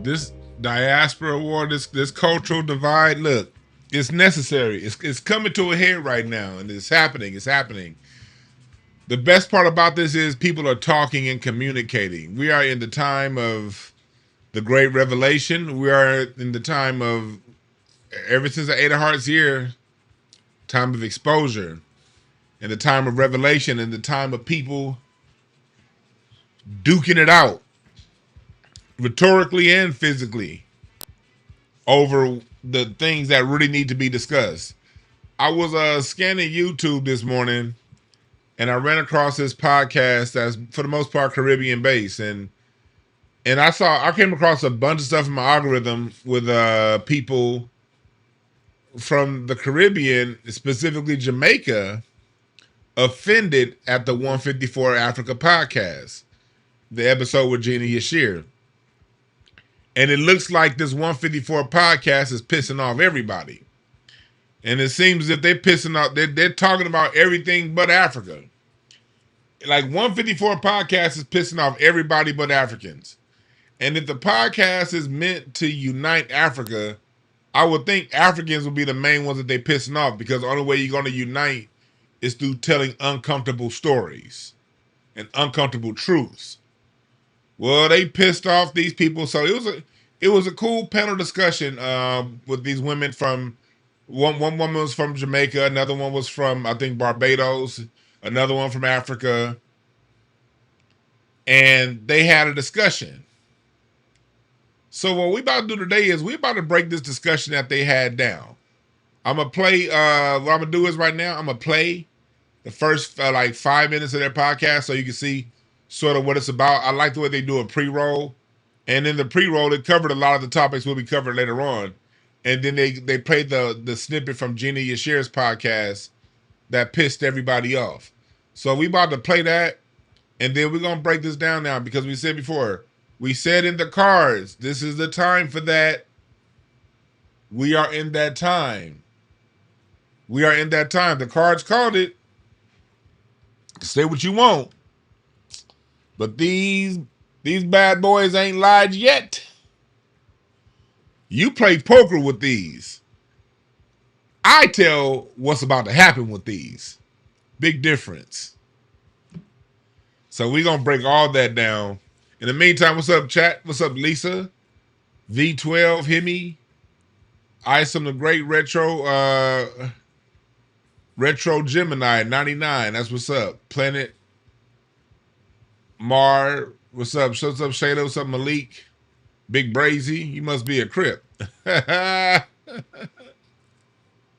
this diaspora war, this cultural divide, look, it's necessary. It's coming to a head right now, and it's happening. It's happening. The best part about this is people are talking and communicating. We are in the time of the Great Revelation. We are in the time of, ever since the Eight of Hearts year, time of exposure, and the time of revelation, and the time of people duking it out, rhetorically and physically, over the things that really need to be discussed. I was scanning YouTube this morning, and I ran across this podcast that's for the most part Caribbean based, and I came across a bunch of stuff in my algorithm with people from the Caribbean, specifically Jamaica, offended at the 154 Africa podcast, the episode with Gina Yashir. And it looks like this 154 podcast is pissing off everybody. And it seems as if they're pissing off, they're talking about everything but Africa. Like 154 podcast is pissing off everybody but Africans. And if the podcast is meant to unite Africa, I would think Africans will be the main ones that they're pissing off, because the only way you're going to unite is through telling uncomfortable stories and uncomfortable truths. Well, they pissed off these people. So it was a cool panel discussion with these women from, one woman was from Jamaica, another one was from, I think, Barbados, another one from Africa. And they had a discussion. So what we about to do today is we about to break this discussion that they had down. I'm going to play, what I'm going to do is right now, I'm going to play the first like 5 minutes of their podcast so you can see sort of what it's about. I like the way they do a pre-roll. And in the pre-roll, it covered a lot of the topics we'll be covering later on. And then they played the snippet from Gina Yashir's podcast that pissed everybody off. So we about to play that, and then we're going to break this down now, because we said before, we said in the cards, this is the time for that. We are in that time. We are in that time. The cards called it. Say what you want. But these bad boys ain't lied yet. You play poker with these. I tell what's about to happen with these. Big difference. So we're going to break all that down. In the meantime, what's up, chat? What's up, Lisa? V12, Hemi. Isom the Great, Retro Gemini 99. That's what's up. Planet Mar. What's up? What's up, Shayla? What's up, Malik? Big Brazy. You must be a Crip. I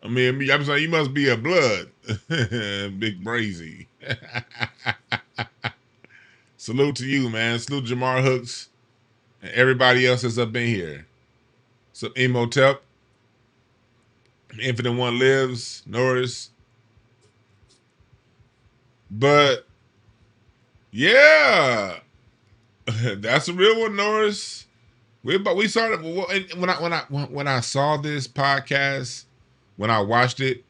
mean, I'm saying you must be a blood. Big Brazy. Salute to you, man. Salute Jamar Hooks and everybody else that's up in here. So Emotep, Infinite One Lives, Norris. But yeah, that's a real one, Norris. We started when I saw this podcast, when I watched it,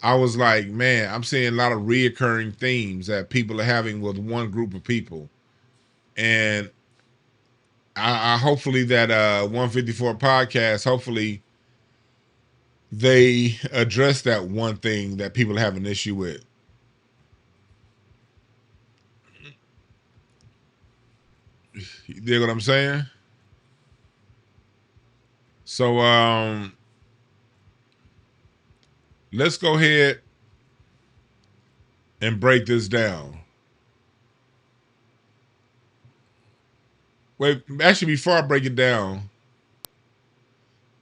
I was like, man, I'm seeing a lot of reoccurring themes that people are having with one group of people. And I hopefully that 154 podcast, hopefully they address that one thing that people have an issue with. You dig what I'm saying? So let's go ahead and break this down. Wait, actually, before I break it down,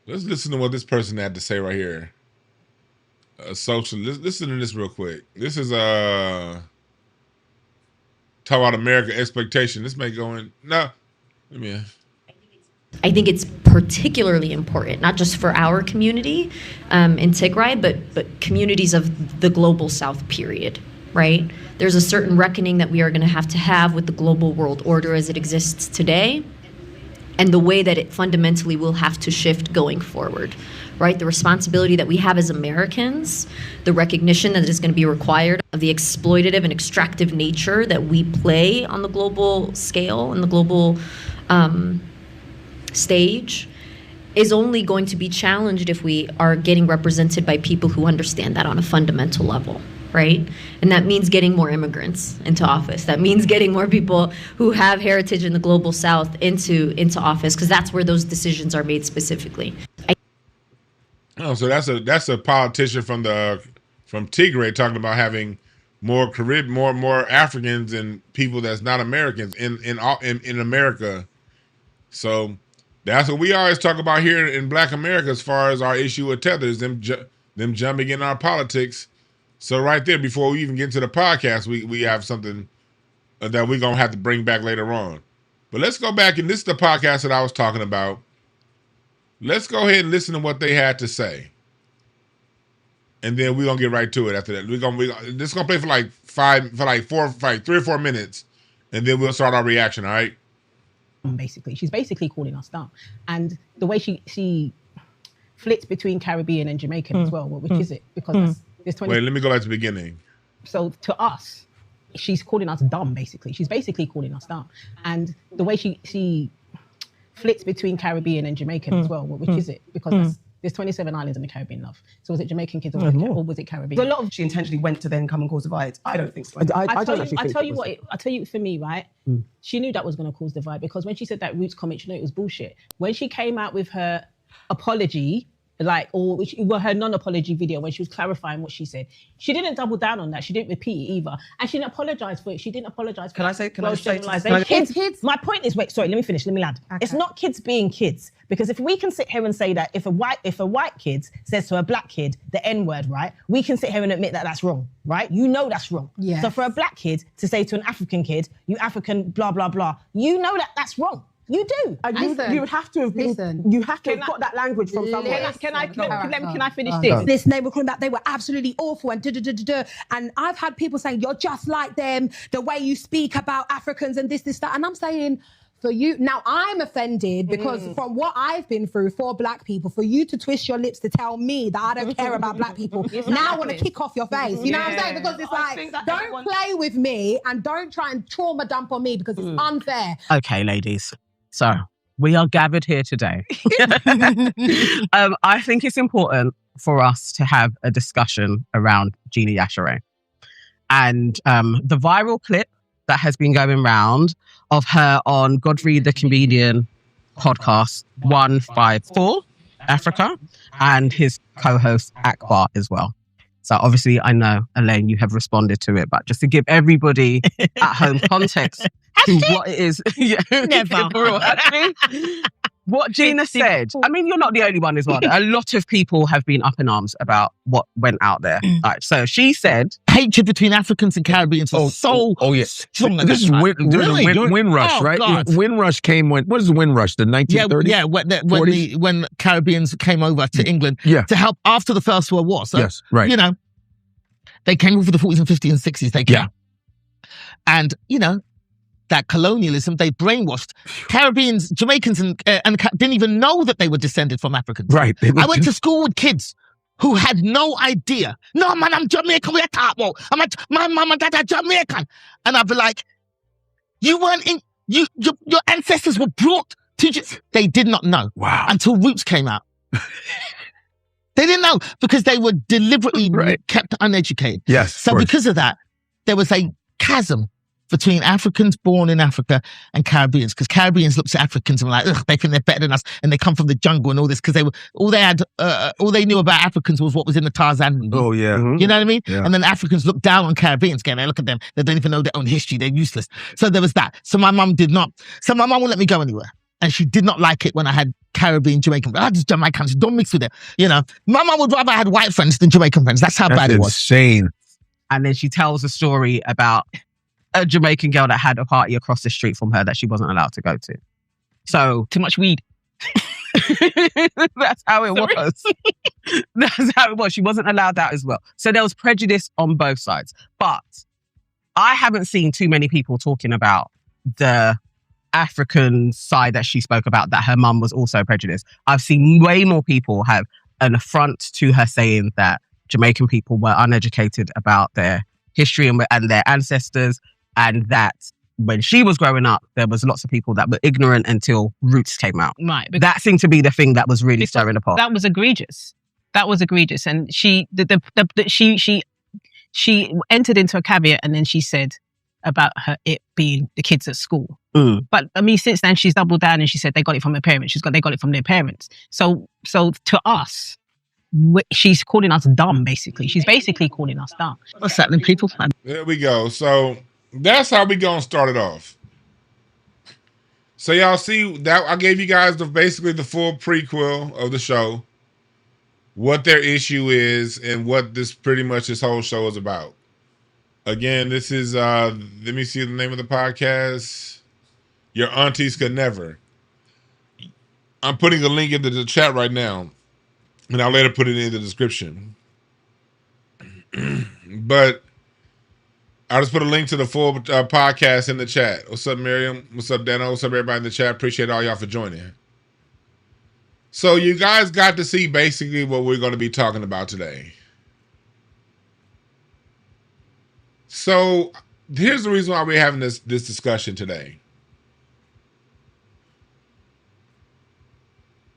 let's listen to what this person had to say right here. Listen to this real quick. This is talk about American expectation. This may go in. No, let me. I think it's particularly important, not just for our community in Tigray, but communities of the global South, period, right? There's a certain reckoning that we are going to have with the global world order as it exists today, and the way that it fundamentally will have to shift going forward, right? The responsibility that we have as Americans, the recognition that is going to be required of the exploitative and extractive nature that we play on the global scale and the global stage is only going to be challenged if we are getting represented by people who understand that on a fundamental level, right? And that means getting more immigrants into office. That means getting more people who have heritage in the global South into office, because that's where those decisions are made specifically. So that's a politician from Tigray talking about having more Caribbean, more Africans and people that's not Americans in America. So that's what we always talk about here in Black America as far as our issue with tethers, them jumping in our politics. So right there, before we even get into the podcast, we have something that we're going to have to bring back later on. But let's go back, and this is the podcast that I was talking about. Let's go ahead and listen to what they had to say. And then we're going to get right to it after that. This is going to play for 3 or 4 minutes, and then we'll start our reaction, all right? Basically, she's basically calling us down, and the way she flits between Caribbean and Jamaican as well. Which is it? Because there's 20. Wait, let me go back to the beginning. So to us, she's calling us dumb. Basically, she's basically calling us down, and the way she flits between Caribbean and Jamaican as well. Which is it? Because there's 27 islands in the Caribbean, love. So was it Jamaican kids or was it Caribbean? So a lot of she intentionally went to then come and cause divides. I don't think so. I tell you for me, right? She knew that was going to cause divide, because when she said that Roots comment, she knew it was bullshit. When she came out with her apology, her non-apology video, when she was clarifying what she said, she didn't double down on that. She didn't repeat it either, and she didn't apologize for it. She didn't apologize. Can I say? Kids. My point is, let me finish. Let me land. Okay. It's not kids being kids, because if we can sit here and say that if a white kid says to a black kid the N-word, right, we can sit here and admit that that's wrong, right? You know that's wrong. Yes. So for a black kid to say to an African kid, you African, blah blah blah, you know that that's wrong. You do. You would have to have been. You have to have got that language from somewhere. Can I finish this? This name, they were absolutely awful and and I've had people saying you're just like them, the way you speak about Africans and this, that, and I'm saying, for you, now I'm offended because from what I've been through for black people, for you to twist your lips to tell me that I don't care about black people, now I want to kick off your face. You know what I'm saying? Because it's like, don't play with me and don't try and trauma dump on me, because it's unfair. Okay, ladies. So we are gathered here today. I think it's important for us to have a discussion around Gina Yashere. And the viral clip that has been going round of her on Godfrey the Comedian podcast 154 Africa, and his co-host Akbar as well. So obviously I know, Elaine, you have responded to it, but just to give everybody at home context to what it is. Never. What Gina said. I mean, you're not the only one as well. A lot of people have been up in arms about what went out there. Right, so she said, hatred between Africans and Caribbeans is yes. This is Windrush, right? God. Windrush came what is the Windrush? The 1930s? Yeah, when Caribbeans came over to England to help after the First World War. So, yes, right. You know, they came over the 40s and 50s and 60s. They came. Yeah. And, you know, that colonialism, they brainwashed Caribbeans, Jamaicans, and didn't even know that they were descended from Africans. Right. I went to school with kids who had no idea. No, man, I'm Jamaican. We're talking about. My mum and dad are Jamaican. And I'd be like, you weren't in, your ancestors were brought to, they did not know. Wow. Until Roots came out. They didn't know because they were deliberately kept uneducated. Yes. So because of that, there was a chasm between Africans born in Africa and Caribbeans, because Caribbeans looked at Africans and were like, ugh, they think they're better than us, and they come from the jungle and all this, because all they knew about Africans was what was in the Tarzan movie. Oh yeah, you know what I mean? Yeah. And then Africans looked down on Caribbeans, going, look at them, they don't even know their own history, they're useless. So there was that. So my mum wouldn't let me go anywhere, and she did not like it when I had Caribbean, Jamaican. Just Jamaicans, don't mix with them. You know, my mum would rather I had white friends than Jamaican friends. That's how bad it was. Insane. And then she tells a story about a Jamaican girl that had a party across the street from her that she wasn't allowed to go to. So, too much weed. That's how it was. That's how it was. She wasn't allowed that as well. So there was prejudice on both sides. But I haven't seen too many people talking about the African side that she spoke about, that her mum was also prejudiced. I've seen way more people have an affront to her saying that Jamaican people were uneducated about their history and their ancestors, and that when she was growing up, there was lots of people that were ignorant until Roots came out. Right. That seemed to be the thing that was really stirring the pot. That was egregious. And she entered into a caveat, and then she said about it being the kids at school. But I mean, since then she's doubled down and she said they got it from their parents. They got it from their parents. So to us, she's calling us dumb. Basically, she's basically calling us dumb. What's happening, people? There we go. So that's how we gonna start it off. So y'all see that I gave you guys basically the full prequel of the show, what their issue is, and what this whole show is about. Again, this is let me see the name of the podcast. Your Aunties Could Never. I'm putting a link into the chat right now, and I'll later put it in the description. But I'll just put a link to the full podcast in the chat. What's up, Miriam? What's up, Dano? What's up, everybody in the chat? Appreciate all y'all for joining. So you guys got to see basically what we're going to be talking about today. So here's the reason why we're having this discussion today.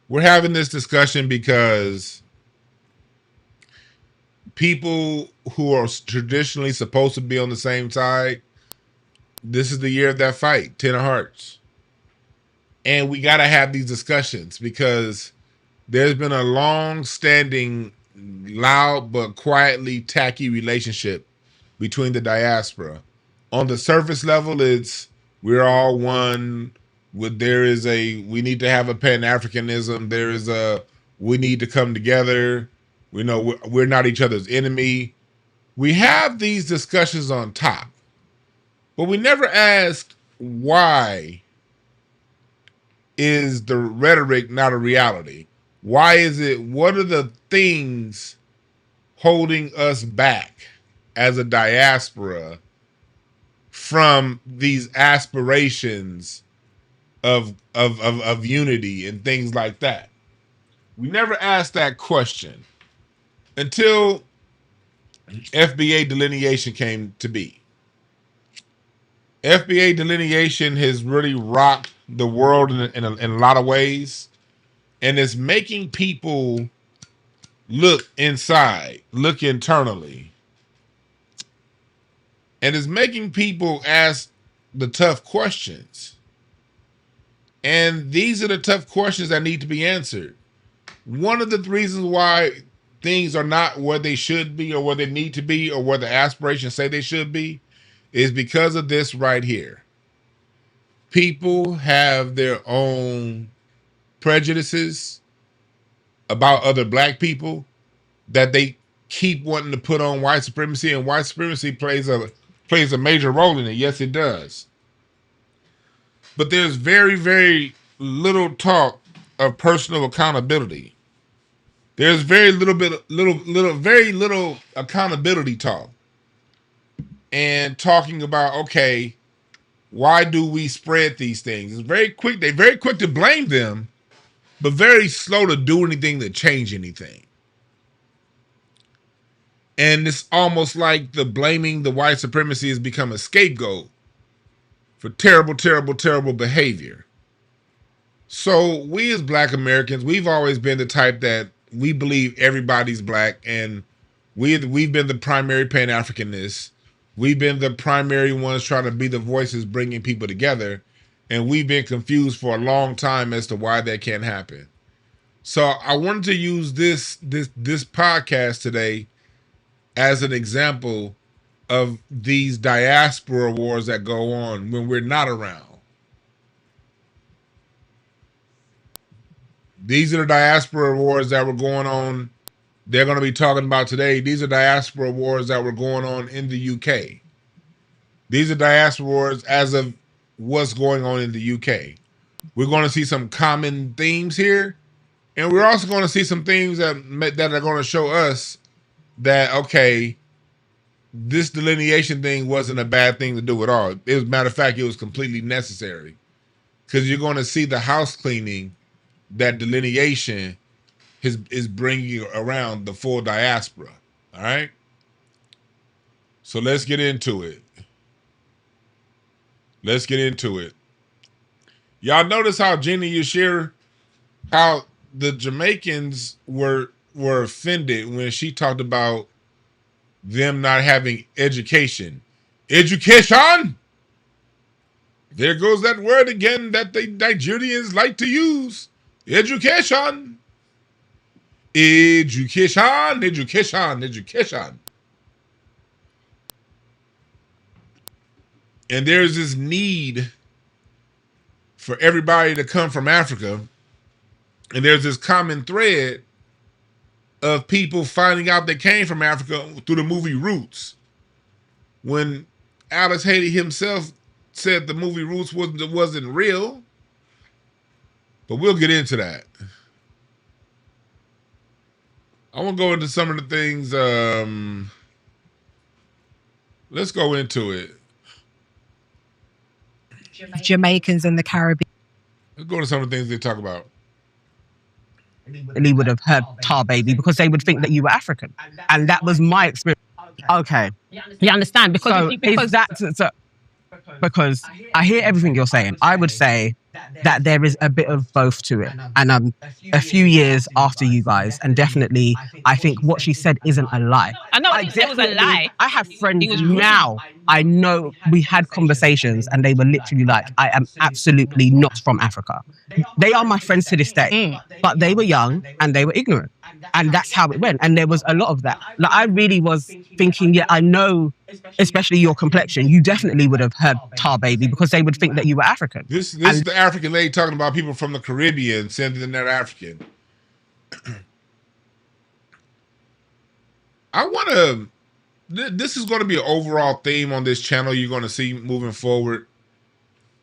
We're having this discussion because people who are traditionally supposed to be on the same side, this is the year of that fight, 10 of Hearts. And we got to have these discussions because there's been a long-standing, loud but quietly tacky relationship between the diaspora. On the surface level, it's we're all one. We need to have a Pan-Africanism. We need to come together. We know we're not each other's enemy. We have these discussions on top, but we never ask why is the rhetoric not a reality? Why is it? What are the things holding us back as a diaspora from these aspirations of unity and things like that? We never asked that question until FBA delineation came to be. FBA delineation has really rocked the world in a lot of ways, and it's making people look inside, look internally, and it's making people ask the tough questions. And these are the tough questions that need to be answered. One of the reasons why things are not where they should be or where they need to be or where the aspirations say they should be is because of this right here. People have their own prejudices about other black people that they keep wanting to put on white supremacy, and white supremacy plays a major role in it. Yes, it does. But there's very, very little talk of personal accountability. There's very little accountability talk. And talking about, okay, why do we spread these things? It's very quick. They're very quick to blame them, but very slow to do anything to change anything. And it's almost like blaming the white supremacy has become a scapegoat for terrible, terrible, terrible behavior. So we as Black Americans, we've always been the type that we believe everybody's black, and we've been the primary Pan-Africanists. We've been the primary ones trying to be the voices bringing people together, and we've been confused for a long time as to why that can't happen. So I wanted to use this podcast today as an example of these diaspora wars that go on when we're not around. These are the diaspora wars that were going on. They're going to be talking about today. These are diaspora wars that were going on in the UK. These are diaspora wars as of what's going on in the UK. We're going to see some common themes here, and we're also going to see some things that are going to show us that, okay, this delineation thing wasn't a bad thing to do at all. As a matter of fact, it was completely necessary, because you're going to see the house cleaning that delineation is bringing around the full diaspora. All right? So let's get into it. Let's get into it. Y'all notice how Gina Yashir, how the Jamaicans were offended when she talked about them not having education. Education! There goes that word again that the Nigerians like to use. Education. Education, education, education. And there's this need for everybody to come from Africa. And there's this common thread of people finding out they came from Africa through the movie Roots. When Alex Haley himself said the movie Roots wasn't real. But we'll get into that. I want to go into some of the things. Let's go into it. Jamaicans in the Caribbean. Let's go to some of the things they talk about. He would have heard tar baby because they would think that you were African. And that was my experience. Okay. You understand? Because I hear everything you're saying. I would say that there is a bit of both to it. And a few years after you guys, and definitely, I think what she said isn't a lie. I know it was a lie. I have friends now. I know we had conversations and they were literally like, I am absolutely not from Africa. They are my friends to this day. But they were young and they were ignorant. And that's how it went. And there was a lot of that. Like, I really was thinking, yeah, I know, especially your complexion, you definitely would have heard tar baby because they would think that you were African. This is the African lady talking about people from the Caribbean saying they're not African. I want to, this is going to be an overall theme on this channel you're going to see moving forward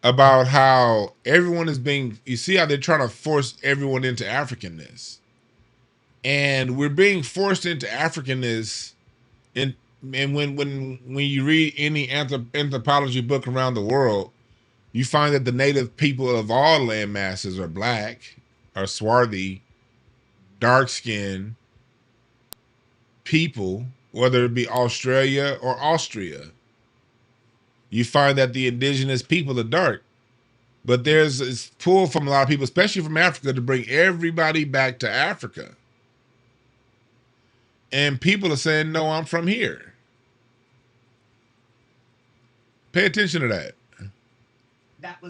about how everyone is being, you see how they're trying to force everyone into Africanness. And we're being forced into Africanness, and when you read any anthropology book around the world, you find that the native people of all land masses are black, are swarthy, dark-skinned people, whether it be Australia or Austria. You find that the indigenous people are dark. But there's this pull from a lot of people, especially from Africa, to bring everybody back to Africa. And people are saying, no, I'm from here. Pay attention to that.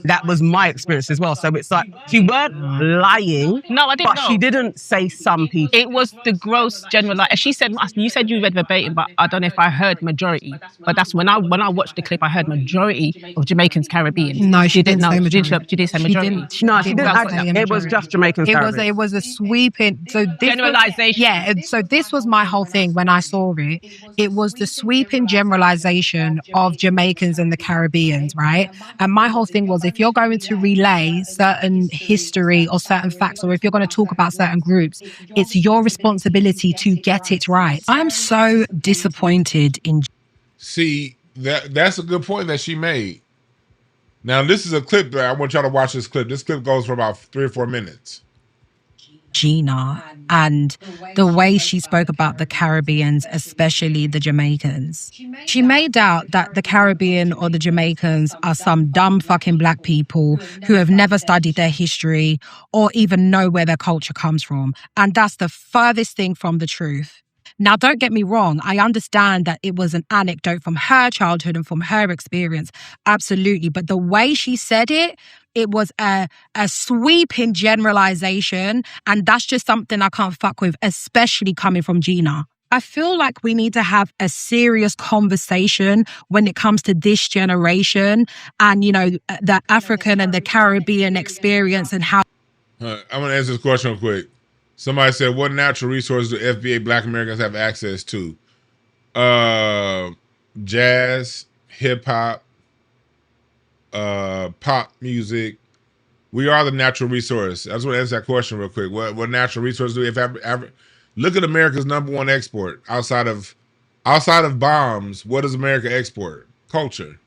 That was my experience as well. So it's like, she weren't lying. No, I didn't know. She didn't say some people. It was the gross general. She said, you said you read verbatim, but I don't know if I heard majority. But that's when I watched the clip, I heard majority of Jamaicans Caribbean. No, she didn't say majority. She did say majority. No, she didn't. It was just Jamaicans Caribbean. It was a sweeping. So this generalization. And so this was my whole thing when I saw it. It was the sweeping generalization of Jamaicans and the Caribbeans, right? And my whole thing was, if you're going to relay certain history or certain facts, or if you're going to talk about certain groups, it's your responsibility to get it right. I'm so disappointed in. See, that's a good point that she made. Now, this is a clip that I want y'all to watch this clip. This clip goes for about 3 or 4 minutes. Gina and the way she spoke about the Caribbeans, especially the Jamaicans. She made out that the Caribbean or the Jamaicans are some dumb fucking black people who have never studied their history or even know where their culture comes from. And that's the furthest thing from the truth. Now, don't get me wrong. I understand that it was an anecdote from her childhood and from her experience. Absolutely. But the way she said it, it was a sweeping generalization. And that's just something I can't fuck with, especially coming from Gina. I feel like we need to have a serious conversation when it comes to this generation and, you know, the African and the Caribbean experience and how. I'm going to answer this question real quick. Somebody said, what natural resources do FBA Black Americans have access to? Jazz, hip hop, pop music. We are the natural resource. I just want to answer that question real quick. What natural resources do we have? Look at America's #1 export outside of bombs. What does America export? Culture.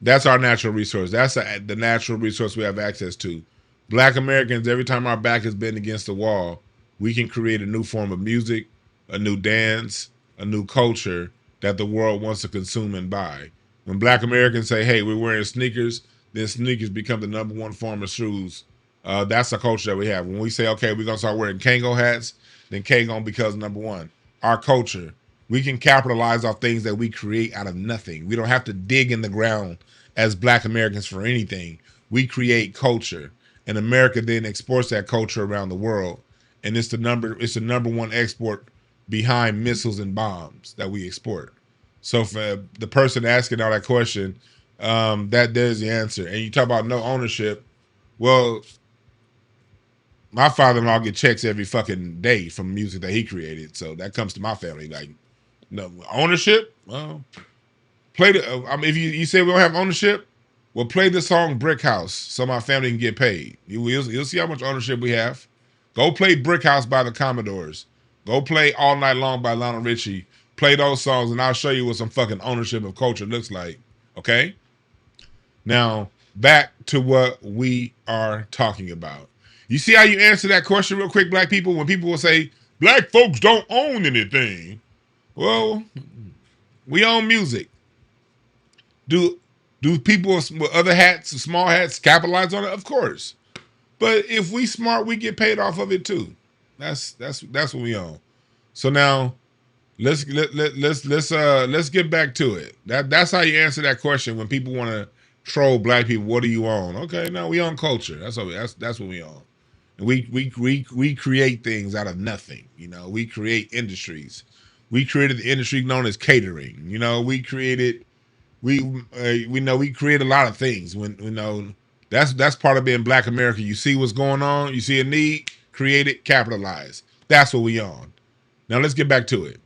That's our natural resource. That's the natural resource we have access to. Black Americans, every time our back has been against the wall, we can create a new form of music, a new dance, a new culture that the world wants to consume and buy. When Black Americans say, "Hey, we're wearing sneakers," then sneakers become the number one form of shoes. That's a culture that we have. When we say, "Okay, we're gonna start wearing Kango hats," then Kango becomes number one. Our culture. We can capitalize off things that we create out of nothing. We don't have to dig in the ground as Black Americans for anything. We create culture, and America then exports that culture around the world. And it's the number one export behind missiles and bombs that we export. So for the person asking all that question, there's the answer. And you talk about no ownership. Well, my father-in-law get checks every fucking day from music that he created. So that comes to my family. Like, no ownership. Well, play the. If you say we don't have ownership, well, play the song "Brick House" so my family can get paid. You'll see how much ownership we have. Go play "Brick House" by the Commodores. Go play "All Night Long" by Lionel Richie. Play those songs, and I'll show you what some fucking ownership of culture looks like. Okay. Now back to what we are talking about. You see how you answer that question real quick, Black people? When people will say, "Black folks don't own anything." Well, we own music. Do people with other hats, small hats, capitalize on it? Of course. But if we smart, we get paid off of it too. That's what we own. So now let's get back to it. That's how you answer that question when people want to troll Black people. What do you own? Okay, no, we own culture. That's what we own. And we create things out of nothing. You know, we create industries. We created the industry known as catering. You know, we created we create a lot of things. That's part of being Black America. You see what's going on. You see a need, create it, capitalize. That's what we on. Now let's get back to it.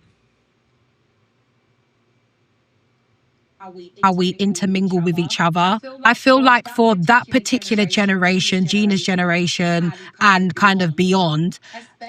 How we intermingle with each other. I feel like for that particular generation, Gina's generation, and kind of beyond,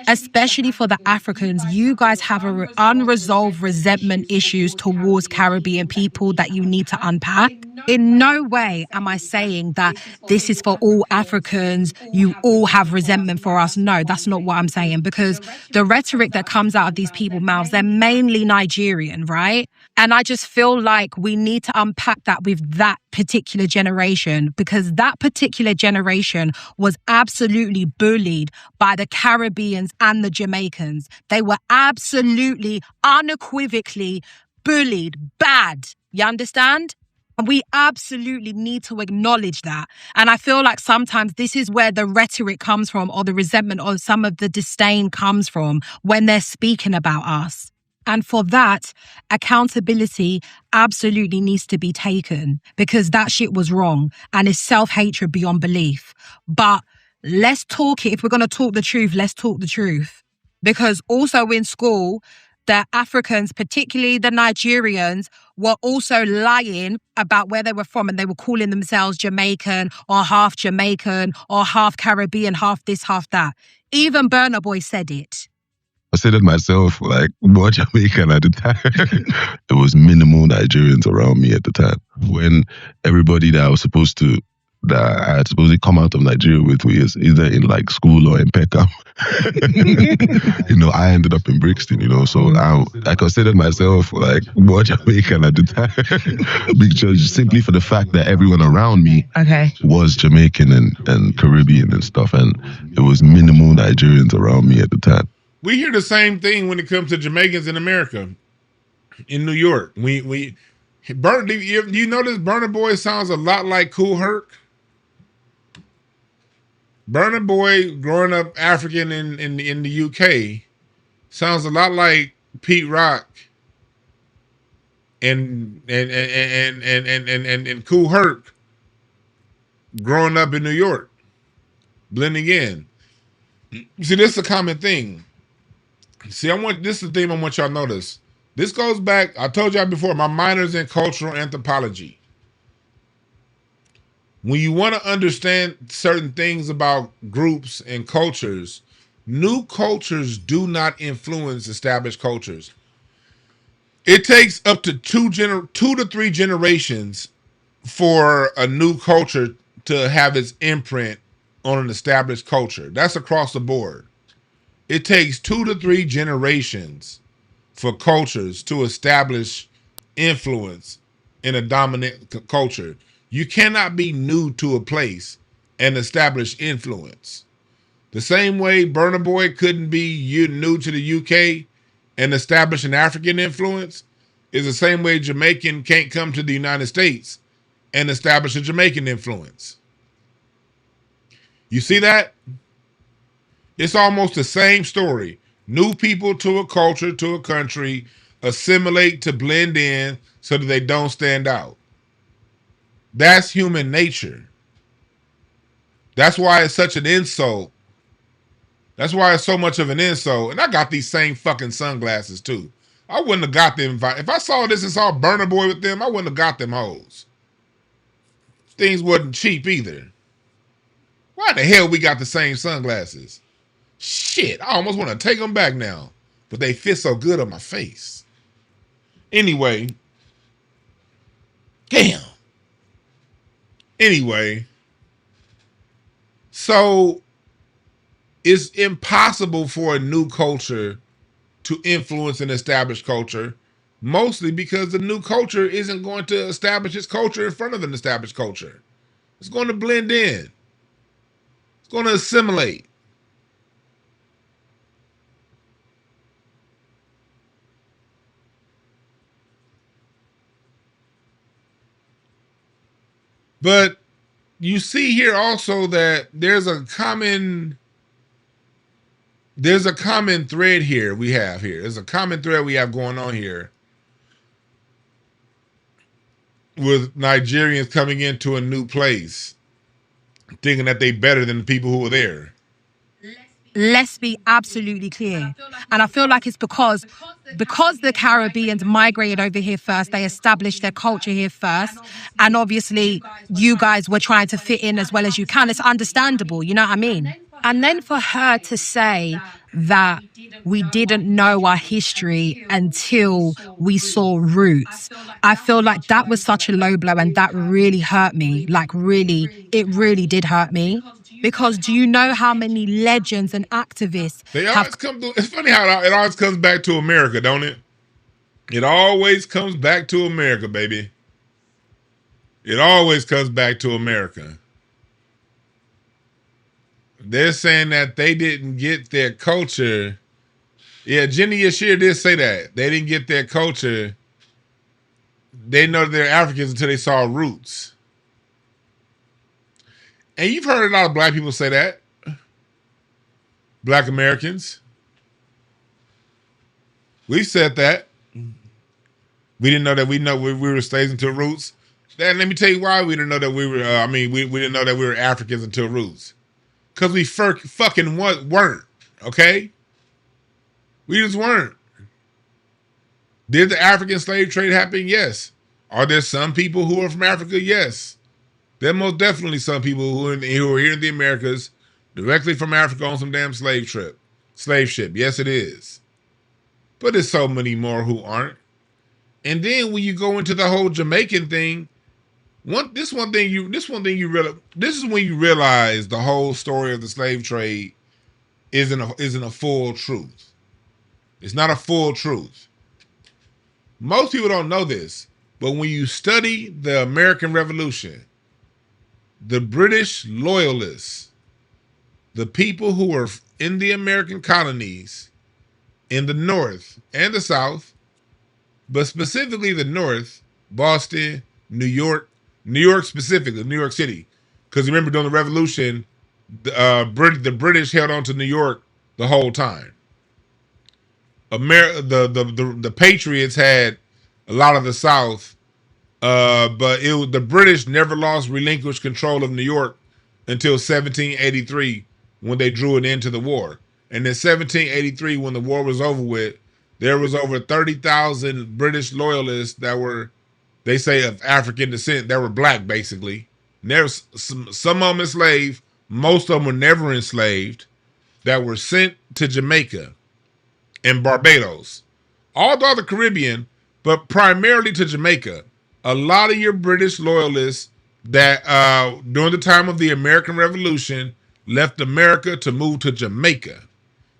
especially for the Africans, you guys have unresolved resentment issues towards Caribbean people that you need to unpack. In no way am I saying that this is for all Africans, you all have resentment for us. No, that's not what I'm saying, because the rhetoric that comes out of these people's mouths, they're mainly Nigerian, right? And I just feel like we need to unpack that with that particular generation, because that particular generation was absolutely bullied by the Caribbeans and the Jamaicans. They were absolutely, unequivocally bullied bad. You understand? And we absolutely need to acknowledge that. And I feel like sometimes this is where the rhetoric comes from, or the resentment, or some of the disdain comes from when they're speaking about us. And for that, accountability absolutely needs to be taken, because that shit was wrong and it's self-hatred beyond belief. But let's talk it. If we're going to talk the truth, let's talk the truth. Because also in school, the Africans, particularly the Nigerians, were also lying about where they were from, and they were calling themselves Jamaican or half Caribbean, half this, half that. Even Burna Boy said it. Considered myself like more Jamaican at the time. There was minimal Nigerians around me at the time. When everybody that I had supposedly come out of Nigeria with was either in like school or in Peckham. I ended up in Brixton, so I considered myself like more Jamaican at the time. Because simply for the fact that everyone around me was Jamaican and Caribbean and stuff, and it was minimal Nigerians around me at the time. We hear the same thing when it comes to Jamaicans in America, in New York. Do you notice Burna Boy sounds a lot like Kool Herc? Burna Boy, growing up African in the UK, sounds a lot like Pete Rock and Kool Herc, growing up in New York, blending in. See, this is a common thing. See, this is the thing I want y'all to notice. This goes back, I told y'all before, my minor's in cultural anthropology. When you want to understand certain things about groups and cultures, new cultures do not influence established cultures. It takes up to 2 to 3 generations for a new culture to have its imprint on an established culture. That's across the board. It takes 2 to 3 generations for cultures to establish influence in a dominant culture. You cannot be new to a place and establish influence. The same way Burna Boy couldn't be new to the UK and establish an African influence is the same way Jamaican can't come to the United States and establish a Jamaican influence. You see that? It's almost the same story. New people to a culture, to a country, assimilate to blend in so that they don't stand out. That's human nature. That's why it's such an insult. That's why it's so much of an insult. And I got these same fucking sunglasses too. I wouldn't have got them if I saw this and saw Burna Boy with them. I wouldn't have got them hoes. Things wasn't cheap either. Why the hell we got the same sunglasses? Shit, I almost want to take them back now, but they fit so good on my face. Anyway, damn. Anyway, so it's impossible for a new culture to influence an established culture, mostly because the new culture isn't going to establish its culture in front of an established culture. It's going to blend in. It's going to assimilate. But you see here also that there's a common thread here we have here. There's a common thread we have going on here with Nigerians coming into a new place, thinking that they better than the people who were there. Let's be absolutely clear. And I feel like it's because the Caribbeans migrated over here first, they established their culture here first. And obviously, you guys were trying to fit in as well as you can. It's understandable, you know what I mean? And then for her to say that we didn't know our history until we saw roots, I feel like that was such a low blow and that really hurt me. Like really, it really did hurt me. Because do you know how many legends and activists It's funny how it always comes back to America, don't it? It always comes back to America, baby. It always comes back to America. They're saying that they didn't get their culture. Yeah, Jenny Yashir did say that. They didn't get their culture. They know they're Africans until they saw roots. And you've heard a lot of black people say that. Black Americans. We've said that. We didn't know that we were slaves until roots. Then let me tell you why we didn't know that we were, we didn't know that we were Africans until roots. Because we fucking weren't, okay? We just weren't. Did the African slave trade happen? Yes. Are there some people who are from Africa? Yes. There are most definitely some people who are here in the Americas directly from Africa on some damn slave ship. Yes, it is. But there's so many more who aren't. And then when you go into the whole Jamaican thing, this is when you realize the whole story of the slave trade isn't a full truth. It's not a full truth. Most people don't know this, but when you study the American Revolution, the British loyalists, the people who were in the American colonies in the North and the South, but specifically the North, Boston, New York specifically, New York City. Because remember, during the Revolution, the British held on to New York the whole time. The Patriots had a lot of the South, but the British never relinquished control of New York until 1783 when they drew an end to the war. And in 1783, when the war was over with, there was over 30,000 British loyalists that were, they say, of African descent, that were black, basically. There's some of them enslaved, most of them were never enslaved, that were sent to Jamaica and Barbados. All the other Caribbean, but primarily to Jamaica. A lot of your British loyalists that during the time of the American Revolution left America to move to Jamaica.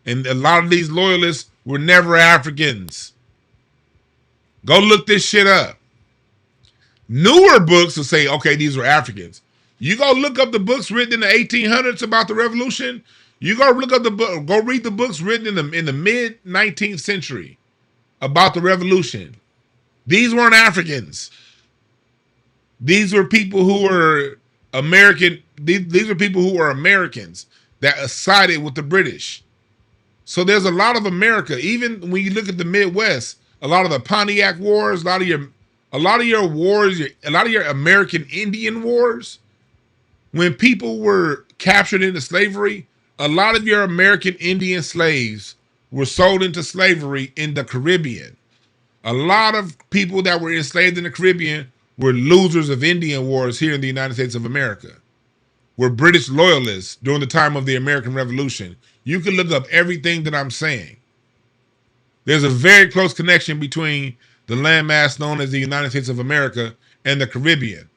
And a lot of these loyalists were never Africans. Go look this shit up. Newer books will say, okay, these were Africans. You go look up the books written in the 1800s about the revolution. You go look up the book, go read the books written in the mid 19th century about the revolution. These weren't Africans. These were people who were American. These were people who were Americans that sided with the British. So there's a lot of America. Even when you look at the Midwest, a lot of the Pontiac Wars, a lot of your wars, a lot of your American Indian wars, when people were captured into slavery, a lot of your American Indian slaves were sold into slavery in the Caribbean. A lot of people that were enslaved in the Caribbean were losers of Indian wars here in the United States of America, were British loyalists during the time of the American Revolution. You can look up everything that I'm saying. There's a very close connection between the landmass known as the United States of America and the Caribbean,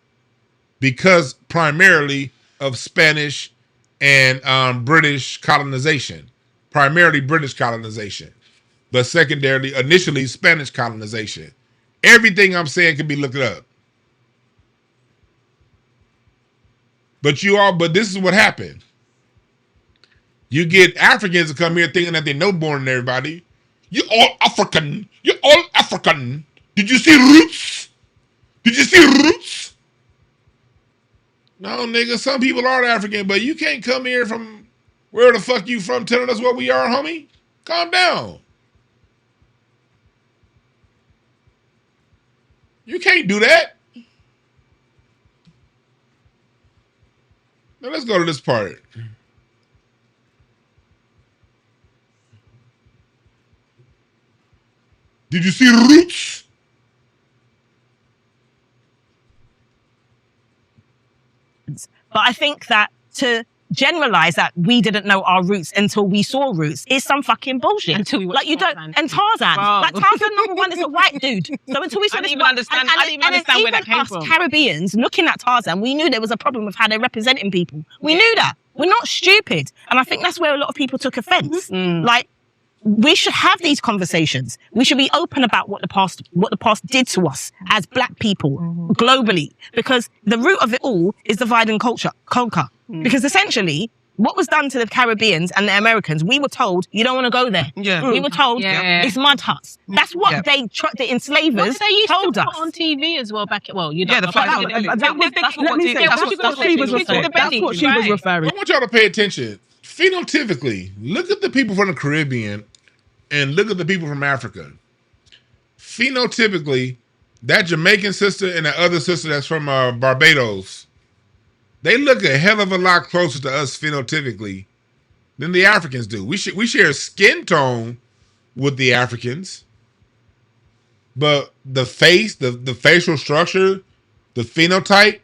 because primarily of Spanish and British colonization, primarily British colonization, but secondarily, initially Spanish colonization. Everything I'm saying can be looked up. But this is what happened. You get Africans to come here thinking that they know more than everybody. You all African. You're all African. Did you see roots? Did you see roots? No, nigga, some people are African, but you can't come here from where the fuck you from telling us what we are, homie. Calm down. You can't do that. Now let's go to this part. Did you see roots? But I think that to generalize that we didn't know our roots until we saw roots is some fucking bullshit. Until we like you don't, Tarzan. and Tarzan, Wow. like Tarzan number one is a white dude. So until we saw I this, didn't even understand. I didn't even understand where that came from. Caribbeans looking at Tarzan, we knew there was a problem with how they're representing people. We knew that. We're not stupid, and I think that's where a lot of people took offense. Like, we should have these conversations. We should be open about what the past did to us as black people globally, because the root of it all is divide and conquer. Because essentially, what was done to the Caribbeans and the Americans, we were told, you don't want to go there. Yeah. We were told, it's mud huts. That's what the enslavers They used told to us. put on TV as well back at, well, you Yeah, know. the fact that's what she was referring. I want y'all to pay attention. Phenotypically, look at the people from the Caribbean and look at the people from Africa. Phenotypically, that Jamaican sister and that other sister that's from Barbados, they look a hell of a lot closer to us phenotypically than the Africans do. We share skin tone with the Africans, but the face, the facial structure, the phenotype,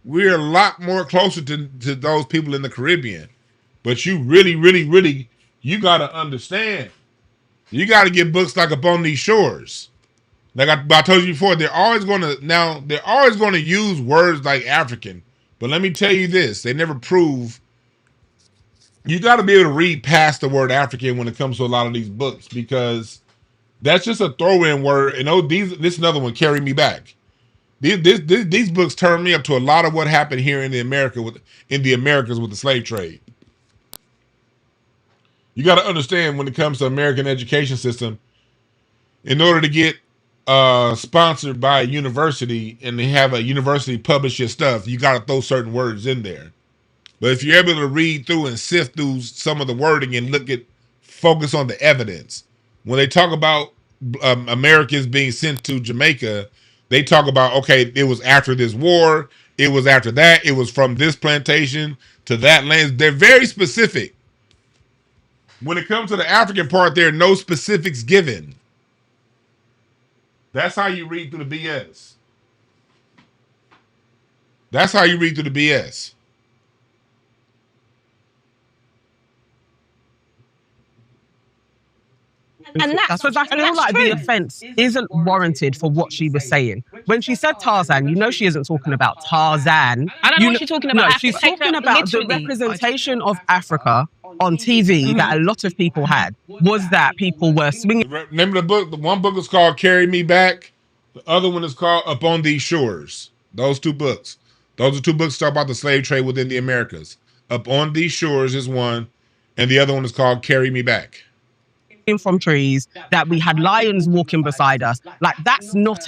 we're a lot more closer to those people in the Caribbean. But you really, you got to understand. You got to get books like Up on These Shores. Like I told you before, they're always going to use words like African. But let me tell you this, they never prove. You got to be able to read past the word African when it comes to a lot of these books, because that's just a throw-in word. And this is another one, Carry Me Back. These books turn me up to a lot of what happened here in the Americas with the slave trade. You got to understand, when it comes to American education system, in order to get sponsored by a university and they have a university publish your stuff, you got to throw certain words in there. But if you're able to read through and sift through some of the wording and focus on the evidence, when they talk about Americans being sent to Jamaica, they talk about, okay, it was after this war, it was after that, it was from this plantation to that land. They're very specific. When it comes to the African part, there are no specifics given. That's how you read through the BS. That's how you read through the BS. And that's I feel like the offence isn't warranted for what she was saying. When she said Tarzan, you know she isn't talking about Tarzan. I don't know what she's talking about. No, she's talking about the representation of Africa on TV that a lot of people had, was that people were swinging. Remember the book? The one book is called Carry Me Back. The other one is called Up on These Shores. Those two books. Those are two books that talk about the slave trade within the Americas. Up on These Shores is one, and the other one is called Carry Me Back. From trees, that we had lions walking beside us. Like, that's not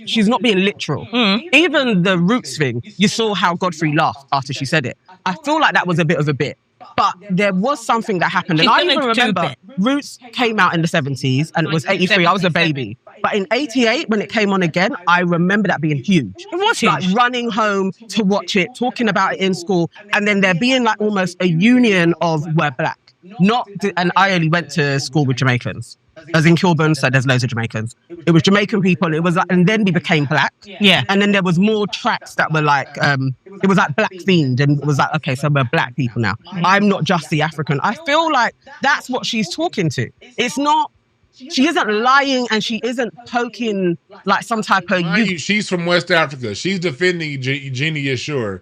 she's not being literal. Even the Roots thing, you saw how Godfrey laughed after she said it. I feel like that was a bit of a bit. But there was something that happened. And I even remember Roots came out in the 70s and it was 83. I was a baby. But in 88, when it came on again, I remember that being huge. It was huge. Like running home to watch it, talking about it in school, and then there being like almost a union of we're black. And I only went to school with Jamaicans. I was in Kilburn, so there's loads of Jamaicans. It was Jamaican people. It was like, and then we became black. Yeah. And then there was more tracks that were like, it was like black themed, and it was like, okay, so we're black people now. I'm not just the African. I feel like that's what she's talking to. It's not. She isn't lying, and she isn't poking like some type of. She's from West Africa. She's defending Gina Yashur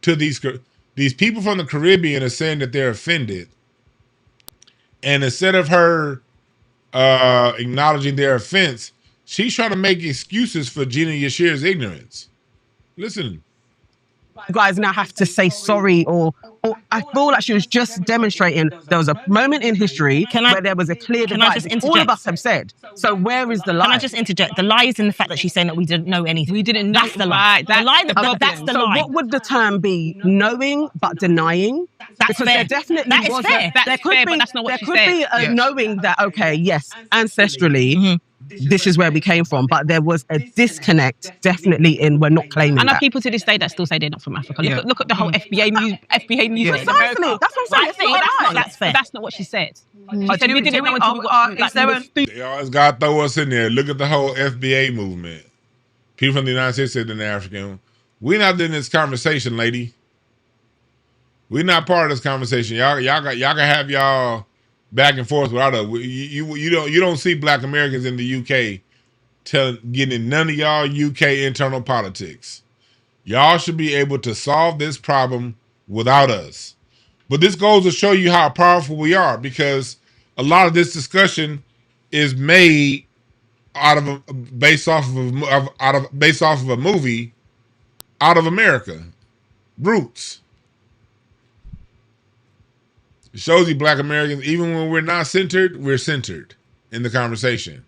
to these people from the Caribbean are saying that they're offended. And instead of her acknowledging their offense, she's trying to make excuses for Gina Yashir's ignorance. Listen. You guys now have to say sorry, or I feel like she was just demonstrating there was a moment in history where there was a clear divide. Can I just interject? All of us have said. So where is the lie? Can I just interject? The lie is in the fact that she's saying that we didn't know anything. We didn't know. That's the lie. That's the so lie. What would the term be? Knowing but denying? That's because fair. There definitely that is was fair. There could be, but that's not what there she could said. be a knowing that, okay, yes, ancestrally, this is where we came from, but there was a disconnect definitely in we're not claiming I know that. people to this day that still say they're not from Africa. Look at the whole FBA news. Yeah. Precisely. That's what I'm saying. That's fair. That's not what she said. She But said we didn't know until They always got to throw us in there. Look at the whole FBA movement. People from the United States said they're African. We're not in this conversation, lady. We're not part of this conversation. Y'all can have y'all back and forth without us. You don't see Black Americans in the UK getting in none of y'all UK internal politics. Y'all should be able to solve this problem without us. But this goes to show you how powerful we are, because a lot of this discussion is made based off of a movie out of America, Roots. It shows you Black Americans, even when we're not centered, we're centered in the conversation.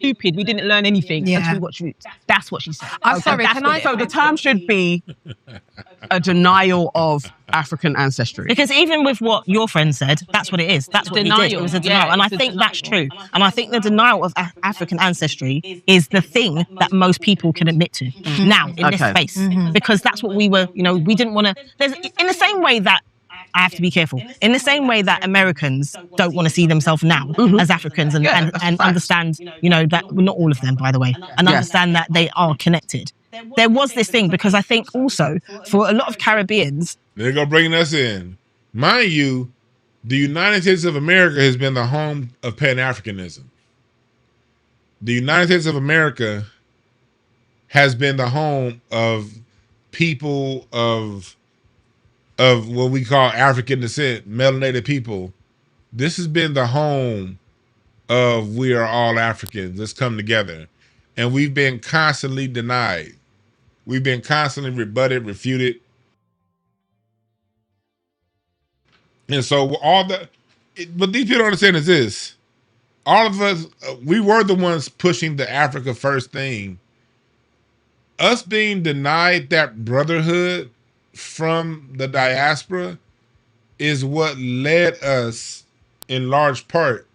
Stupid. We didn't learn anything until we watched Roots. That's what she said. I'm sorry. So the term should be a denial of African ancestry. Because even with what your friend said, that's what it is. That's what Denial. we did. It was a denial. Yeah, and I think that's true. And I think the denial of African ancestry is the thing that most people can admit to now in this space. Because that's what we were, we didn't want to... In the same way that I have to be careful. In the same way that Americans don't want to see themselves now as Africans and understand, that, well, not all of them, by the way, and understand that they are connected. There was this thing, because I think also for a lot of Caribbeans... They're going to bring us in. Mind you, the United States of America has been the home of Pan-Africanism. The United States of America has been the home of people of what we call African descent, melanated people. This has been the home of we are all Africans. Let's come together. And we've been constantly denied. We've been constantly rebutted, refuted. And so but these people don't understand is this. All of us, we were the ones pushing the Africa first thing. Us being denied that brotherhood from the diaspora is what led us in large part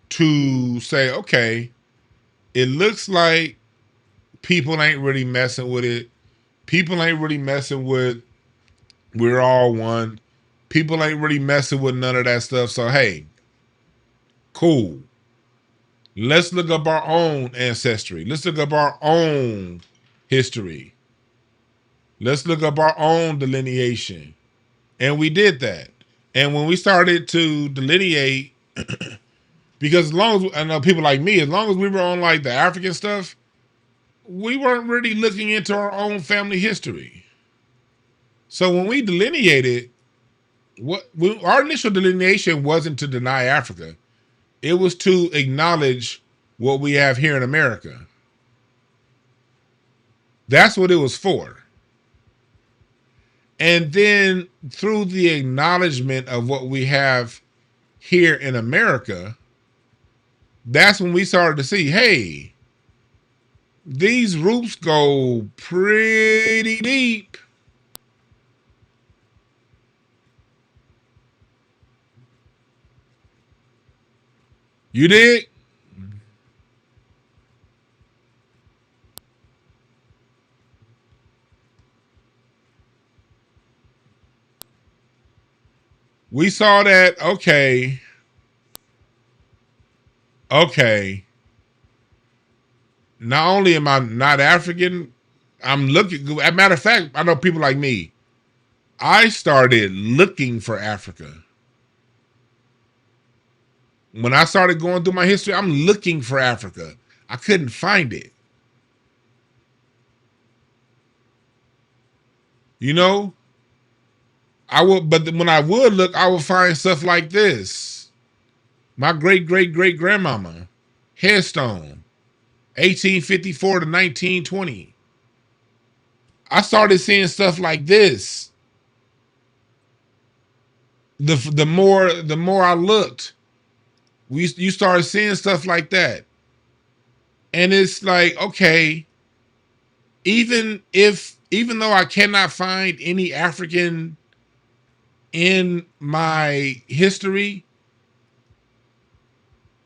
to say, okay, it looks like people ain't really messing with it. People ain't really messing with we're all one. People ain't really messing with none of that stuff. So, hey, cool. Let's look up our own ancestry. Let's look up our own history. Let's look up our own delineation. And we did that. And when we started to delineate, because as long as, I know people like me, as long as we were on like the African stuff, we weren't really looking into our own family history. So when we delineated, our initial delineation wasn't to deny Africa. It was to acknowledge what we have here in America. That's what it was for. And then through the acknowledgement of what we have here in America, that's when we started to see, hey, these roots go pretty deep. You dig? We saw that, okay. Not only am I not African, I'm looking, as a matter of fact, I know people like me. I started looking for Africa. When I started going through my history, I'm looking for Africa. I couldn't find it. You know? But when I would look, I would find stuff like this. My great-great-great-grandmama, headstone, 1854 to 1920. I started seeing stuff like this. The more I looked, you started seeing stuff like that. And it's like, okay, even though I cannot find any African in my history,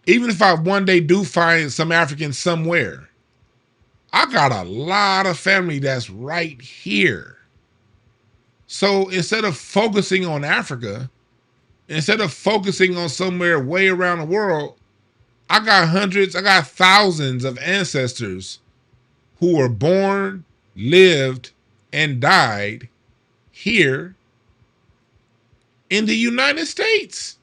even if I one day do find some African somewhere, I got a lot of family that's right here. So instead of focusing on Africa, instead of focusing on somewhere way around the world, I got thousands of ancestors who were born, lived, and died here in the United States.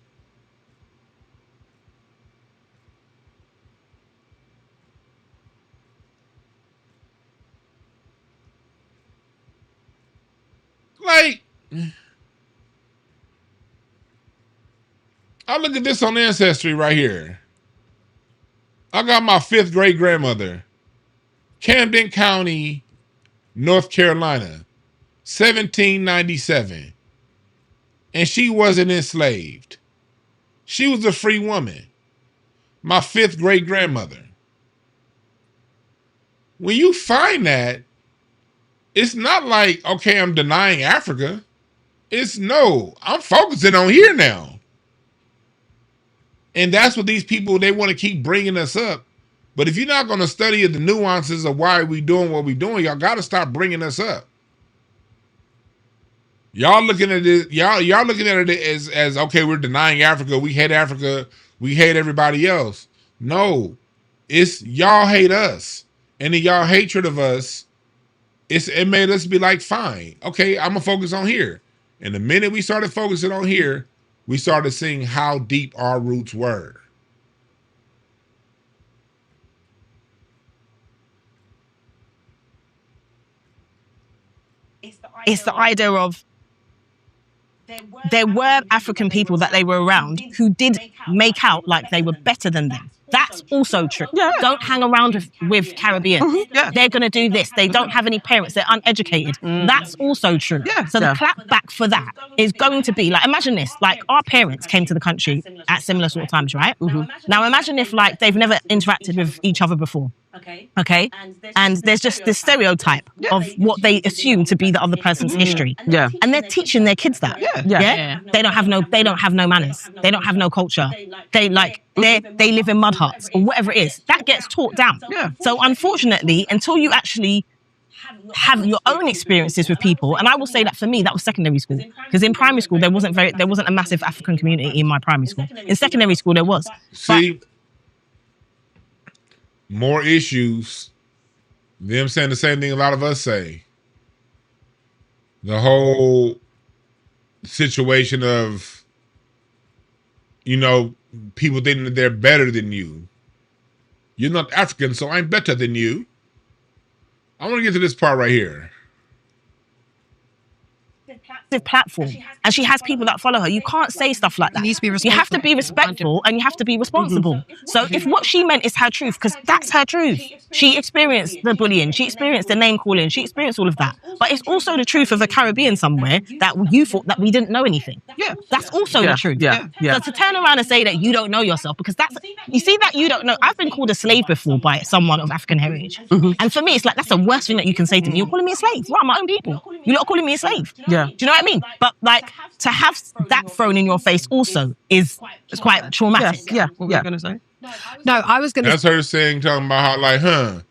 Like, I look at this on Ancestry right here. I got my 5th great grandmother, Camden County, North Carolina, 1797. And she wasn't enslaved. She was a free woman. My 5th great grandmother. When you find that, it's not like, okay, I'm denying Africa. It's no, I'm focusing on here now. And that's what these people, they want to keep bringing us up. But if you're not going to study the nuances of why we doing what we doing, y'all got to stop bringing us up. Y'all looking at it, y'all looking at it as okay, we're denying Africa, we hate Africa, we hate everybody else. No, it's y'all hate us. And in y'all hatred of us, it made us be like, fine, okay, I'm gonna focus on here. And the minute we started focusing on here, we started seeing how deep our roots were. It's the idea of there were African people that they were around who did make out like they were better than them. That's also true. Yeah. Don't hang around with Caribbean. Mm-hmm. Yeah. They're going to do this. They don't have any parents. They're uneducated. That's also true. Yeah. So the clap back for that is going to be like, imagine this, like our parents came to the country at similar sort of times, right? Mm-hmm. Now imagine if like they've never interacted with each other before. Okay. And there's just this stereotype of what they assume to be the other person's history. Yeah. And they're teaching their kids that. Yeah. They don't have no manners. They don't have no culture. They live in mud huts or whatever it is. That gets taught down. Yeah. So unfortunately, until you actually have your own experiences with people, and I will say that for me, that was secondary school. Because in primary school, there wasn't a massive African community in my primary school. In secondary school, there was. See, more issues, them saying the same thing a lot of us say. The whole situation of, people thinking that they're better than you. You're not African, so I'm better than you. I want to get to this part right here. platform and she has people that follow her. You can't say stuff like that. You have to be respectful and you have to be responsible. So if what she meant is her truth, because that's her truth. She experienced the bullying, she experienced the name calling, she experienced all of that. But it's also the truth of the Caribbean somewhere that you thought that we didn't know anything. Yeah, that's also the truth. So to turn around and say that you don't know yourself, because you see that you don't know. I've been called a slave before by someone of African heritage, and for me, it's like that's the worst thing that you can say to me. You're calling me a slave. Right, my own people. You're not calling me a slave. Yeah. Do you know what I mean? But like to have that thrown in your face also is quite traumatic. Yeah. What were you gonna say? No, I was gonna. That's her saying, talking about how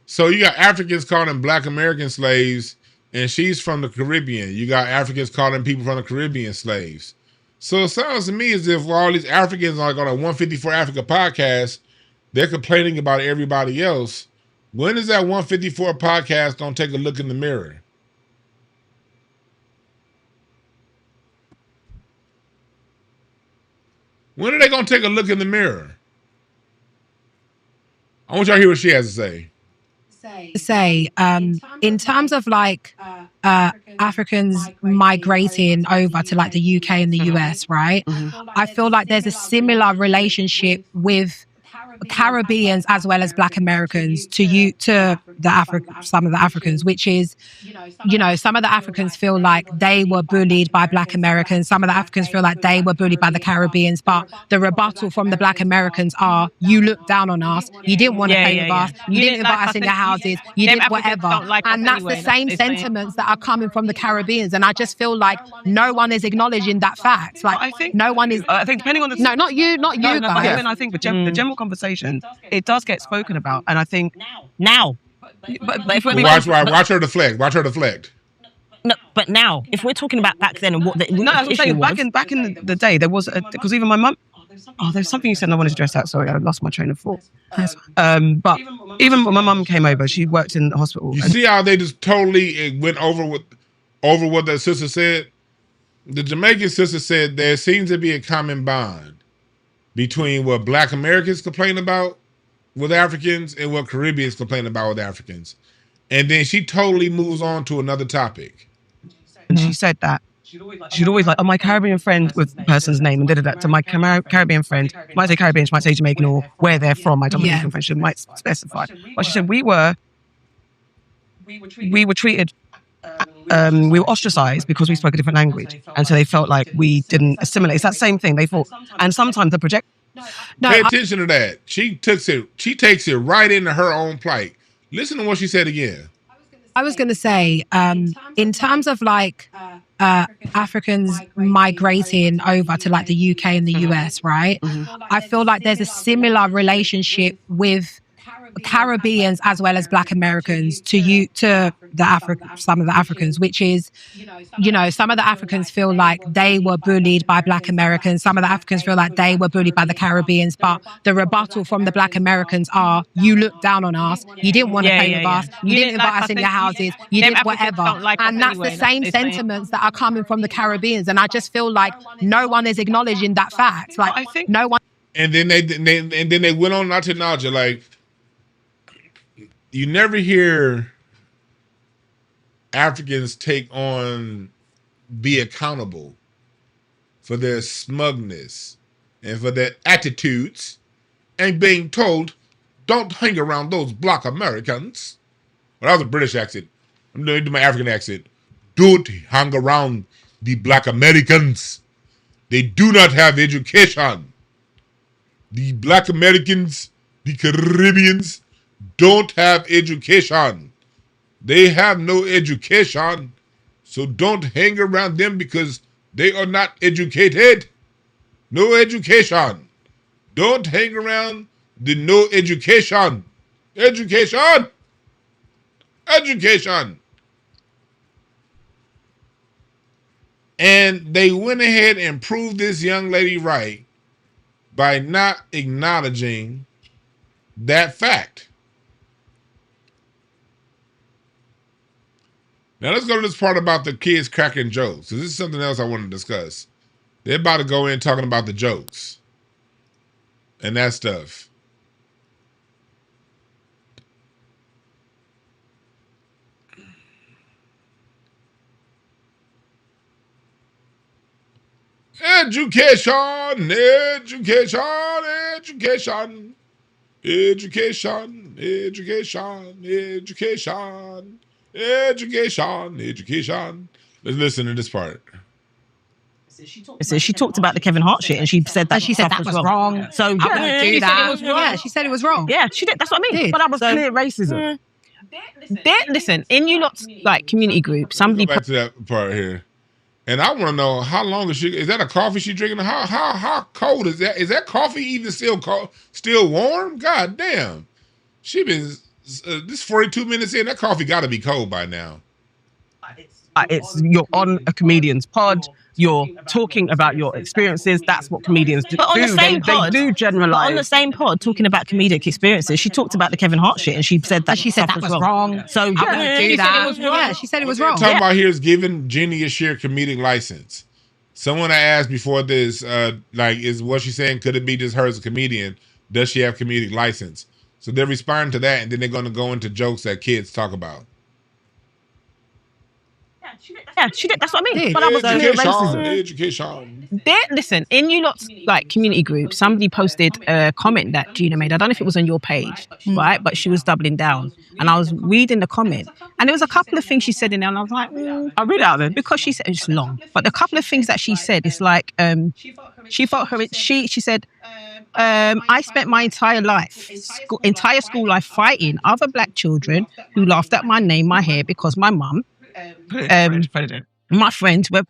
So you got Africans calling Black American slaves, and she's from the Caribbean. You got Africans calling people from the Caribbean slaves. So it sounds to me as if all these Africans like on a 154 Africa podcast, they're complaining about everybody else. When is that 154 podcast gonna take a look in the mirror? When are they gonna take a look in the mirror? I want y'all to hear what she has to say. In terms of like Africans migrating over to like the UK and the US, right? I feel like there's a similar relationship with Caribbeans as well as Black Americans to some of the Africans, which is, some of the Africans feel like they were bullied by Black Americans. Some of the Africans feel like they were bullied by the Caribbeans. But the rebuttal from the Black Americans are, you looked down on us. You didn't want to play with us. You didn't invite us in your houses. You did whatever. And that's the same sentiments that are coming from the Caribbeans. And I just feel like no one is acknowledging that fact. Like, I think no one is. I think depending on the no, not you guys. I think the general conversation, it does get spoken about, and I think now. But if watch her deflect. Watch her deflect. No, but now, if we're talking about back then and what the issue was, back in the day, there was because even my mum. Oh, there's something you said and I wanted to address that. Sorry, I lost my train of thought. But even when my mum came over, she worked in the hospital. You see how they just totally went over what that sister said? The Jamaican sister said there seems to be a common bond between what Black Americans complain about with Africans and what Caribbeans complain about with Africans. And then she totally moves on to another topic. And she said that she'd always like, my Caribbean friend with the person's name and did that to my Caribbean friend. She might say Caribbean, she might say Jamaican or where they're from. My Dominican friend, she might specify. But she said we were treated, we were ostracized because we spoke a different language. And so they felt like we didn't assimilate. It's that same thing they thought. And sometimes the project. Pay attention to that. She takes it right into her own plight. Listen to what she said again. I was going to say, in terms of like Africans migrating over to like the UK and the US, right? I feel like there's a similar relationship with Caribbeans as well as Black Americans to some of the Africans, which is, some of the Africans feel like they were bullied by Black Americans. Some of the Africans feel like they were bullied by the Caribbeans. But the rebuttal from the Black Americans are, you looked down on us. You didn't want to play with us. You didn't invite us in your houses. You did whatever. And that's the same sentiments that are coming from the Caribbeans. And I just feel like no one is acknowledging that fact. Like, I think no one. And then they went on not to acknowledge it. Like, you never hear Africans be accountable for their smugness and for their attitudes and being told, don't hang around those Black Americans. Well, that was a British accent. I'm going to do my African accent. Don't hang around the Black Americans. They do not have education. The Black Americans, the Caribbeans, don't have education. They have no education. So don't hang around them because they are not educated. No education. Don't hang around the no education. Education. Education. And they went ahead and proved this young lady right by not acknowledging that fact. Now let's go to this part about the kids cracking jokes. This is something else I want to discuss. They're about to go in talking about the jokes and that stuff. Education, education, education, education, education, education, education, education. Let's listen to this part. So she talked about the Kevin Hart shit, and she said that was wrong. So I wouldn't do that. Yeah, she said it was wrong. Yeah, she did. That's what I mean. But that was clear racism. Listen, in you lot's like community group, somebody Go back to that part here. And I want to know how long is that a coffee she drinking? How cold is that? Is that coffee even still warm? God damn. She been this 42 minutes in. That coffee got to be cold by now. You're on a comedian's pod. You're talking about your experiences. That's what comedians do. But on the same pod, they do generalize. On the same pod, talking about comedic experiences, she talked about the Kevin Hart shit, and she said that was wrong. So I wouldn't do that. Yeah, she said it was wrong. Talking about here is giving Jenny a sheer comedic license. Someone I asked before this, is what she's saying? Could it be just her as a comedian? Does she have comedic license? So they're responding to that, and then they're going to go into jokes that kids talk about. Yeah, she did. That's what I mean. But I was Education. Listen, in you lot's like community group, somebody posted a comment that Gina made. I don't know if it was on your page, right? But she was doubling down, and I was reading the comment, and there was a couple of things she said in there, and I was like, I'll read it out then, because she said it's long. But a couple of things that she said, it's like she said. I spent my entire school life fighting other black children who laughed at my name, my hair, because my mum. My friends were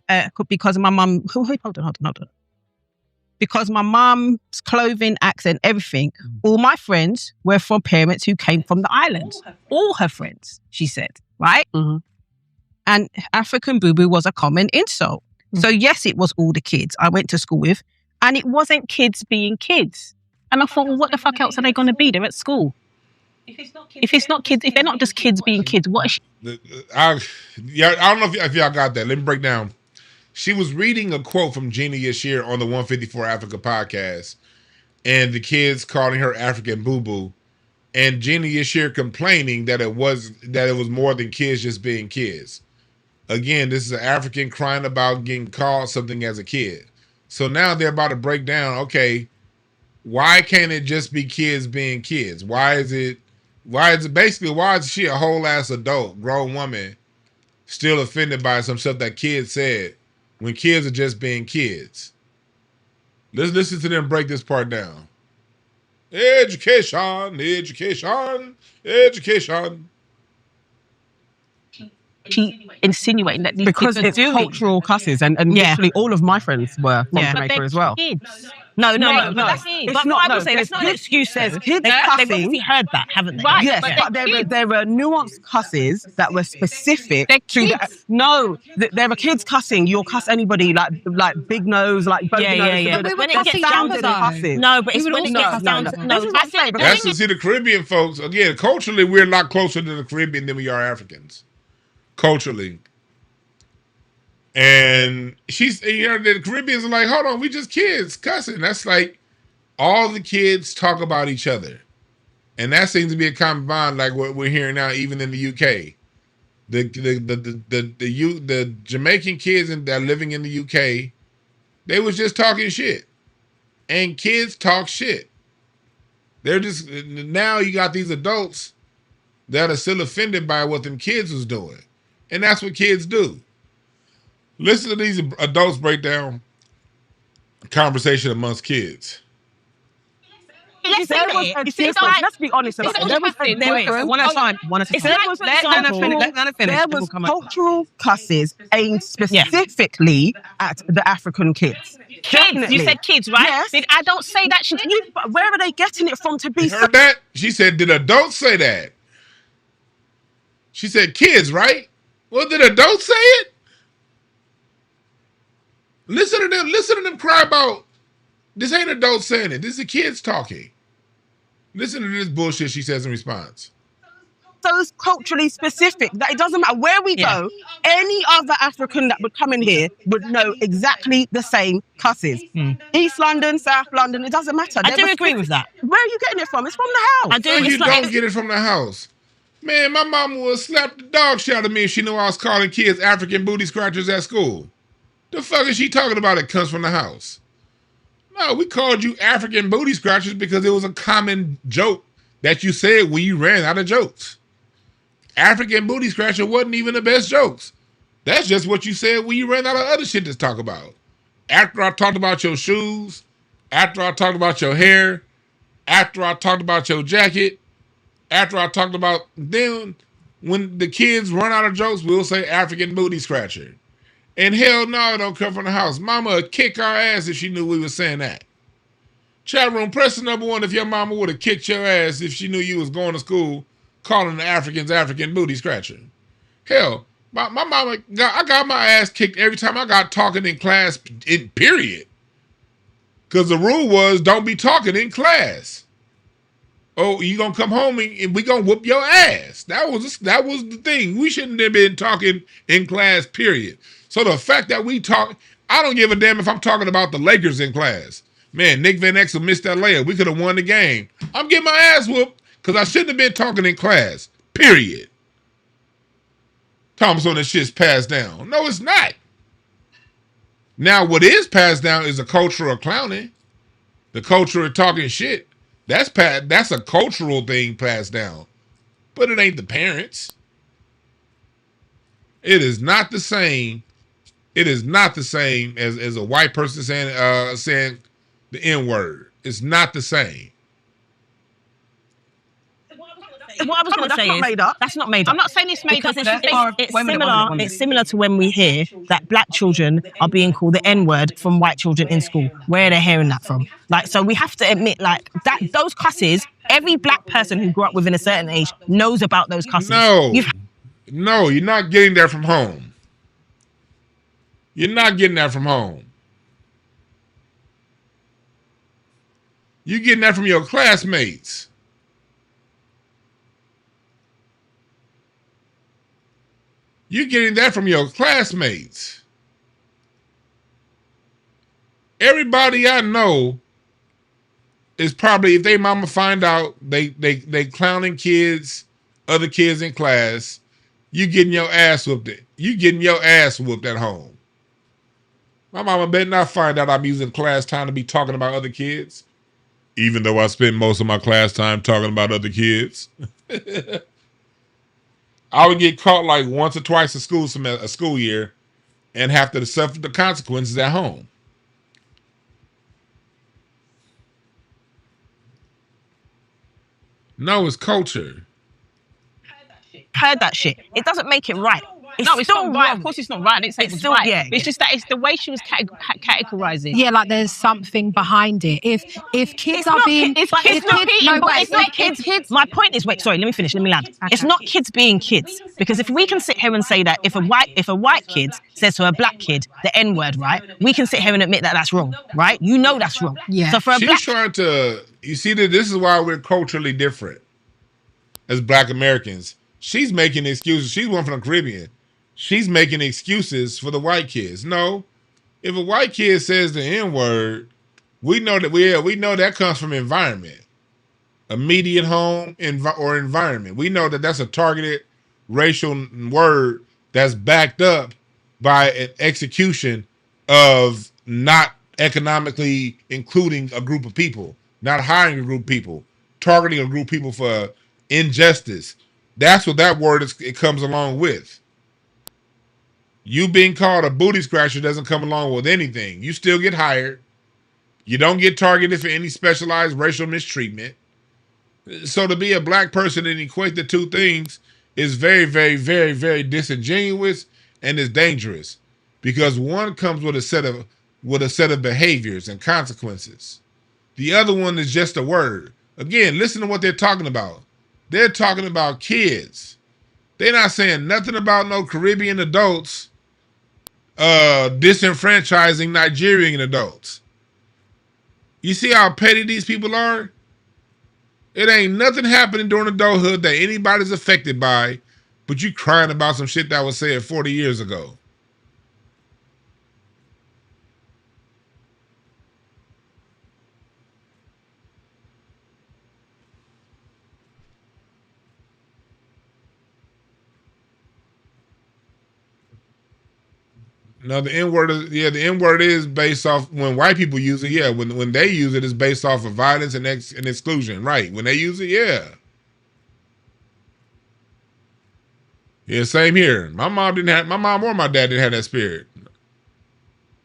because of my mum. Hold on. Because my mum's clothing, accent, everything. All my friends were from parents who came from the islands. All her friends, she said, right? Mm-hmm. And African boo-boo was a common insult. Mm-hmm. So yes, it was all the kids I went to school with, and it wasn't kids being kids. And I thought, well, what the fuck else are they going to be? They're at school. If they're not just kids being kids, what is I don't know if y'all got that. Let me break down. She was reading a quote from Gina Yashir on the 154 Africa podcast, and the kids calling her African boo boo, and Gina Yashir complaining that it was more than kids just being kids. Again, this is an African crying about getting called something as a kid. So now they're about to break down. Okay, why can't it just be kids being kids? Why is she a whole ass adult, grown woman, still offended by some stuff that kids said when kids are just being kids? Let's listen to them break this part down. Education, education, education. She insinuating that these because kids are it's doing cultural cusses, and literally all of my friends were from Jamaica as well. Kids. No. But But I will say that's not an excuse. Kids They've cussing. obviously heard that, haven't they? Right. Yes, But there were nuanced cusses that were specific They're to that. kids. No, there were kids cussing. You'll cuss anybody like big nose, like both Yeah. nose. But we were There's cussing sounded younger, though. cussing. No, but it's We would when it also gets cuss down younger. to no. This is what I'm saying, but That's to see the Caribbean folks. Again, culturally, we're a lot closer to the Caribbean than we are Africans. Culturally. And the Caribbeans are like, hold on, we just kids cussing. That's like all the kids talk about each other. And that seems to be a common bond, like what we're hearing now, even in the UK. The Jamaican kids that are living in the UK, they was just talking shit. And kids talk shit. They're just, now you got these adults that are still offended by what them kids was doing. And that's what kids do. Listen to these adults break down conversation amongst kids. Let's be honest about it. There was one at a time. There was cultural cusses aimed specifically at the African kids. Kids, Definitely. you said kids, right? Yes. I don't say that. Where are they getting it from to be? You heard that? She said, did adults say that? She said kids, right? Well, did adults say it? Listen to them cry about, this ain't adults saying it. This is the kids talking. Listen to this bullshit she says in response. So it's culturally specific. That it doesn't matter where we go. Any other African that would come in here would know exactly the same cusses. East London, South London, it doesn't matter. I do agree with that. Where are you getting it from? It's from the house. I do. You don't get it from the house. Man, my mom would slap the dog shit out of me if she knew I was calling kids African booty scratchers at school. The fuck is she talking about? It comes from the house. No, we called you African booty scratchers because it was a common joke that you said when you ran out of jokes. African booty scratcher wasn't even the best jokes. That's just what you said when you ran out of other shit to talk about. After I talked about your shoes, after I talked about your hair, after I talked about your jacket, after I talked about them, when the kids run out of jokes, we'll say African booty scratcher. And hell no, it don't come from the house. Mama would kick our ass if she knew we were saying that. Chat room, press the number 1 if your mama would have kicked your ass if she knew you was going to school calling the Africans African booty scratcher. Hell, my mama, I got my ass kicked every time I got talking in class, period. Because the rule was don't be talking in class. Oh, you gonna come home and we gonna whoop your ass. That was the thing. We shouldn't have been talking in class, period. So the fact that we talk, I don't give a damn if I'm talking about the Lakers in class. Man, Nick Van Exel missed that layup. We could have won the game. I'm getting my ass whooped because I shouldn't have been talking in class, period. Thompson, this shit's passed down. No, it's not. Now, what is passed down is a culture of clowning. The culture of talking shit. That's a cultural thing passed down. But it ain't the parents. It is not the same. It is not the same as a white person saying the N-word. It's not the same. What I was going to say is made up. That's not made up. I'm not saying it's made Because up. it's similar to when we hear that black children are being called the N-word from white children in school. Where are they hearing that from? Like, so we have to admit, like, that those cusses, every black person who grew up within a certain age knows about those cusses. No, you're not getting that from home. You're not getting that from home. You're getting that from your classmates. You're getting that from your classmates. Everybody I know is probably, if they mama find out they clowning kids, other kids in class, you getting your ass whooped. You getting your ass whooped at home. My mama better not find out I'm using class time to be talking about other kids, even though I spend most of my class time talking about other kids. I would get caught like once or twice a school year and have to suffer the consequences at home. No, it's culture. Heard that shit. It doesn't make it right. It's not right. Of course, it's not right. I didn't say it was right. Yeah. It's just that it's the way she was categorizing. Yeah, like there's something behind it. If kids are being, kids. My point is, sorry, let me finish. Let me land. Okay. It's not kids being kids, because if we can sit here and say that if a white kid says to a black kid the N-word, right, we can sit here and admit that that's wrong, right? You know that's wrong. Yeah. So for She's trying to. You see that this is why we're culturally different as Black Americans. She's making excuses. She's one from the Caribbean. She's making excuses for the white kids. No, if a white kid says the N-word, we know that we know that comes from environment, immediate home or environment. We know that that's a targeted racial word that's backed up by an execution of not economically including a group of people, not hiring a group of people, targeting a group of people for injustice. That's what that word it comes along with. You being called a booty scratcher doesn't come along with anything. You still get hired. You don't get targeted for any specialized racial mistreatment. So to be a black person and equate the two things is very, very, very, very disingenuous and is dangerous, because one comes with a set of behaviors and consequences. The other one is just a word. Again, listen to what they're talking about. They're talking about kids. They're not saying nothing about no Caribbean adults disenfranchising Nigerian adults. You see how petty these people are? It ain't nothing happening during adulthood that anybody's affected by, but you crying about some shit that was said 40 years ago. No, the N word is the N word is based off when white people use it. Yeah, when they use it, it's based off of violence and exclusion. Right? When they use it, yeah. Yeah, same here. My mom or my dad didn't have that spirit.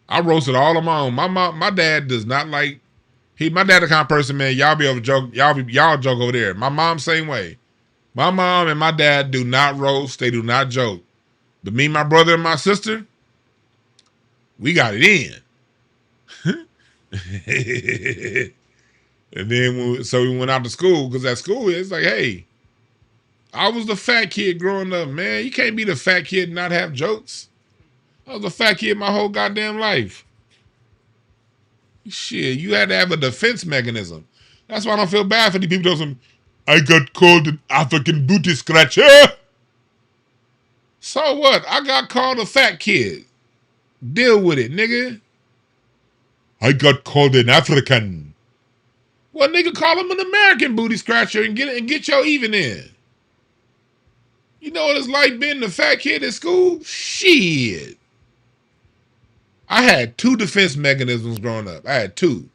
I roasted all of my own. My dad does not like. My dad the kind of person, man. Y'all be able to joke. Y'all joke over there. My mom same way. My mom and my dad do not roast. They do not joke. But me, my brother, and my sister, we got it in. And then so we went out to school because at school it's like, hey, I was the fat kid growing up, man. You can't be the fat kid and not have jokes. I was a fat kid my whole goddamn life. Shit, you had to have a defense mechanism. That's why I don't feel bad for the people who say, I got called an African booty scratcher. So what? I got called a fat kid. Deal with it, nigga. I got called an African. Well, nigga, call him an American booty scratcher and get your even in. You know what it's like being the fat kid at school? Shit. I had 2 defense mechanisms growing up. I had 2.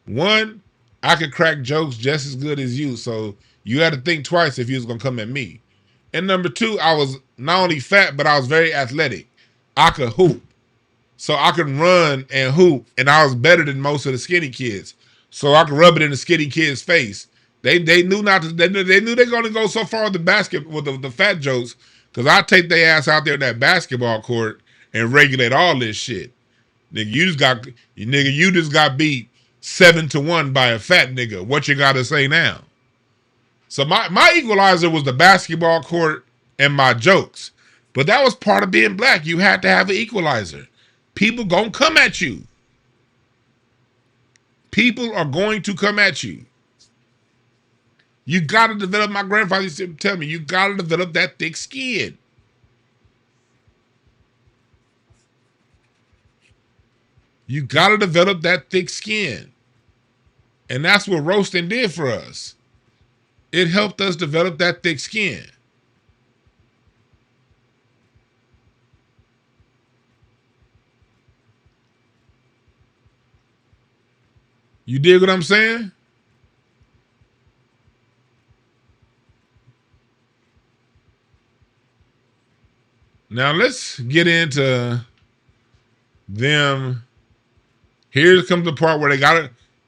One, I could crack jokes just as good as you, so you had to think twice if you was going to come at me. And number 2, I was not only fat, but I was very athletic. I could hoop. So I could run and hoop, and I was better than most of the skinny kids. So I could rub it in the skinny kid's face. They knew not to. They knew they're going to go so far with the basket with the fat jokes, because I take their ass out there in that basketball court and regulate all this shit. Nigga, you just got beat 7-1 by a fat nigga. What you got to say now? So my equalizer was the basketball court and my jokes, but that was part of being black. You had to have an equalizer. People gonna come at you. People are going to come at you. You got to develop, my grandfather used to tell me, you got to develop that thick skin. You got to develop that thick skin. And that's what roasting did for us. It helped us develop that thick skin. You dig what I'm saying? Now let's get into them. Here comes the part where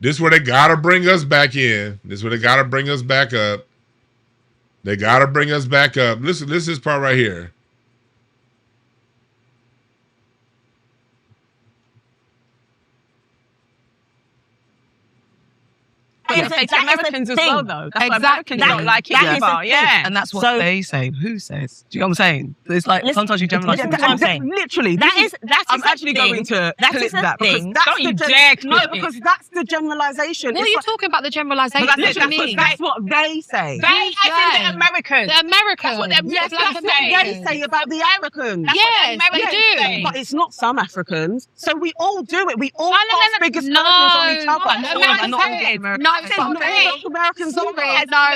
this is where they gotta bring us back in. This is where they gotta bring us back up. They gotta bring us back up. Listen, this is this part right here. It's Americans as well, though. That's exactly. Americans don't like it either. Yeah. And that's what they say. Who says? Do you know what I'm saying? It's like sometimes you generalize. That's what I'm saying. Literally. I'm actually going to clip that because because that's the generalization. What are you talking about the generalization? That's what they say. They say the Americans. The Americans. That's what they say about the Africans. Yes, they do. But it's not some Africans. So we all do it. We all cast bigger spurs on each other. No,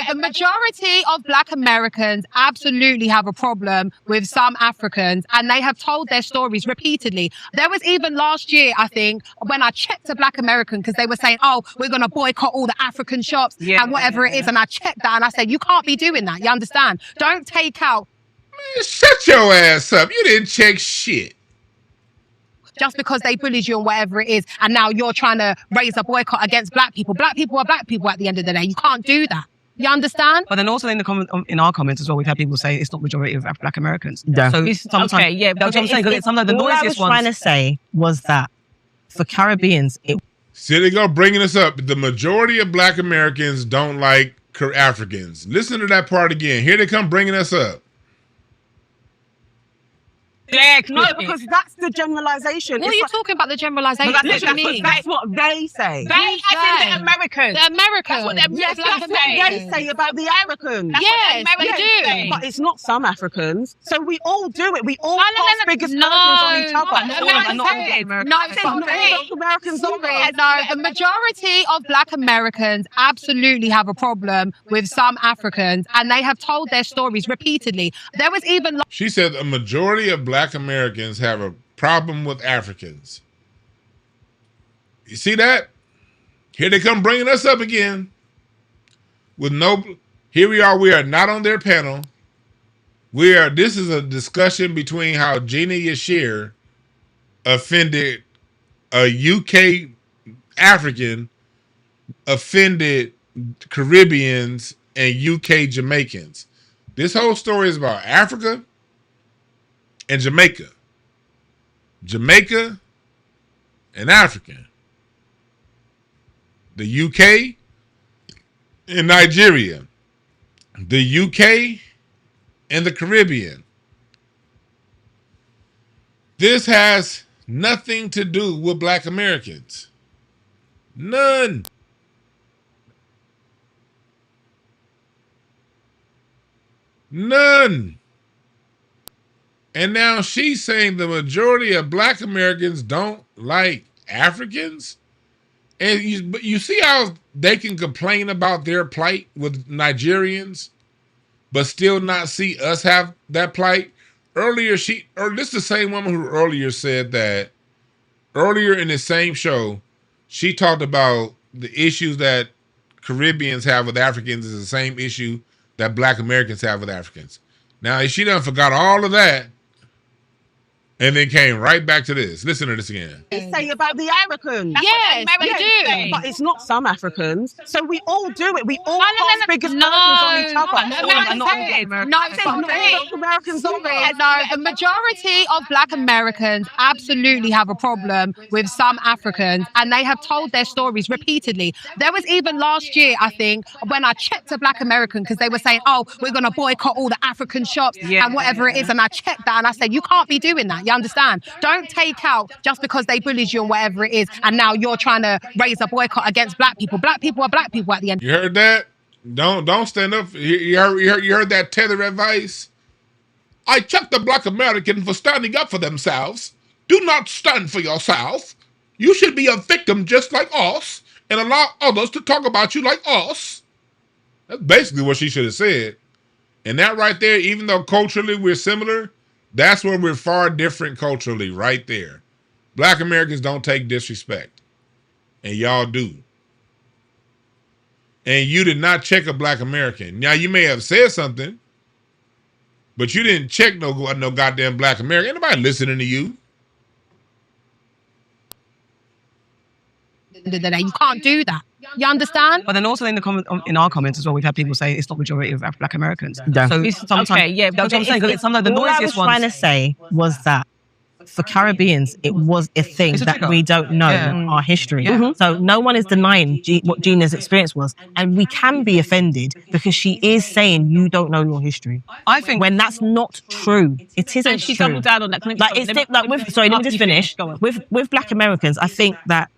the majority of Black Americans absolutely have a problem with some Africans, and they have told their stories repeatedly. There was even last year, I think, when I checked a Black American, because they were saying, oh, we're going to boycott all the African shops and whatever it is. And I checked that and I said, you can't be doing that. You understand? Don't take out. Man, shut your ass up. You didn't check shit. Just because they bullied you and whatever it is, and now you're trying to raise a boycott against black people. Black people are black people at the end of the day. You can't do that. You understand? But then also in our comments as well, we've had people say it's not majority of Black Americans. Yeah. So sometimes, that's what I'm saying. Because sometimes the noisiest ones. What I was trying to say was that for Caribbeans, see, they go bringing us up. The majority of Black Americans don't like Africans. Listen to that part again. Here they come bringing us up. No, because that's the generalization. What are you talking about the generalization? That's what they say. They say the Americans. The Americans. That's what they say about the Africans. Yes, they do. But it's not some Africans. So we all do it. We all cast bigger spurs on each other. The majority of Black Americans absolutely have a problem with some Africans, and they have told their stories repeatedly. There was even... She said a majority of Black Americans have problem with Africans. You see that? Here they come bringing us up again. Here we are not on their panel. This is a discussion between how Gina Yashir offended a UK African, offended Caribbeans and UK Jamaicans. This whole story is about Africa and Jamaica. Jamaica and Africa. The UK and Nigeria. The UK and the Caribbean. This has nothing to do with Black Americans. None. None. And now she's saying the majority of Black Americans don't like Africans? And you see how they can complain about their plight with Nigerians, but still not see us have that plight? This is the same woman who earlier said that, earlier in the same show, she talked about the issues that Caribbeans have with Africans is the same issue that Black Americans have with Africans. Now, she done forgot all of that and then came right back to this. Listen to this again. They say about the Africans. Yes, they do. But it's not some Africans. So we all do it. We all cast biggest Americans on each other. No, the majority of Black Americans absolutely have a problem with some Africans, and they have told their stories repeatedly. There was even last year, I think, when I checked a Black American, because they were saying, oh, we're going to boycott all the African shops and whatever it is, and I checked that and I said, you can't be doing that. You understand? Don't take out just because they bullied you and whatever it is, and now you're trying to raise a boycott against Black people. Black people are Black people at the end. You heard that? Don't stand up. You heard that tether advice? I check the Black American for standing up for themselves. Do not stand for yourself. You should be a victim just like us and allow others to talk about you like us. That's basically what she should have said. And that right there, even though culturally we're similar, that's where we're far different culturally, right there. Black Americans don't take disrespect. And y'all do. And you did not check a Black American. Now, you may have said something, but you didn't check no goddamn Black American. Ain't nobody listening to you. You can't do that. You understand? But then also in our comments as well, we've had people say it's not majority of Black Americans. Yeah. So sometimes, okay, yeah. That's what I'm saying. Because some of the noisiest ones. What I was trying to say was that for Caribbeans, it was a thing that we don't know our history. Yeah. So no one is denying what Gina's experience was. And we can be offended because she is saying you don't know your history. I think when that's not true, it isn't and she true. doubled down on that. Let me just finish. With Black Americans, I think that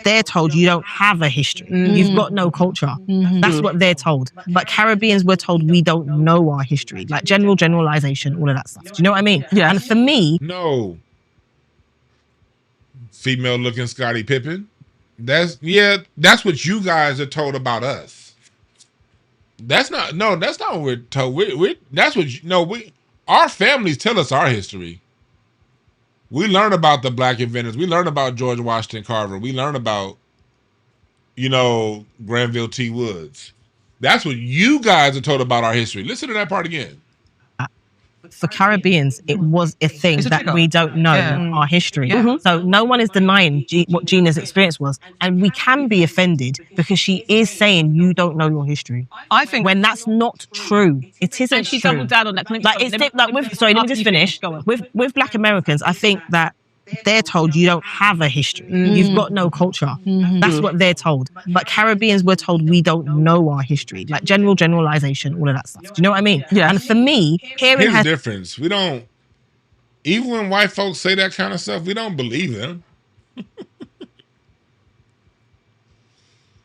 they're told you don't have a history. You've got no culture. That's what they're told. But Caribbeans, we're told we don't know our history. Like generalization, all of that stuff. Do you know what I mean? Yeah. And for me... No. Female-looking Scottie Pippen. That's what you guys are told about us. That's not what we're told. Our families tell us our history. We learn about the Black inventors. We learn about George Washington Carver. We learn about, Granville T. Woods. That's what you guys are told about our history. Listen to that part again. For Caribbeans, it was a thing that we don't know our history. So no one is denying what Gina's experience was. And we can be offended because she is saying you don't know your history. I think when that's not true, it isn't and she true. doubled down on that. Let me just finish. With Black Americans, I think that they're told you don't have a history. You've got no culture. That's what they're told. But Caribbeans, we're told we don't know our history. Like generalization, all of that stuff. Do you know what I mean? Yeah. And for me, here's the difference. We don't, even when white folks say that kind of stuff, we don't believe them.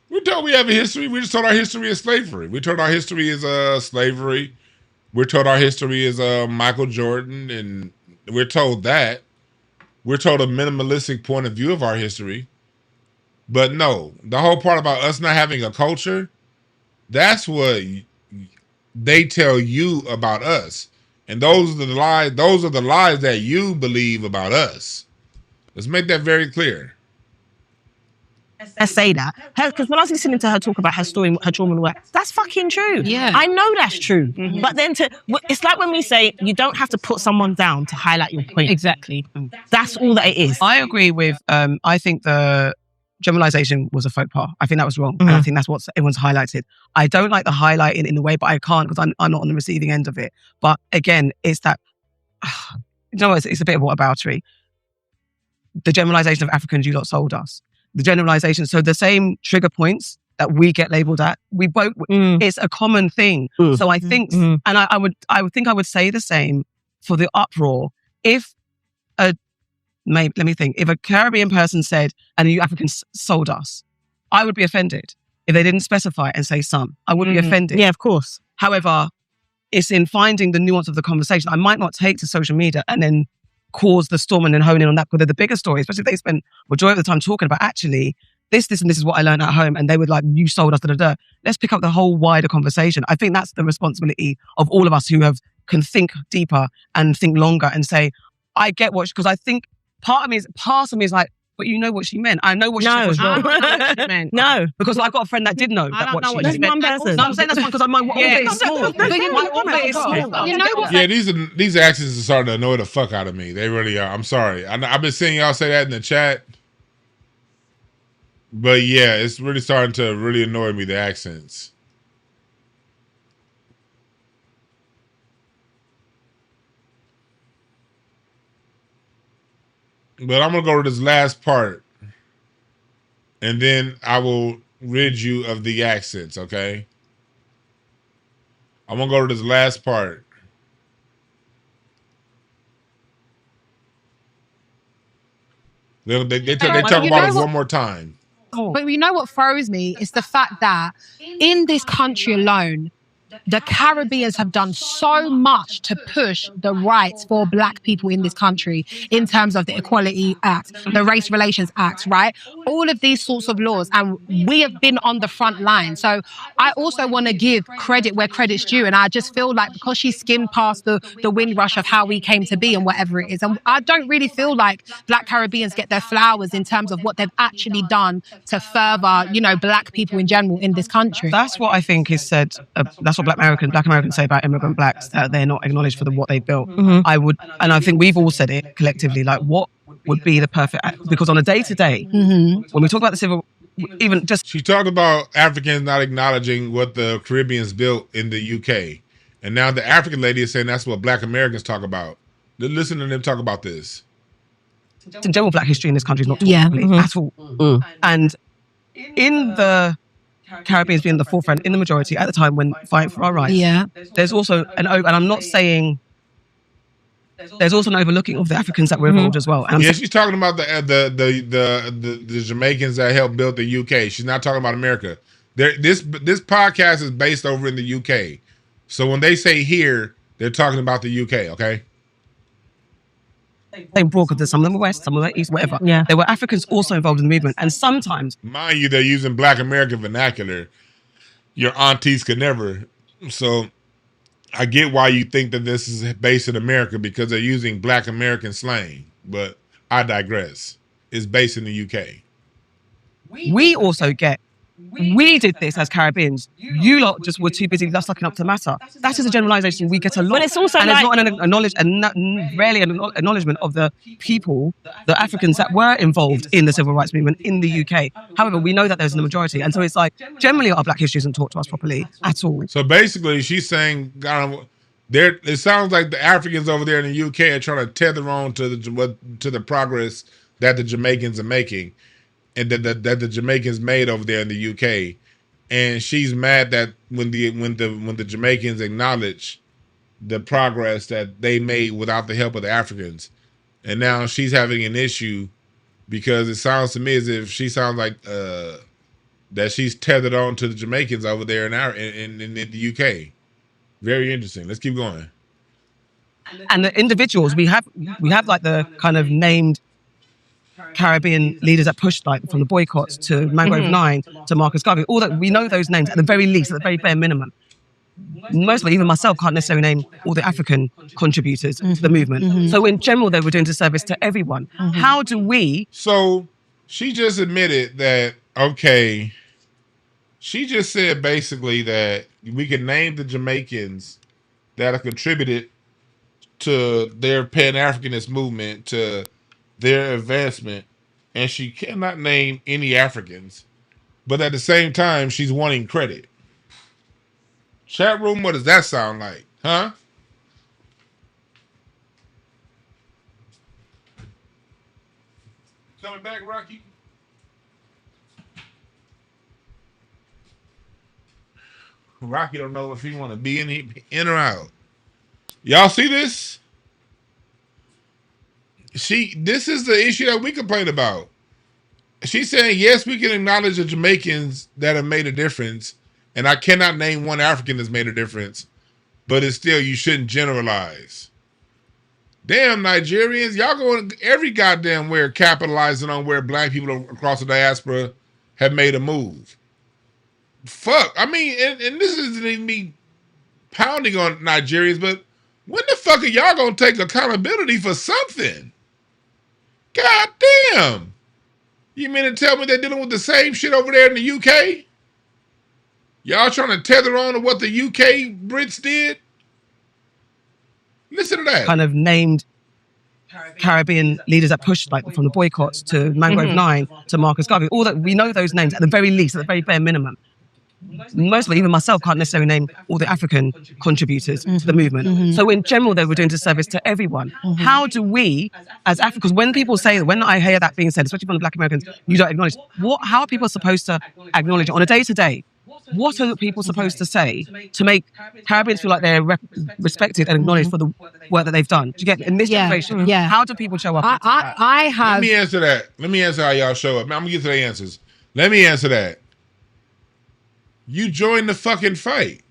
We're told we have a history. We just told our history is slavery. We told our history is slavery. We're told our history is Michael Jordan, and we're told that. We're told a minimalistic point of view of our history. But no, the whole part about us not having a culture, that's what they tell you about us. And those are the lies. Those are the lies that you believe about us. Let's make that very clear. I say that because when I was listening to her talk about her story, her trauma and all that, that's fucking true. Yeah, I know that's true. Mm-hmm. But then it's like when we say you don't have to put someone down to highlight your point. Exactly. That's all that it is. I agree with. I think the generalization was a faux pas. I think that was wrong, and I think that's what everyone's highlighted. I don't like the highlighting in the way, but I can't because I'm not on the receiving end of it. But again, it's that it's a bit of whataboutery. The generalization of Africans you lot sold us. The generalization. So the same trigger points that we get labeled at, we both. It's a common thing. So I think, and I would say the same for the uproar. If let me think. If a Caribbean person said, "And you Africans sold us," I would be offended. If they didn't specify and say some, I wouldn't be offended. Yeah, of course. However, it's in finding the nuance of the conversation. I might not take to social media and then cause the storm and then hone in on that because they're the bigger story, especially if they spend majority of the time talking about actually this and this is what I learned at home, and they would like, you sold us, Let's pick up the whole wider conversation. I think that's the responsibility of all of us who can think deeper and think longer and say, I get what, because I think part of me is like, but you know what she meant. I know what she said was wrong. I know what she meant. No. Because I've got a friend that did know that what she meant. That's one person. No, I'm saying that's one because my orbit is small. My orbit is small. You know what? Yeah, these accents are starting to annoy the fuck out of me. They really are. I'm sorry. I've been seeing y'all say that in the chat. But yeah, it's really starting to really annoy me, the accents. But I'm going to go to this last part. And then I will rid you of the accents, okay? I'm going to go to this last part. They talk about it one more time. But you know what throws me is the fact that in this country alone, the Caribbeans have done so much to push the rights for Black people in this country in terms of the Equality Act, the Race Relations Act, right? All of these sorts of laws, and we have been on the front line. So I also want to give credit where credit's due, and I just feel like because she skimmed past the windrush of how we came to be and whatever it is, and I don't really feel like Black Caribbeans get their flowers in terms of what they've actually done to further, Black people in general in this country. That's what I think is said. That's what Black Americans say about immigrant Blacks, that they're not acknowledged for what they've built. I think we've all said it collectively, like what would be the perfect, because on a day-to-day, when we talk about the civil, even just... She talked about Africans not acknowledging what the Caribbeans built in the UK. And now the African lady is saying that's what Black Americans talk about. Listen to them talk about this. In general, Black history in this country is not taught at all. And in the Caribbeans being the forefront, in the majority at the time when fighting for our rights, there's also and I'm not saying there's also an overlooking of the Africans that were involved as well. And she's talking about the Jamaicans that helped build the UK. She's not talking about America. This podcast is based over in the UK. So when they say here, they're talking about the UK, okay? They broad because some of them were West, some of them were East, whatever. Yeah. There were Africans also involved in the movement. And sometimes... Mind you, they're using Black American vernacular. Your aunties could never. So I get why you think that this is based in America because they're using Black American slang. But I digress. It's based in the UK. We also get... We did this as Caribbeans. You lot just were too busy sucking up to the matter. That is a generalization we get a lot. But it's also and it's not rarely an acknowledgement of the people, the Africans that were involved in the civil rights movement in the UK. However, we know that there's a majority. And so it's like, generally our Black history isn't taught to us properly at all. So basically, she's saying, it sounds like the Africans over there in the UK are trying to tether on to the progress that the Jamaicans are making. And that the Jamaicans made over there in the UK, and she's mad that when the Jamaicans acknowledge the progress that they made without the help of the Africans, and now she's having an issue because it sounds to me as if she sounds like that she's tethered on to the Jamaicans over there in the UK. Very interesting. Let's keep going. And the individuals we have like the kind of named Caribbean leaders that pushed, like from the boycotts to Mangrove 9 to Marcus Garvey, all that we know those names at the very least, at the very bare minimum. mostly, even myself, can't necessarily name all the African contributors to the movement. So in general, they were doing disservice to everyone. How do we? So she just admitted that, okay, she just said basically that we can name the Jamaicans that have contributed to their Pan-Africanist movement, to their advancement, and she cannot name any Africans. But at the same time, she's wanting credit. Chat room, what does that sound like? Huh? Coming back, Rocky? Rocky don't know if he want to be in or out. Y'all see this? This is the issue that we complain about. She's saying, yes, we can acknowledge the Jamaicans that have made a difference, and I cannot name one African that's made a difference, but it's still, you shouldn't generalize. Damn, Nigerians, y'all going every goddamn where capitalizing on where black people across the diaspora have made a move. Fuck. I mean, and this isn't even me pounding on Nigerians, but when the fuck are y'all gonna take accountability for something? God damn. You mean to tell me they're dealing with the same shit over there in the UK? Y'all trying to tether on to what the UK Brits did? Listen to that. Kind of named Caribbean leaders that pushed, like from the boycotts to Mangrove 9 to Marcus Garvey. All that, we know those names at the very least, at the very bare minimum. Mostly, even myself, can't necessarily name all the African contributors to the movement. So in general, they were doing disservice to everyone. How do we, as Africans, when people say, when I hear that being said, especially from the Black Americans, you don't acknowledge, how are people supposed to acknowledge it on a day-to-day? What are people supposed to say to make Caribbeans feel like they're respected and acknowledged for the work that they've done? Do you get in this generation? How do people show up? I have. Let me answer that. Let me answer how y'all show up. I'm gonna get to the answers. Let me answer that. You join the fucking fight.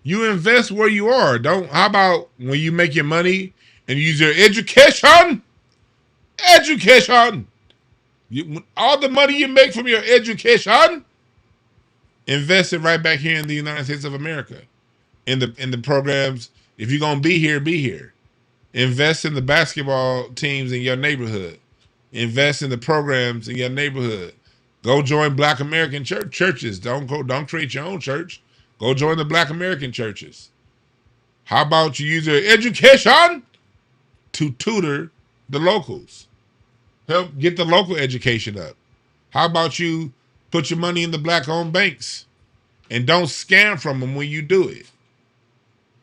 You invest where you are. How about when you make your money and use your education? Education. All the money you make from your education, invest it right back here in the United States of America. In the programs. If you're gonna be here, be here. Invest in the basketball teams in your neighborhood. Invest in the programs in your neighborhood. Go join Black American churches. Don't create your own church. Go join the Black American churches. How about you use your education to tutor the locals? Help get the local education up. How about you put your money in the Black-owned banks and don't scam from them when you do it?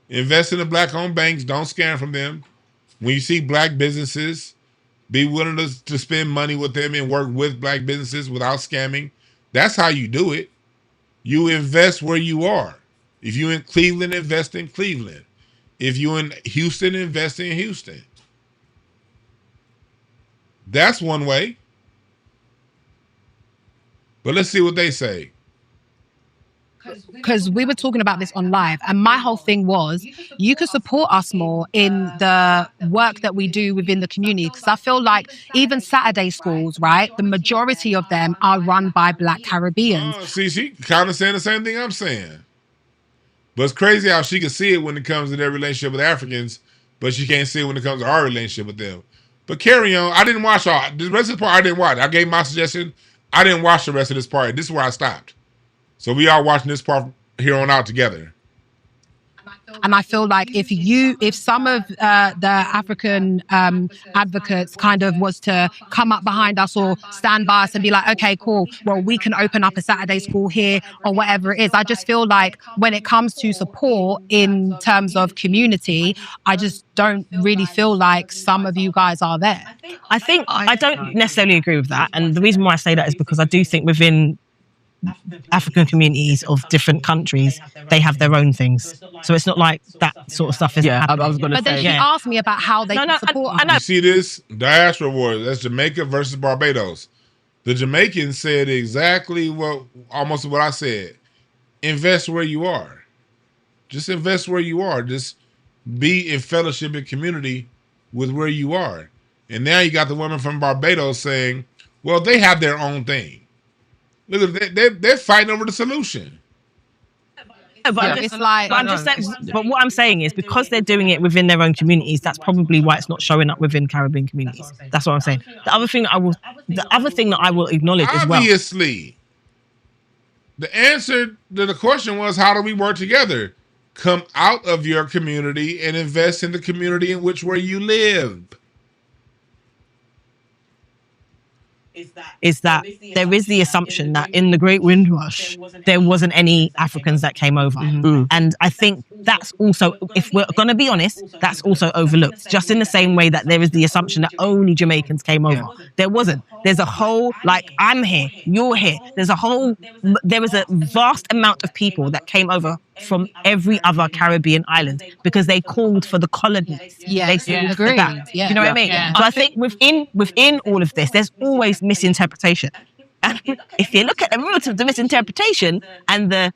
Invest in the Black-owned banks. Don't scam from them. When you see Black businesses, be willing to spend money with them and work with Black businesses without scamming. That's how you do it. You invest where you are. If you're in Cleveland, invest in Cleveland. If you're in Houston, invest in Houston. That's one way. But let's see what they say. Because we were talking about this on live, and my whole thing was, you could support us more in the work that we do within the community. Because I feel like even Saturday schools, right, the majority of them are run by Black Caribbeans. See, she kind of saying the same thing I'm saying. But it's crazy how she can see it when it comes to their relationship with Africans, but she can't see it when it comes to our relationship with them. But carry on. I didn't watch all the rest of the part. I didn't watch. I gave my suggestion. I didn't watch the rest of this part. This is where I stopped. So we are watching this part here on out together. And I feel like if some of the African advocates kind of was to come up behind us or stand by us and be like, okay, cool, well, we can open up a Saturday school here or whatever it is. I just feel like when it comes to support in terms of community, I just don't really feel like some of you guys are there. I think I don't necessarily agree with that. And the reason why I say that is because I do think within African communities of different countries, they have their own things. So it's not like that sort of stuff isn't happening. I was gonna say. But then she asked me about how they can support us. You see this? Diaspora Wars. That's Jamaica versus Barbados. The Jamaicans said exactly almost what I said. Invest where you are. Just invest where you are. Just be in fellowship and community with where you are. And now you got the woman from Barbados saying, well, they have their own thing. Look, they're fighting over the solution. But Yeah. I'm just, It's like- but I'm just saying, but what I'm saying is because they're doing it within their own communities, that's probably why it's not showing up within Caribbean communities. That's what I'm saying. The other thing that I will acknowledge as well. Obviously, the answer to the question was, how do we work together? Come out of your community and invest in the community in which where you live. Is that there is the assumption that in the Great Windrush there wasn't any Africans that came over, and I think that's also, if we're going to be honest, that's also overlooked. Just in the same way that there is the assumption that only Jamaicans came over, there wasn't. There's a whole, like, I'm here, you're here. There was a vast amount of people that came over from every other Caribbean island because they called for the colonies. They called for that. You know what I mean? So I think within all of this, there's always misinterpretation. And if you look at the roots of the misinterpretation and the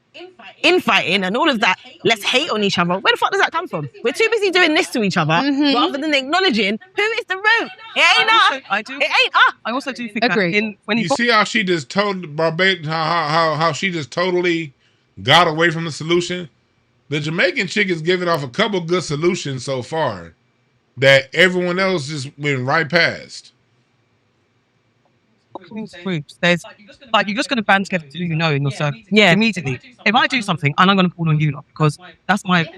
infighting and all of that, let's hate on each other. Where the fuck does that come from? We're too busy doing this to each other rather than acknowledging who is the root. It ain't us. It ain't us. I also do think that when you see how she just told Barbados how she just totally got away from the solution. The Jamaican chick is giving off a couple good solutions so far that everyone else just went right past. Groups. There's like, you're just going to band together who you know in your circle. Yeah. Immediately. If I do something, and I'm going to call on you lot because that's my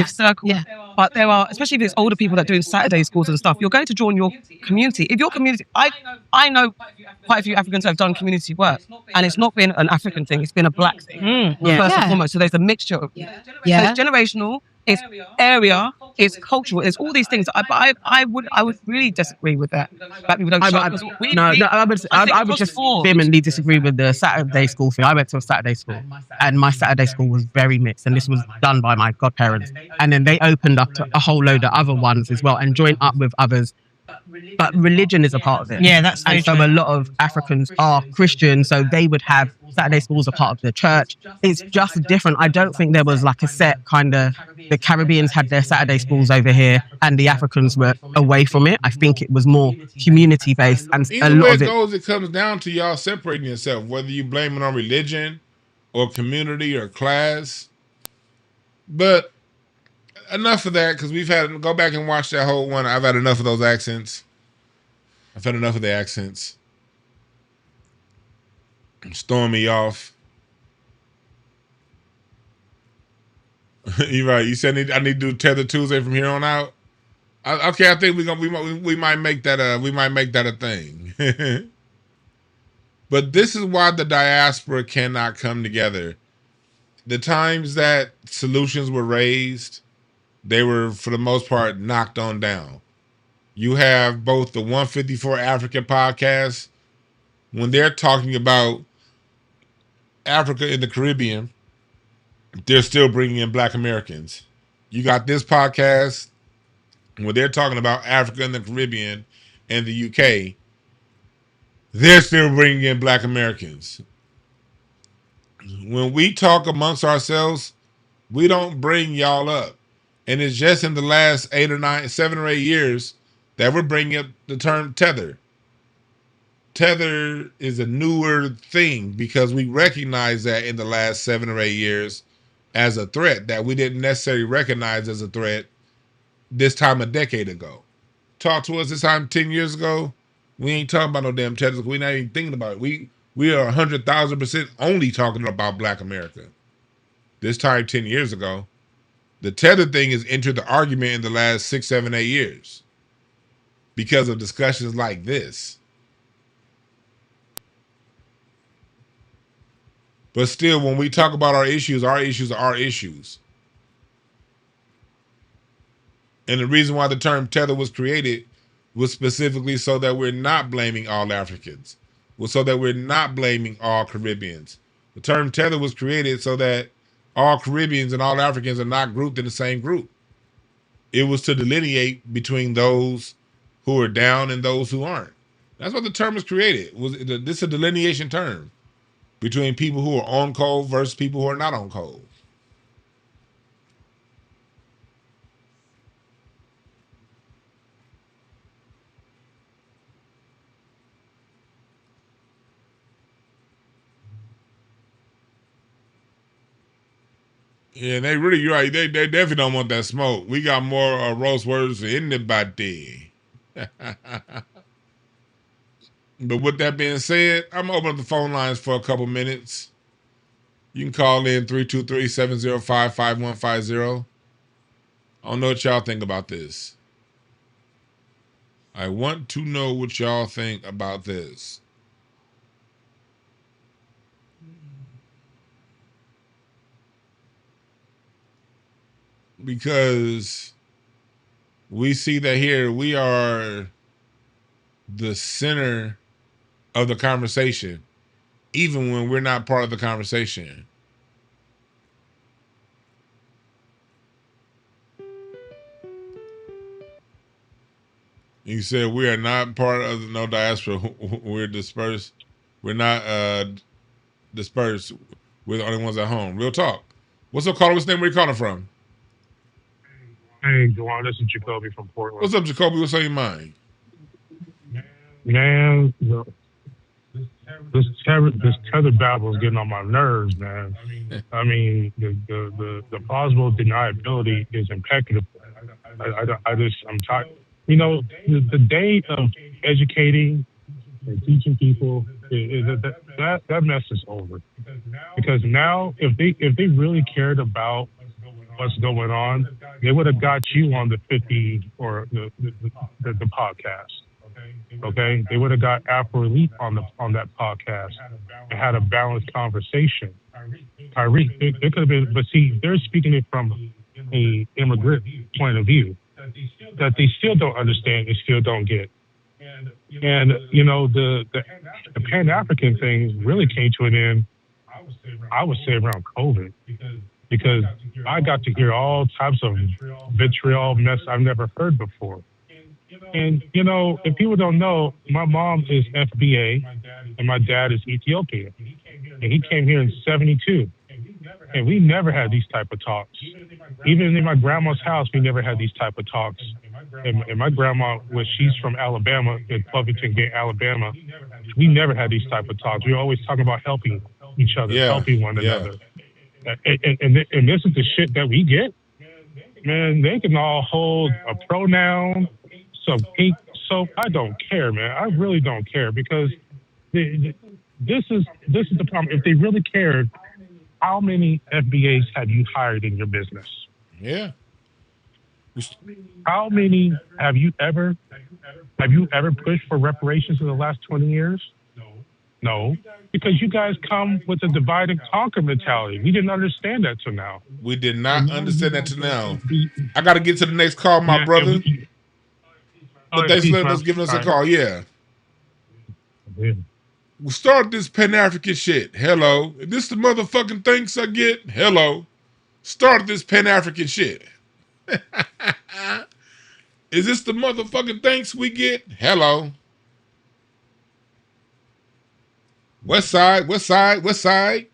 circle. Yeah. But there are, especially if it's older people that do Saturday schools and stuff, you're going to join your community. If your community, I know quite a few Africans who have done community work, and it's not been an African thing; it's been a black thing first and foremost. So there's a mixture of So it's generational. It's area, it's cultural, it's all these things. I would really disagree with that. Black people don't I would just vehemently disagree with the Saturday school thing. I went to a Saturday school, and my Saturday school was very mixed, and this was done by my godparents. And then they opened up to a whole load of other ones as well, and joined up with others. But religion is a part of it. Yeah, that's very and so true. a lot of Africans are Christian, so they would have Saturday schools a part of the church. It's just different. I don't think there was like a set kind of, the Caribbeans had their Saturday schools over here and the Africans were away from it. I think it was more community based, and Either a lot way of it it goes, it comes down to y'all separating yourself, whether you blame it on religion or community or class. But enough of that, because go back and watch that whole one. I've had enough of those accents. I've had enough of the accents. Storm me off. You're right. You said I need to do Tether Tuesday from here on out. Okay, I think we might make that a thing. But this is why the diaspora cannot come together. The times that solutions were raised, they were for the most part knocked on down. You have both the 154 Africa podcast, when they're talking about Africa in the Caribbean, they're still bringing in Black Americans. You got this podcast, when they're talking about Africa in the Caribbean and the UK, they're still bringing in Black Americans. When we talk amongst ourselves, we don't bring y'all up. And it's just in the last 7 or 8 years that we're bringing up the term tether. Tether is a newer thing because we recognize that in the last 7 or 8 years as a threat that we didn't necessarily recognize as a threat this time a decade ago. Talk to us this time 10 years ago, we ain't talking about no damn tethers. We're not even thinking about it. We are 100,000% only talking about Black America. This time 10 years ago, the tether thing has entered the argument in the last 6, 7, 8 years because of discussions like this. But still, when we talk about our issues are our issues. And the reason why the term tether was created was specifically so that we're not blaming all Africans, was so that we're not blaming all Caribbeans. The term tether was created so that all Caribbeans and all Africans are not grouped in the same group. It was to delineate between those who are down and those who aren't. That's what the term was created. This is a delineation term between people who are on code versus people who are not on code. Yeah, they really, you're right. They definitely don't want that smoke. We got more roast words than anybody. But with that being said, I'm gonna open up the phone lines for a couple minutes. You can call in 323-705-5150. I don't know what y'all think about this. I want to know what y'all think about this. Because we see that here we are the center of the conversation, even when we're not part of the conversation. You said we are not part of the no diaspora. We're dispersed. We're not dispersed. We're the only ones at home. Real talk. What's up, caller? What's the name? Where you calling from? Hey, Dwann, this is Jacoby from Portland. What's up, Jacoby? What's on your mind? Man, this tether battle is getting on my nerves, man. I mean, the plausible deniability is impeccable. I'm tired. You know, the day of educating and teaching people, that mess is over. Because now, if they really cared about what's going on, they would have got you on the 50 or the podcast. Okay, they would have got Afro Elite on that podcast and had a balanced conversation. Tyreek, it could have been, but see, they're speaking it from a immigrant point of view that they still don't understand, they still don't get. And you know, the Pan African thing really came to an end, I would say, around COVID, because I got to hear all types of vitriol mess I've never heard before. And you know, if people don't know, my mom is FBA and my dad is Ethiopian, and he came here in '72, and we never had these type of talks. Even in my grandma's house, we never had these type of talks. And my grandma, she's from Alabama, in Covington Gate, Alabama. We never had these type of talks. We were always talking about helping each other, helping one another. And this is the shit that we get. Man, they can all hold a pronoun. So I don't care, man. I really don't care, because this is the problem. If they really cared, how many FBAs have you hired in your business? Yeah. How many have you ever pushed for reparations in the last 20 years? No, because you guys come with a divide and conquer mentality. We didn't understand that till now. We did not understand that till now. I got to get to the next call, my brother. But thanks for letting us give us a call. Yeah. We start this Pan-African shit. Hello. Is this the motherfucking thanks I get? Hello. Start this Pan-African shit. Is this the motherfucking thanks we get? Hello. West side, west side, west side.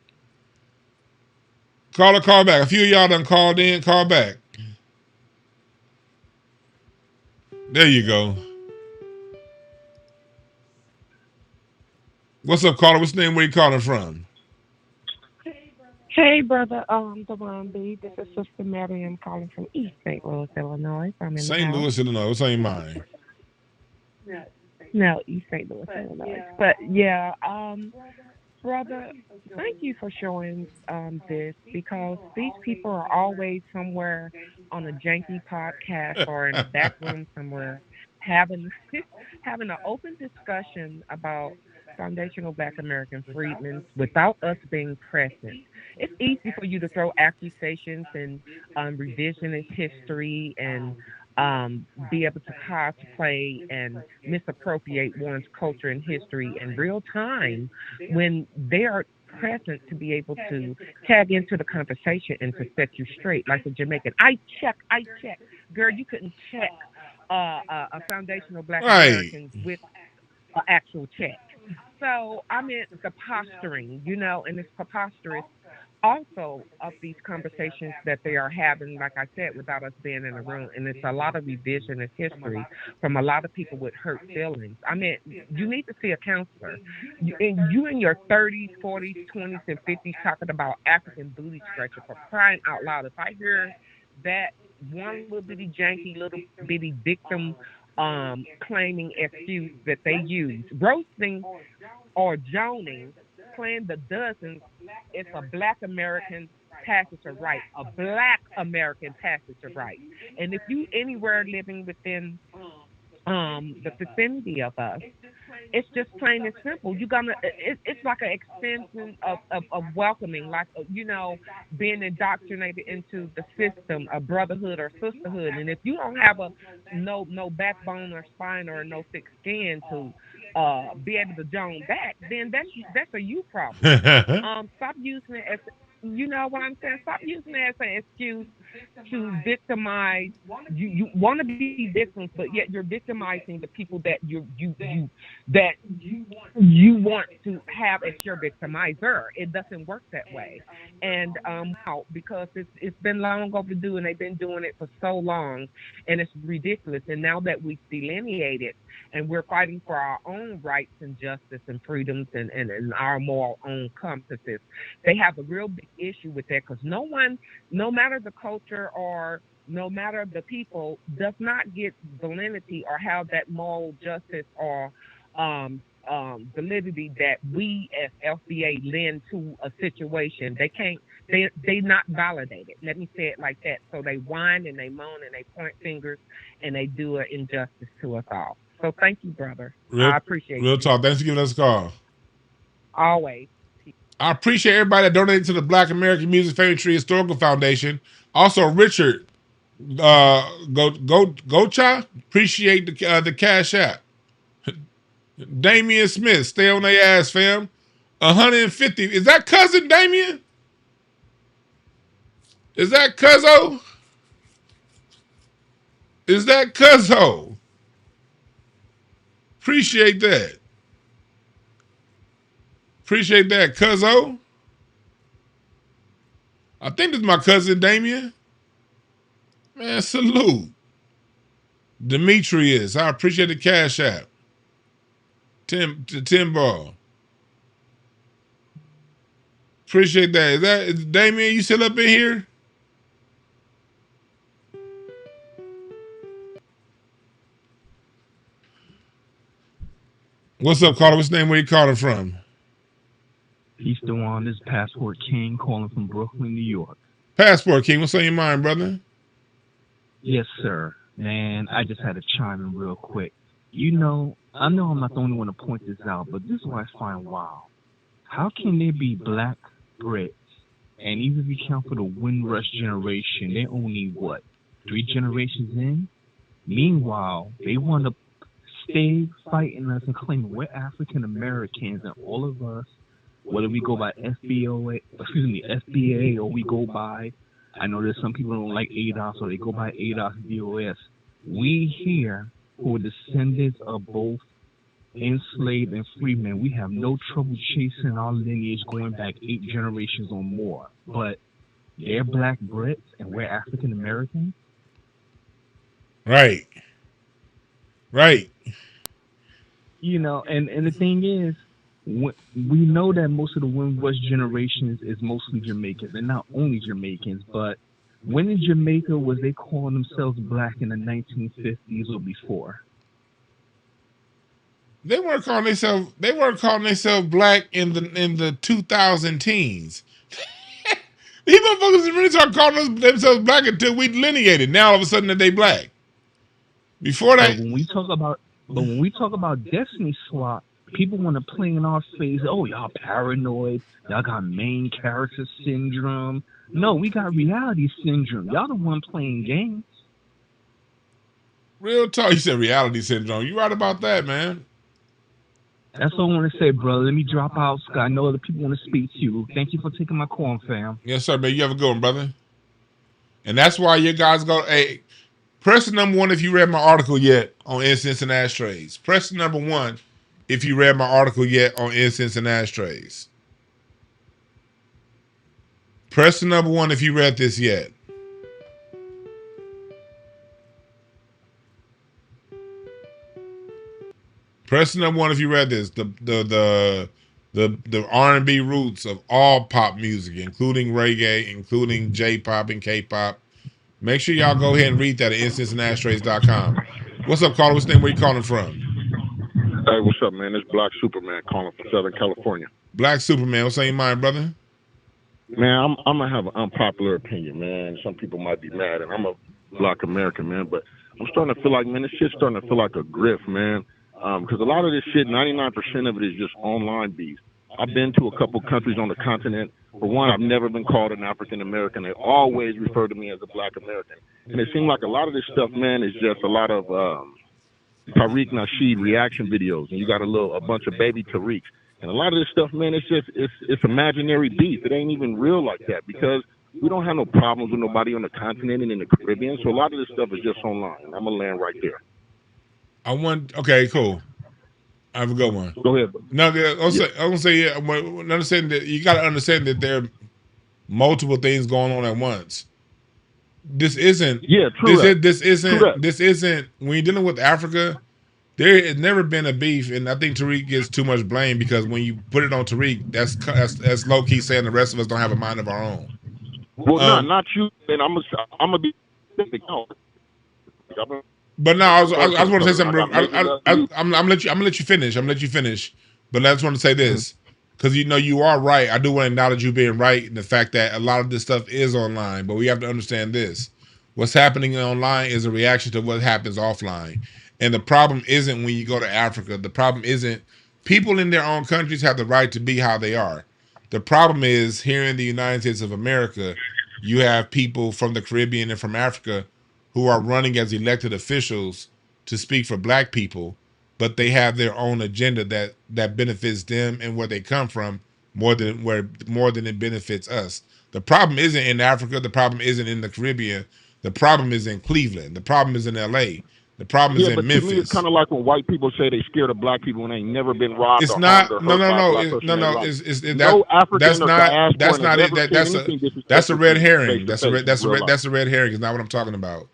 Call back. A few of y'all done called in. Call back. There you go. What's up, caller? What's the name? Where you calling from? Hey, brother, Dwann B. This is Sister Marion calling from East St. Louis, Illinois. St. Louis, Illinois. What's on your mind? No, East St. Louis, Illinois. But yeah, brother, thank you for showing this, because these people are always somewhere on a janky podcast or in a back room somewhere having an open discussion about foundational Black American freedmen without us being present. It's easy for you to throw accusations and revisionist history and be able to cosplay and misappropriate one's culture and history in real time when they are present to be able to tag into the conversation and to set you straight, like the Jamaican. I check. Girl, you couldn't check a foundational Black Americans with an actual check. So I mean, the posturing, and it's preposterous also of these conversations that they are having, like I said, without us being in the room. And it's a lot of revisionist history from a lot of people with hurt feelings. I mean, you need to see a counselor. You in your 30s, 40s, 20s, and 50s talking about African booty scratcher, for crying out loud. If I hear that one little bitty janky little bitty victim claiming excuse that they use, roasting or joning, playing the dozens, it's a black American passage of right, a black American passage of right. And if you anywhere living within the vicinity of us, it's just plain and simple. You're gonna. It's like an extension of welcoming, like being indoctrinated into the system of brotherhood or sisterhood. And if you don't have a no backbone or spine or no thick skin to be able to joan back, then that's a you problem. Stop using it as what I'm saying. Stop using it as an excuse to victimize. You want to be victims, but yet you're victimizing the people that that you want to have as your victimizer. It doesn't work that way, and because it's been long overdue, and they've been doing it for so long, and it's ridiculous. And now that we've delineated and we're fighting for our own rights and justice and freedoms and our moral own compasses, they have a real big issue with that because no one, no matter the culture or no matter the people, does not get validity or have that moral justice or validity that we as FBA lend to a situation. They can't. They not validate it. Let me say it like that. So they whine and they moan and they point fingers and they do an injustice to us all. So thank you, brother. I appreciate real you. talk. Thanks for giving us a call. Always. I appreciate everybody that donated to the Black American Music Family Tree Historical Foundation. Also, Richard, Gocha, appreciate the cash app. Damian Smith, stay on their ass, fam. 150. Is that cousin Damian? Is that Cuzzo? Is that Cuzzo? Appreciate that. Appreciate that, Cuzzo. I think this is my cousin Damien. Man, salute. Demetrius, I appreciate the cash app. Tim Ball. Appreciate that. Is Damien, you still up in here? What's up, caller? What's your name? Where you calling from? Peace, Dwann. This is Passport King calling from Brooklyn, New York. Passport King, what's on your mind, brother? Yes, sir. Man, I just had to chime in real quick. I know I'm not the only one to point this out, but this is what I find wild. How can there be black Brits, and even if you count for the Windrush generation, they're only, 3 generations in? Meanwhile, they want to stay fighting us and claiming we're African Americans, and all of us, whether we go by FBA, or we go by, I know there's some people who don't like ADOS, or they go by ADOS, DOS. We here, who are descendants of both enslaved and free men, we have no trouble chasing our lineage going back 8 generations or more. But they're black Brits and we're African Americans? Right. Right. And the thing is, we know that most of the Windrush generation is mostly Jamaicans, and not only Jamaicans, but when in Jamaica was they calling themselves black in the 1950s or before? They weren't calling themselves black in the 2000 teens. These motherfuckers didn't really start calling themselves black until we delineated. Now all of a sudden that they black. Before that, when we talk about Destiny Swap, people want to play in our face. Oh, y'all paranoid. Y'all got main character syndrome. No, we got reality syndrome. Y'all the one playing games. Real talk. You said reality syndrome. You right about that, man. That's all I want to say, brother. Let me drop out, Scott. I know other people want to speak to you. Thank you for taking my call, fam. Yes, sir, man. You have a good one, brother. And that's why you guys go, hey, press the number 1 if you read my article yet on Incense and Ashtrays. Press the number 1 if you read my article yet on Incense and Ashtrays. Press the number 1 if you read this yet. Press the number 1 if you read this. The R&B roots of all pop music, including reggae, including J-pop and K-pop. Make sure y'all go ahead and read that at instanceandashtrays.com. What's up, caller? What's your name? Where you calling from? Hey, what's up, man? It's Black Superman calling from Southern California. Black Superman, what's on your mind, brother? Man, I'm gonna have an unpopular opinion, man. Some people might be mad, and I'm a Black American, man, but I'm starting to feel like, man, this shit's starting to feel like a grift, man. Because a lot of this shit, 99% of it is just online beef. I've been to a couple countries on the continent. For one, I've never been called an African American. They always refer to me as a Black American. And it seems like a lot of this stuff, man, is just a lot of Tariq Nasheed reaction videos, and you got a bunch of baby Tariqs. And a lot of this stuff, man, it's imaginary beef. It ain't even real like that, because we don't have no problems with nobody on the continent and in the Caribbean. So a lot of this stuff is just online. I'm gonna land right there. Okay, cool. I have a good one. Go ahead. No, I'm gonna say, yeah. Understand that you got to understand that there are multiple things going on at once. This isn't. Yeah, true. This isn't. When you're dealing with Africa, there has never been a beef, and I think Tariq gets too much blame, because when you put it on Tariq, that's low key saying the rest of us don't have a mind of our own. Well, not you. And I'm gonna be. But no, I just want to say something. I'm gonna let you finish. But I just want to say this, because you are right. I do want to acknowledge you being right in the fact that a lot of this stuff is online. But we have to understand this: what's happening online is a reaction to what happens offline. And the problem isn't when you go to Africa. The problem isn't people in their own countries have the right to be how they are. The problem is here in the United States of America, you have people from the Caribbean and from Africa who are running as elected officials to speak for Black people, but they have their own agenda that benefits them and where they come from more than it benefits us. The problem isn't in Africa. The problem isn't in the Caribbean. The problem is in Cleveland. The problem is in LA. The problem is in Memphis. To me, it's kind of like when white people say they scared of Black people when they ain't never been robbed. It's or not. harmed No. or hurt by a Black person. No African That's or not. diaspora That's not has it. ever seen anything That's a disrespectful red herring. face-to-face That's in real life. a red herring. Is not what I'm talking about.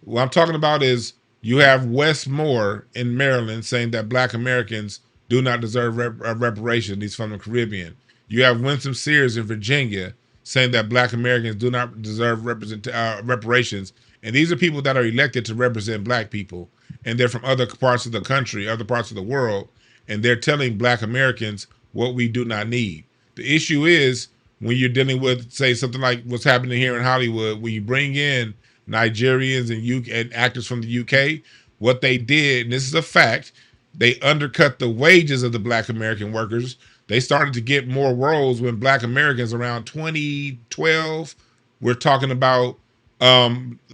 What I'm talking about is you have Wes Moore in Maryland saying that Black Americans do not deserve reparation. He's from the Caribbean. You have Winsome Sears in Virginia saying that Black Americans do not deserve reparations. And these are people that are elected to represent Black people. And they're from other parts of the country, other parts of the world. And they're telling Black Americans what we do not need. The issue is when you're dealing with, say, something like what's happening here in Hollywood, when you bring in Nigerians and actors from the UK, what they did, and this is a fact, they undercut the wages of the Black American workers. They started to get more roles when Black Americans around 2012, we're talking about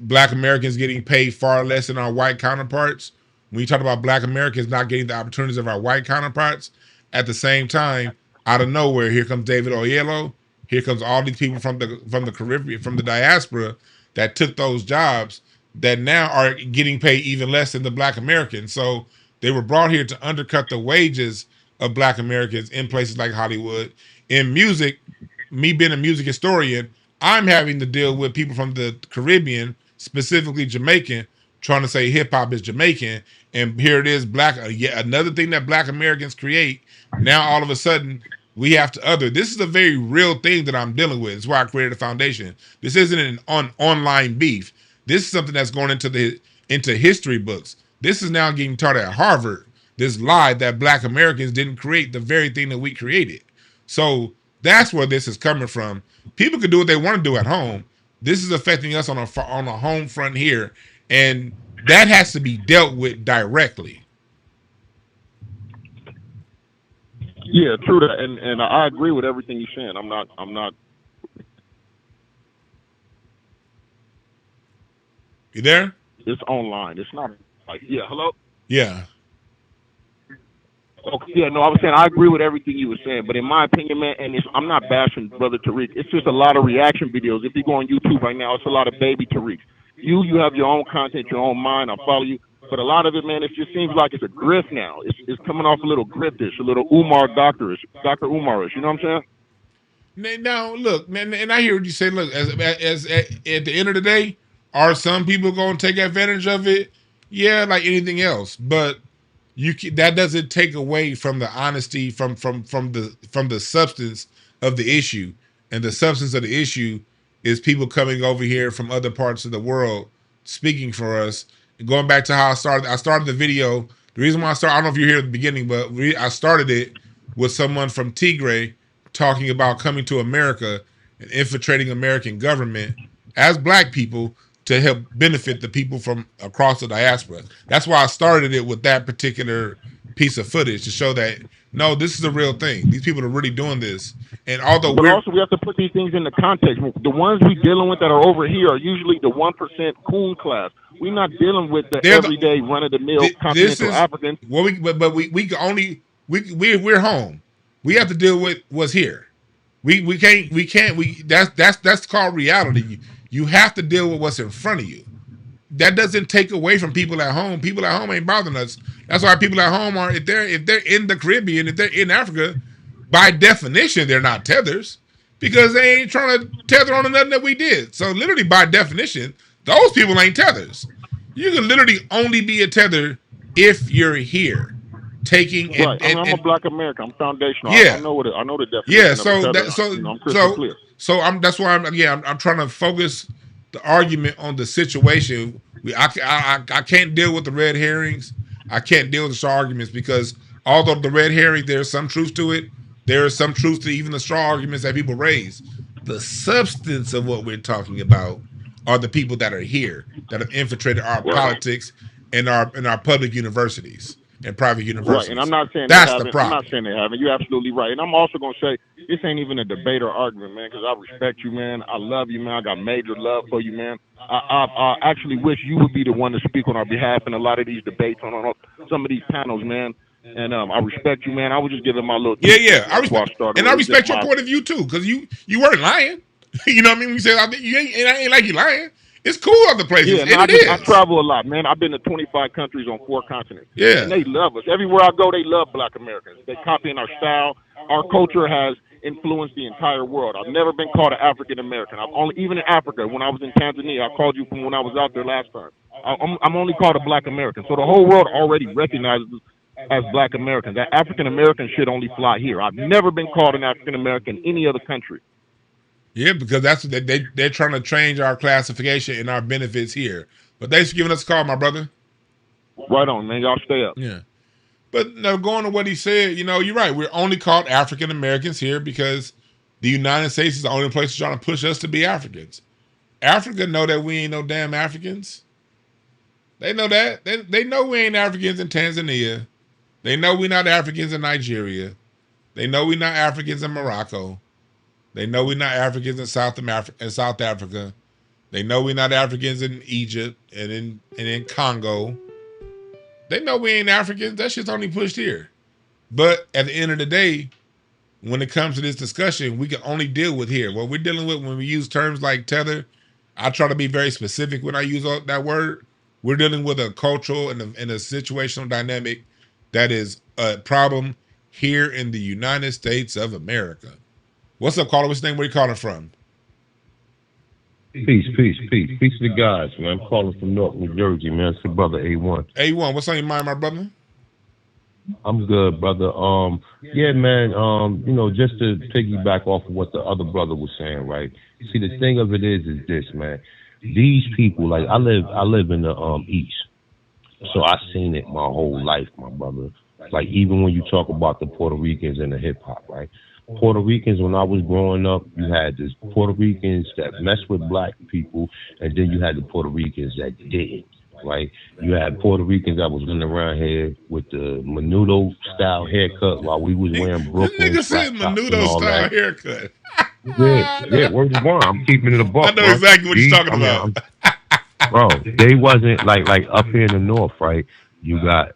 Black Americans getting paid far less than our white counterparts. When you talk about Black Americans not getting the opportunities of our white counterparts, at the same time, out of nowhere, here comes David Oyelowo. Here comes all these people from the Caribbean, from the diaspora, that took those jobs that now are getting paid even less than the Black Americans. So they were brought here to undercut the wages of Black Americans in places like Hollywood. In music, me being a music historian, I'm having to deal with people from the Caribbean, specifically Jamaican, trying to say hip hop is Jamaican. And here it is, yet another thing that Black Americans create. Now all of a sudden we have to other. This is a very real thing that I'm dealing with. It's why I created a foundation. This isn't an online beef. This is something that's going into history books. This is now getting taught at Harvard. This lie that Black Americans didn't create the very thing that we created. So that's where this is coming from. People can do what they want to do at home. This is affecting us on a home front here, and that has to be dealt with directly. Yeah, true that, and I agree with everything you're saying. I'm not. You there? It's online. It's not like hello. Yeah. Okay, yeah, no, I was saying I agree with everything you were saying, but in my opinion, man, and I'm not bashing Brother Tariq. It's just a lot of reaction videos. If you go on YouTube right now, it's a lot of baby Tariq. You have your own content, your own mind. I follow you, but a lot of it, man, it just seems like it's a grift now. It's coming off a little griftish, a little Dr. Umarish. You know what I'm saying? Now, look, man, and I hear what you say. Look, as at the end of the day, are some people going to take advantage of it? Yeah, like anything else. But that doesn't take away from the honesty from the substance of the issue. And the substance of the issue is people coming over here from other parts of the world speaking for us. And going back to how I started the video. The reason why I don't know if you're here at the beginning, but I started it with someone from Tigray talking about coming to America and infiltrating American government as black people to help benefit the people from across the diaspora. That's why I started it with that particular piece of footage to show that, no, this is a real thing. These people are really doing this. And although but also we have to put these things into context. The ones we dealing with that are over here are usually the 1% coon class. We're not dealing with the everyday run-of-the-mill continental Africans. Well, we can only we're home. We have to deal with what's here. We can't that's called reality. You have to deal with what's in front of you. That doesn't take away from people at home. People at home ain't bothering us. That's why people at home are if they're in the Caribbean, if they're in Africa, by definition they're not tethers because they ain't trying to tether on to nothing that we did. So literally by definition, those people ain't tethers. You can literally only be a tether if you're here. Taking right. I'm a black American. I'm foundational. Yeah, I know the definition. Yeah, I'm crystal clear. That's why I'm trying to focus the argument on the situation. I can't deal with the red herrings. I can't deal with the straw arguments because although the red herring, there's some truth to it. There is some truth to even the straw arguments that people raise. The substance of what we're talking about are the people that are here that have infiltrated our politics and our public universities. And private universities. Right, and I'm not saying that's the problem. I'm not saying they haven't. You're absolutely right. And I'm also going to say, this ain't even a debate or argument, man, because I respect you, man. I love you, man. I got major love for you, man. I actually wish you would be the one to speak on our behalf in a lot of these debates on some of these panels, man. And I respect you, man. I was just giving my little I respect your point of view too, because you weren't lying. You know what I mean? You said you ain't like you lying. It's cool other places. Yeah, I travel a lot, man. I've been to 25 countries on 4 continents. Yeah. And they love us. Everywhere I go, they love black Americans. They copying our style. Our culture has influenced the entire world. I've never been called an African American. Even in Africa, when I was in Tanzania, I called you from when I was out there last time. I'm only called a black American. So the whole world already recognizes as black Americans. That African American shit only fly here. I've never been called an African American in any other country. Yeah, because that's what they're trying to change our classification and our benefits here. But thanks for giving us a call, my brother. Right on, man. Y'all stay up. Yeah. But no, going to what he said, you're right. We're only called African Americans here because the United States is the only place trying to push us to be Africans. Africa know that we ain't no damn Africans. They know that. They know we ain't Africans in Tanzania. They know we're not Africans in Nigeria. They know we're not Africans in Morocco. They know we're not Africans in South Africa. They know we're not Africans in Egypt and in Congo. They know we ain't Africans. That shit's only pushed here. But at the end of the day, when it comes to this discussion, we can only deal with here. What we're dealing with when we use terms like tether, I try to be very specific when I use that word. We're dealing with a cultural and a situational dynamic that is a problem here in the United States of America. What's up, caller? What's your name? Where you calling from? Peace to the guys, man. I'm calling from North New Jersey, man. It's your brother A1. A1, what's on your mind, my brother? I'm good, brother. Yeah, man. Just to piggyback off of what the other brother was saying, right? See, the thing of it is this, man. These people, like I live in the East, so I seen it my whole life, my brother. Like even when you talk about the Puerto Ricans and the hip hop, right? Puerto Ricans, when I was growing up, you had this Puerto Ricans that messed with black people, and then you had the Puerto Ricans that didn't, right? You had Puerto Ricans that was running around here with the menudo style haircut while we was wearing Brooklyn. This nigga said menudo style haircut. Yeah, word is one. I'm keeping it a buck. I know exactly what he's talking about. Bro, they wasn't like up here in the north, right? You got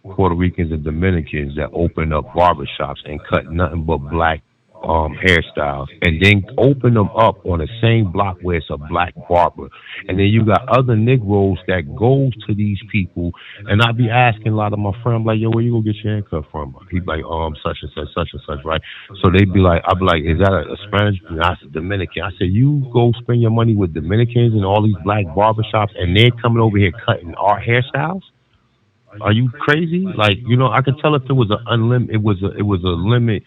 Puerto Ricans and Dominicans that open up barbershops and cut nothing but black hairstyles, and then open them up on the same block where it's a black barber. And then you got other Negroes that goes to these people, and I be asking a lot of my friends, like, yo, where you gonna get your haircut from? He be like, such and such, right? So they be like, I be like, is that a Spanish? And I said, Dominican. I said, you go spend your money with Dominicans and all these black barbershops, and they're coming over here cutting our hairstyles? Are you crazy? Like, I could tell if it was it was a limit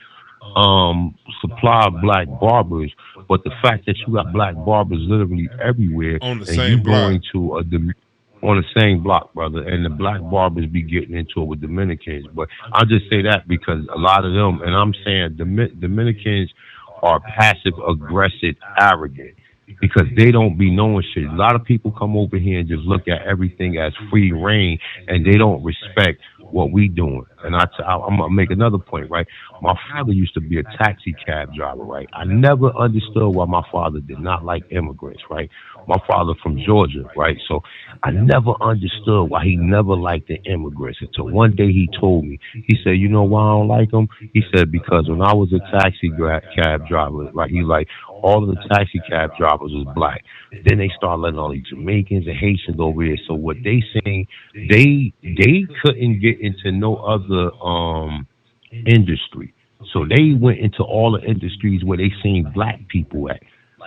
supply of black barbers, but the fact that you got black barbers literally everywhere, on the and same you block. going to on the same block, brother, and the black barbers be getting into it with Dominicans. But I'll just say that because a lot of them, and I'm saying Dominicans are passive aggressive, arrogant, because they don't be knowing shit. A lot of people come over here and just look at everything as free reign, and they don't respect what we doing. And I'm gonna make another point, right? My father used to be a taxi cab driver, right? I never understood why my father did not like immigrants, right? My father from Georgia, right? So I never understood why he never liked the immigrants until one day he told me. He said, "You know why I don't like them?" He said, "Because when I was a cab driver, right, he like all of the taxi cab drivers was black. Then they started letting all these Jamaicans and Haitians over here. So what they saying, they couldn't get into no other industry. So they went into all the industries where they seen black people at,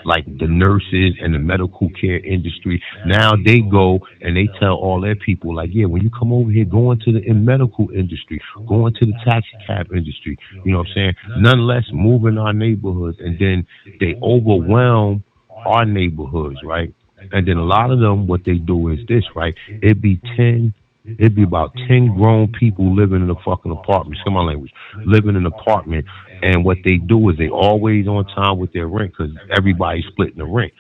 like the nurses and the medical care industry. Now they go and they tell all their people, like, yeah, when you come over here, go into the medical industry, go into the taxi cab industry. You know what I'm saying? Nonetheless, move in our neighborhoods, and then they overwhelm our neighborhoods, right? And then a lot of them, what they do is this, right? It'd be about 10 grown people living in a fucking apartment. Excuse my language. Living in an apartment. And what they do is they always on time with their rent because everybody's splitting the rent.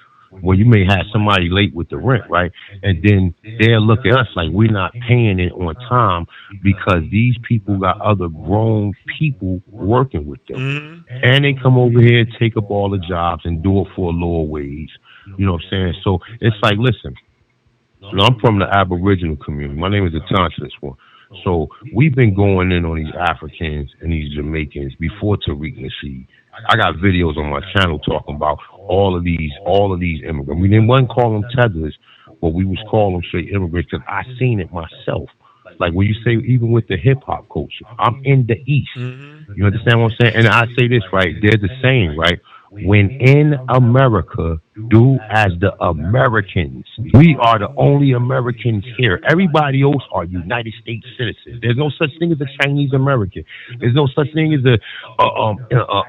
Well, you may have somebody late with the rent, right? And then they'll look at us like we're not paying it on time because these people got other grown people working with them. And they come over here, take up all the jobs and do it for a lower wage. You know what I'm saying? So it's like, listen, I'm from the Aboriginal community. My name is Atancha, this one. So we've been going in on these Africans and these Jamaicans before Tariq Nasheed. I got videos on my channel talking about all of these immigrants. We didn't want to call them tethers, but we was calling them straight immigrants because I seen it myself. Like when you say, even with the hip hop culture, I'm in the East. You understand what I'm saying? And I say this, right? There's a saying, right? When in America, do as the Americans. We are the only Americans here. Everybody else are United States citizens. There's no such thing as a Chinese American. There's no such thing as a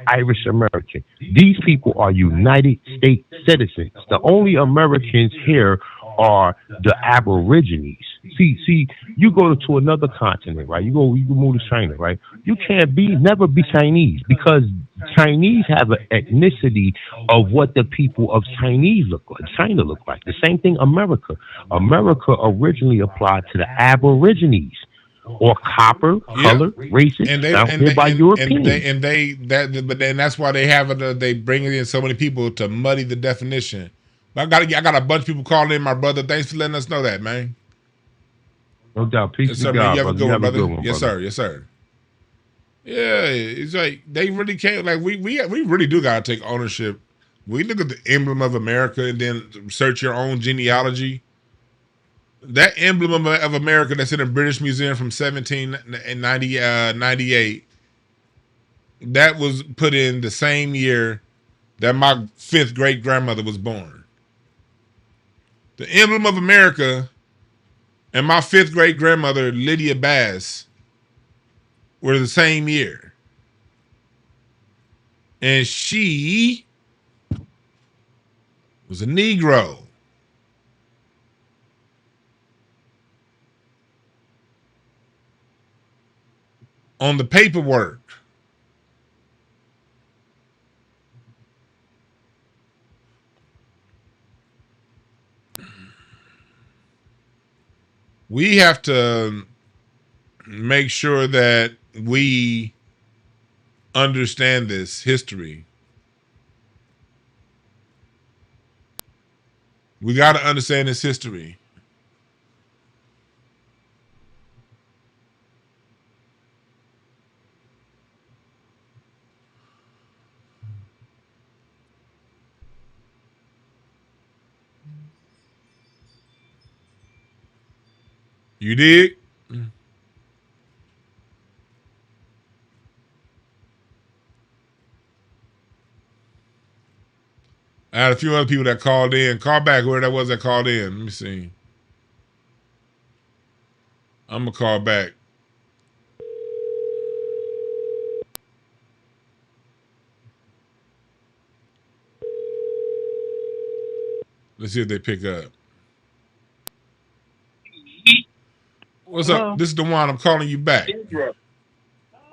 Irish American. These people are United States citizens. The only Americans here are the Aborigines. See, you go to another continent, right? You move to China, right? You can't never be Chinese because Chinese have an ethnicity of what the people of China look like. The same thing America. America originally applied to the Aborigines or copper colored races found here by Europeans. But then that's why they have it. They bring in so many people to muddy the definition. But I got a bunch of people calling in, my brother. Thanks for letting us know that, man. No doubt. Peace Yes, to sir, God, man. You have brother. a good one, brother. brother. Yes, sir. Yes, sir. Yeah, it's like they really can't. Like we really do gotta take ownership. We look at the emblem of America and then search your own genealogy. That emblem of America that's in the British Museum from 1798, that was put in the same year that my fifth great grandmother was born. The emblem of America and my fifth great grandmother, Lydia Bass, were the same year. And she was a Negro. On the paperwork. We have to make sure that we understand this history. We got to understand this history. You dig? I had a few other people that called in. Call back, whoever that was that called in. Let me see. I'm going to call back. Let's see if they pick up. What's up? This is Dwann. I'm calling you back.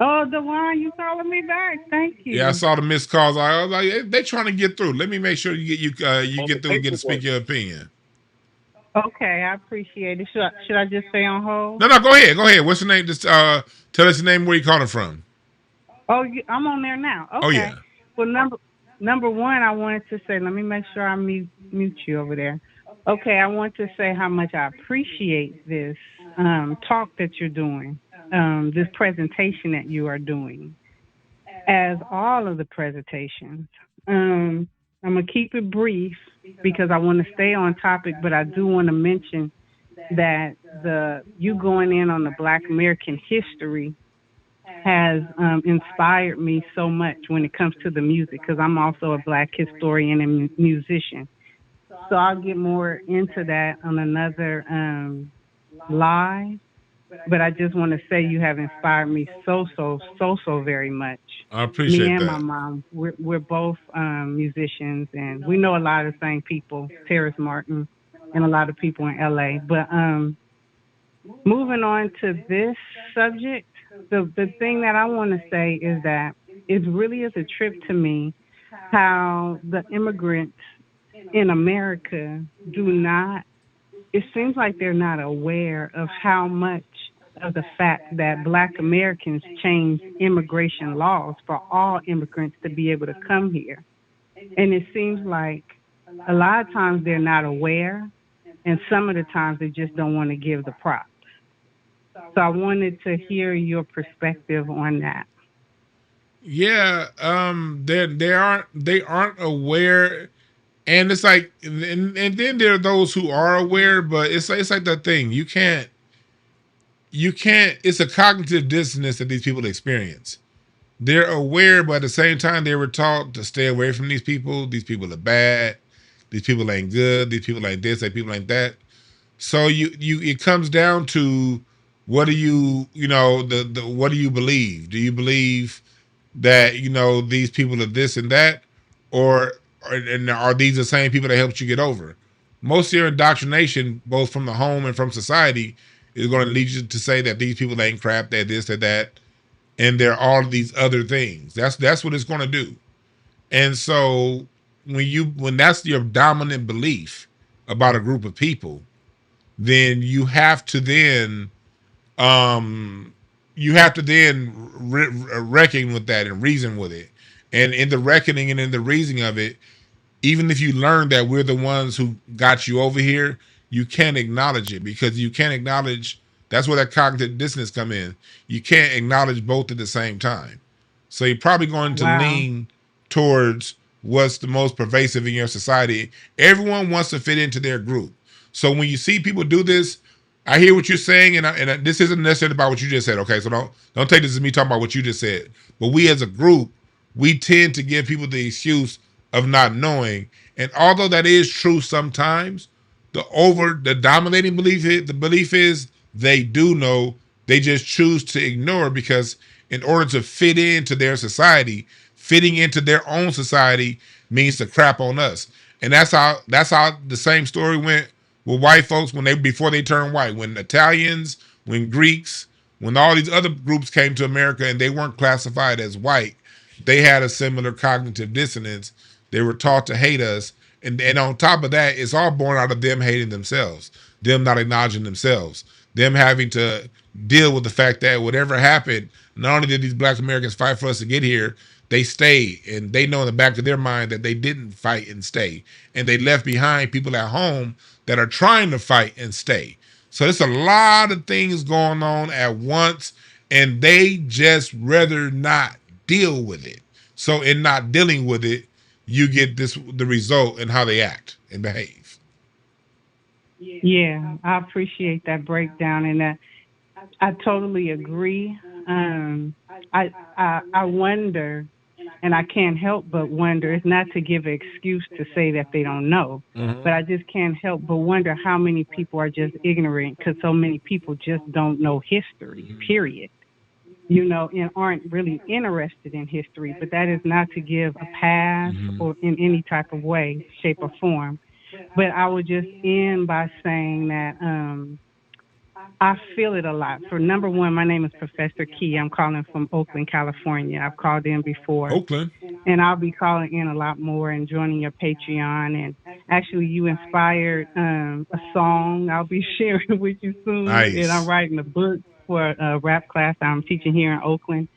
Oh, Dwann, you calling me back? Thank you. Yeah, I saw the missed calls. I was like, hey, they trying to get through. Let me make sure you get through and get to speak your opinion. Okay, I appreciate it. Should I just stay on hold? No, go ahead. Go ahead. What's your name? Just tell us your name, where you calling from. Oh, I'm on there now. Okay. Oh, yeah. Well, number one, I wanted to say, let me make sure I mute you over there. Okay, I want to say how much I appreciate this talk that you're doing, this presentation that you are doing, as all of the presentations. I'm going to keep it brief because I want to stay on topic, but I do want to mention that you going in on the Black American history has inspired me so much when it comes to the music, because I'm also a Black historian and musician. So I'll get more into that on another live. But I just want to say you have inspired me so very much. I appreciate me and that. my mom, we're both musicians, and we know a lot of the same people, Terrace Martin, and a lot of people in LA. But moving on to this subject, the thing that I want to say is that it really is a trip to me how the immigrants in America it seems like they're not aware of how much of the fact that Black Americans changed immigration laws for all immigrants to be able to come here. And it seems like a lot of times they're not aware, and some of the times they just don't want to give the props. So I wanted to hear your perspective on that. Yeah, they aren't aware, and it's like, and then there are those who are aware, but it's like that thing. You can't. It's a cognitive dissonance that these people experience. They're aware, but at the same time, they were taught to stay away from these people. These people are bad. These people ain't good. These people ain't this. These people ain't that. So it comes down to, what do you what do you believe? Do you believe that these people are this and that, or are these the same people that helped you get over? Most of your indoctrination, both from the home and from society, is going to lead you to say that these people ain't crap, they're this, they're that, and they're all of these other things. That's what it's going to do. And so when that's your dominant belief about a group of people, then you have to then reckon with that and reason with it. And in the reckoning and in the reasoning of it, even if you learn that we're the ones who got you over here, you can't acknowledge it, because you can't acknowledge. That's where that cognitive dissonance come in. You can't acknowledge both at the same time. So you're probably going to lean towards what's the most pervasive in your society. Everyone wants to fit into their group. So when you see people do this, I hear what you're saying, and this isn't necessarily about what you just said. Okay, so don't take this as me talking about what you just said. But we as a group, we tend to give people the excuse of not knowing. And although that is true sometimes, the dominating belief is they do know, they just choose to ignore, because in order to fit into their society, fitting into their own society means to crap on us. And that's how the same story went with white folks before they turned white. When Italians, when Greeks, when all these other groups came to America and they weren't classified as white, they had a similar cognitive dissonance. They were taught to hate us. And on top of that, it's all born out of them hating themselves, them not acknowledging themselves, them having to deal with the fact that whatever happened, not only did these Black Americans fight for us to get here, they stayed. And they know in the back of their mind that they didn't fight and stay. And they left behind people at home that are trying to fight and stay. So there's a lot of things going on at once, and they just rather not deal with it. So in not dealing with it, you get the result in how they act and behave. Yeah, I appreciate that breakdown, and that I totally agree. I wonder, and I can't help but wonder. It's not to give an excuse to say that they don't know, but I just can't help but wonder how many people are just ignorant because so many people just don't know history. Period. And aren't really interested in history. But that is not to give a pass or in any type of way, shape, or form. But I would just end by saying that I feel it a lot. For number one, my name is Professor Key. I'm calling from Oakland, California. I've called in before. Oakland. And I'll be calling in a lot more and joining your Patreon. And actually, you inspired a song I'll be sharing with you soon. Nice. And I'm writing a book for a rap class I'm teaching here in Oakland.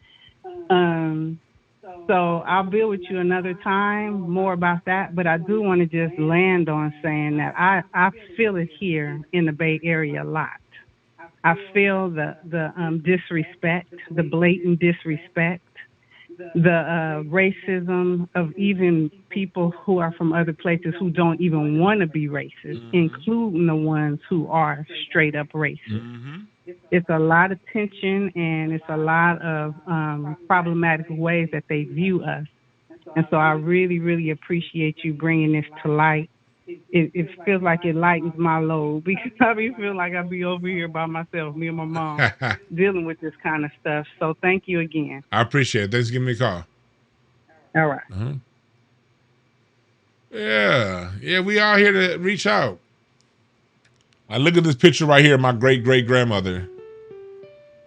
So I'll be with you another time, more about that. But I do want to just land on saying that I feel it here in the Bay Area a lot. I feel the disrespect, the blatant disrespect, the racism of even people who are from other places who don't even want to be racist, including the ones who are straight up racist. It's a lot of tension and it's a lot of problematic ways that they view us. And so I really, really appreciate you bringing this to light. It feels like it lightens my load because I be feeling like I be over here by myself, me and my mom, dealing with this kind of stuff. So thank you again. I appreciate it. Thanks for giving me a call. All right. Yeah, we are here to reach out. I look at this picture right here of my great-great-grandmother.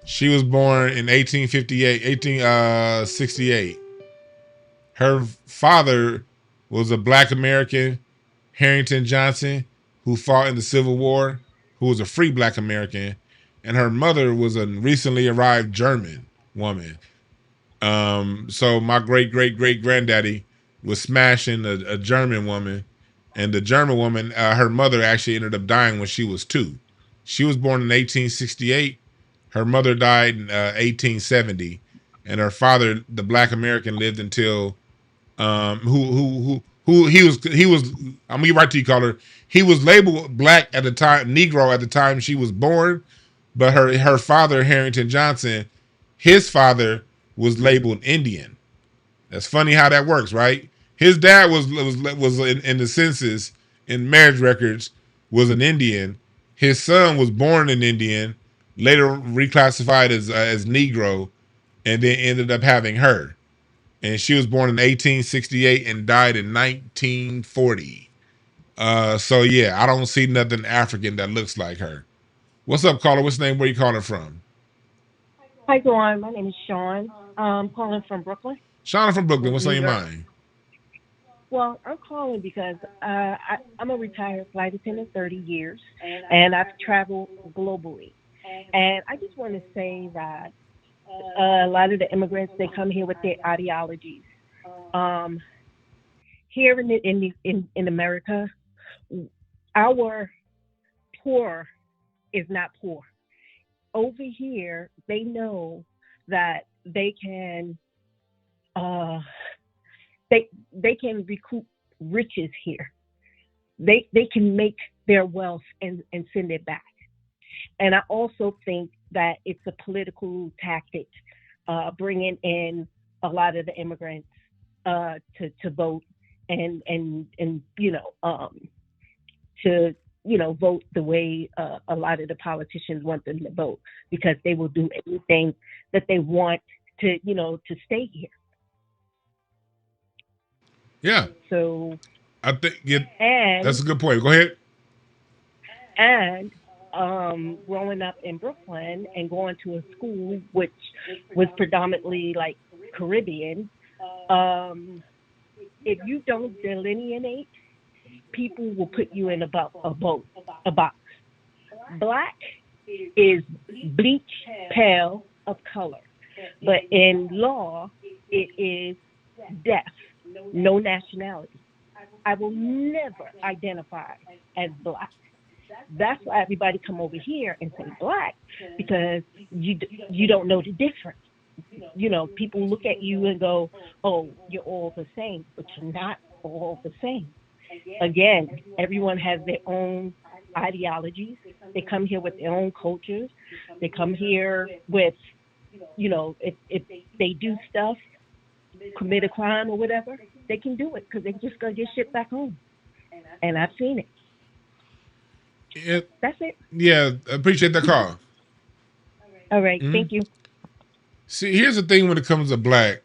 She was born in 1868. Her father was a Black American, Harrington Johnson, who fought in the Civil War, who was a free Black American, and her mother was a recently arrived German woman. So my great-great-great-granddaddy was smashing a German woman, and the German woman, her mother actually ended up dying when she was 2. She was born in 1868. Her mother died in 1870, and her father, the Black American, lived until who he was. I'm gonna get right to you, caller. He was labeled Black at the time, Negro at the time she was born, but her father, Harrington Johnson, his father was labeled Indian. That's funny how that works, right? His dad was in the census, in marriage records, was an Indian. His son was born an Indian, later reclassified as Negro, and then ended up having her. And she was born in 1868 and died in 1940. So yeah, I don't see nothing African that looks like her. What's up, caller? What's the name? Where you calling from? Hi, Dwann. My name is Sean. I'm calling from Brooklyn. Shauna from Brooklyn. What's on your mind? Well, I'm calling because I'm a retired flight attendant, 30 years, and I've traveled globally. And I just want to say that a lot of the immigrants, they come here with their ideologies. Here in America, our poor is not poor. Over here, they know that they can they can recoup riches here. They can make their wealth and send it back. And I also think that it's a political tactic, bringing in a lot of the immigrants to vote and to vote the way a lot of the politicians want them to vote, because they will do anything that they want to stay here. Yeah. So I think that's a good point. Go ahead. And growing up in Brooklyn and going to a school which was predominantly like Caribbean, if you don't delineate, people will put you in a box. Black is bleach pale of color, but in law, it is deaf, no nationality. I will never identify as Black. That's why everybody come over here and say Black, because you don't know the difference. People look at you and go, oh, you're all the same, but you're not all the same. Again, everyone has their own ideologies. They come here with their own cultures. They come here with, if they do stuff, commit a crime or whatever, they can do it because they're just going to get shipped back home. And I've seen it. That's it. Yeah, appreciate the call. All right, thank you. See, here's the thing when it comes to black,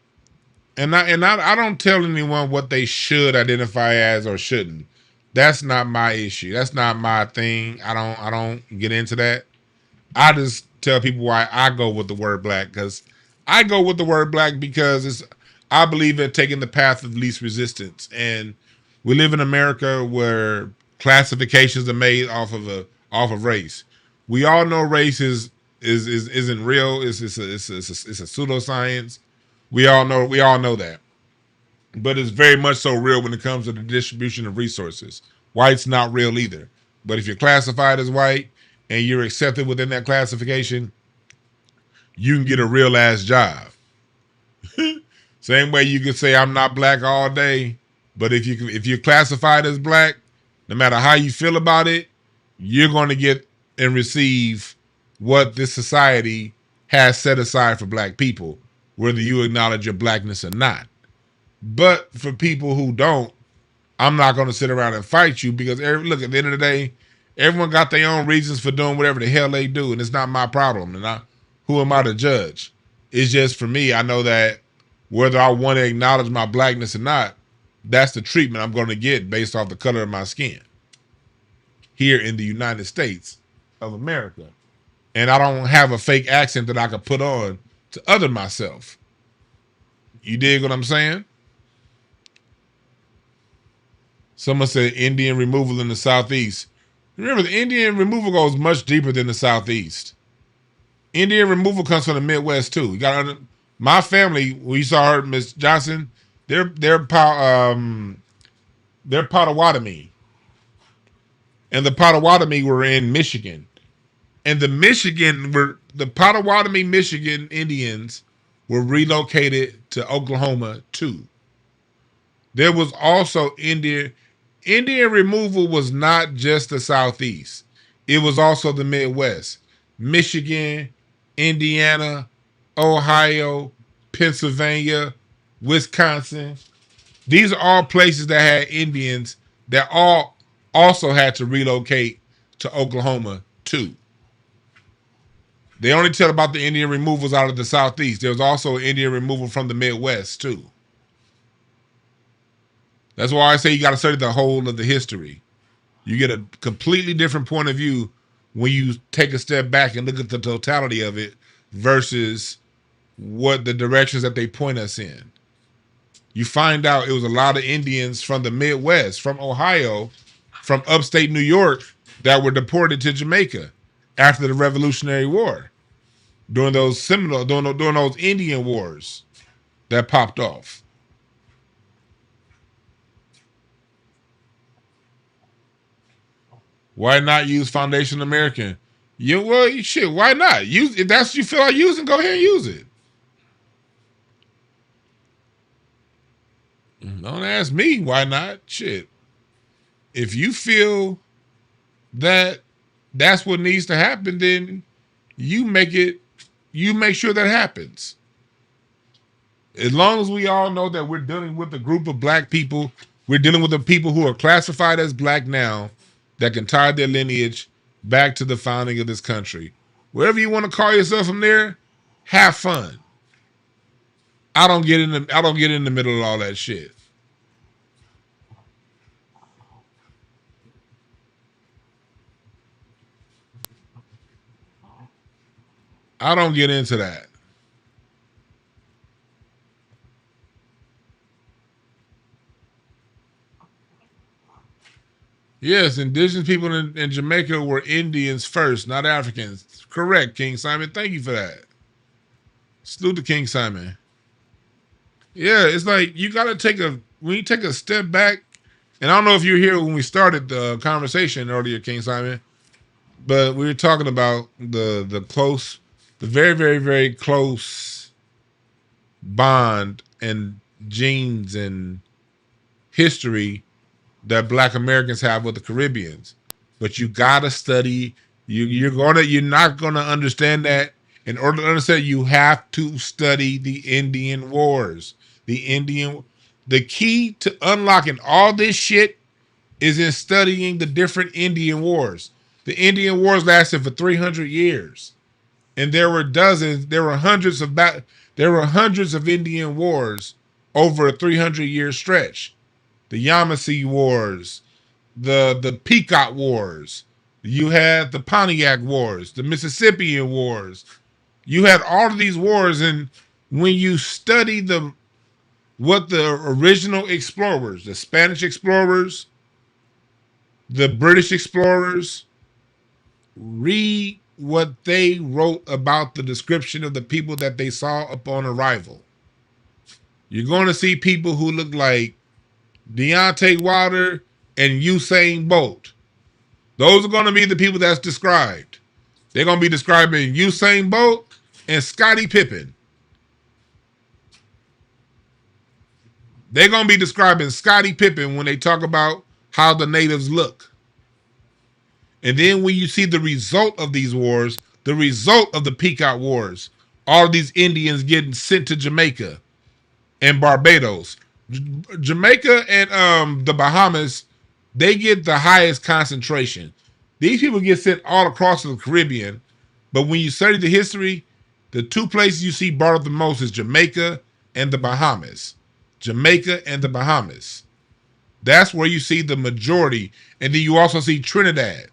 and I don't tell anyone what they should identify as or shouldn't. That's not my issue. That's not my thing. I don't get into that. I just tell people why I go with the word black, because I go with the word black because I believe in taking the path of least resistance, and we live in America where classifications are made off of race. We all know race isn't real. It's a pseudoscience. We all know that, but it's very much so real when it comes to the distribution of resources. White's not real either. But if you're classified as white and you're accepted within that classification, you can get a real ass job. Same way you could say I'm not black all day, but if you're classified as black, no matter how you feel about it, you're going to get and receive what this society has set aside for black people, whether you acknowledge your blackness or not. But for people who don't, I'm not going to sit around and fight you because, look, at the end of the day, everyone got their own reasons for doing whatever the hell they do, and it's not my problem. And who am I to judge? It's just for me, I know that whether I want to acknowledge my blackness or not, that's the treatment I'm going to get based off the color of my skin here in the United States of America. And I don't have a fake accent that I could put on to other myself. You dig what I'm saying? Someone said Indian removal in the Southeast. Remember, the Indian removal goes much deeper than the Southeast. Indian removal comes from the Midwest too. You got my family. We saw her, Miss Johnson. They're Potawatomi, and the Potawatomi were in Michigan, and the Potawatomi, Michigan Indians were relocated to Oklahoma too. There was also Indian removal was not just the Southeast. It was also the Midwest. Michigan, Indiana, Ohio, Pennsylvania, Wisconsin. These are all places that had Indians that all also had to relocate to Oklahoma too. They only tell about the Indian removals out of the Southeast. There was also Indian removal from the Midwest too. That's why I say you got to study the whole of the history. You get a completely different point of view when you take a step back and look at the totality of it versus what the directions that they point us in. You find out it was a lot of Indians from the Midwest, from Ohio, from upstate New York that were deported to Jamaica after the Revolutionary War during those Indian wars that popped off. Why not use Foundation American? Why not? If that's what you feel like using, go ahead and use it. Don't ask me why not. Shit. If you feel that that's what needs to happen, then you make sure that happens. As long as we all know that we're dealing with a group of black people, we're dealing with the people who are classified as black now, that can tie their lineage back to the founding of this country. Wherever you want to call yourself from there, have fun. I don't get in the middle of all that shit. I don't get into that. Yes, indigenous people in Jamaica were Indians first, not Africans. Correct, King Simon. Thank you for that. Salute to King Simon. Yeah, it's like you gotta when you take a step back, and I don't know if you were here when we started the conversation earlier, King Simon, but we were talking about the very, very, very close bond and genes and history that black Americans have with the Caribbeans. but you gotta study. You're not gonna understand that. In order to understand, you have to study the Indian Wars. The key to unlocking all this shit is in studying the different Indian Wars. The Indian Wars lasted for 300 years, and there were hundreds of Indian Wars over a 300-year stretch. The Yamasee Wars, the Pequot Wars. You had the Pontiac Wars, the Mississippian Wars. You had all of these wars, and when you study what the original explorers, the Spanish explorers, the British explorers, read what they wrote about the description of the people that they saw upon arrival. You're going to see people who look like Deontay Wilder and Usain Bolt. Those are going to be the people that's described. They're going to be describing Usain Bolt and Scottie Pippen. They're going to be describing Scottie Pippen when they talk about how the natives look. And then when you see the result of these wars, the result of the Pequot Wars, all of these Indians getting sent to Jamaica and Barbados. Jamaica and the Bahamas, they get the highest concentration. These people get sent all across the Caribbean, but when you study the history, the two places you see brought up the most is Jamaica and the Bahamas. Jamaica and the Bahamas. That's where you see the majority. And then you also see Trinidad.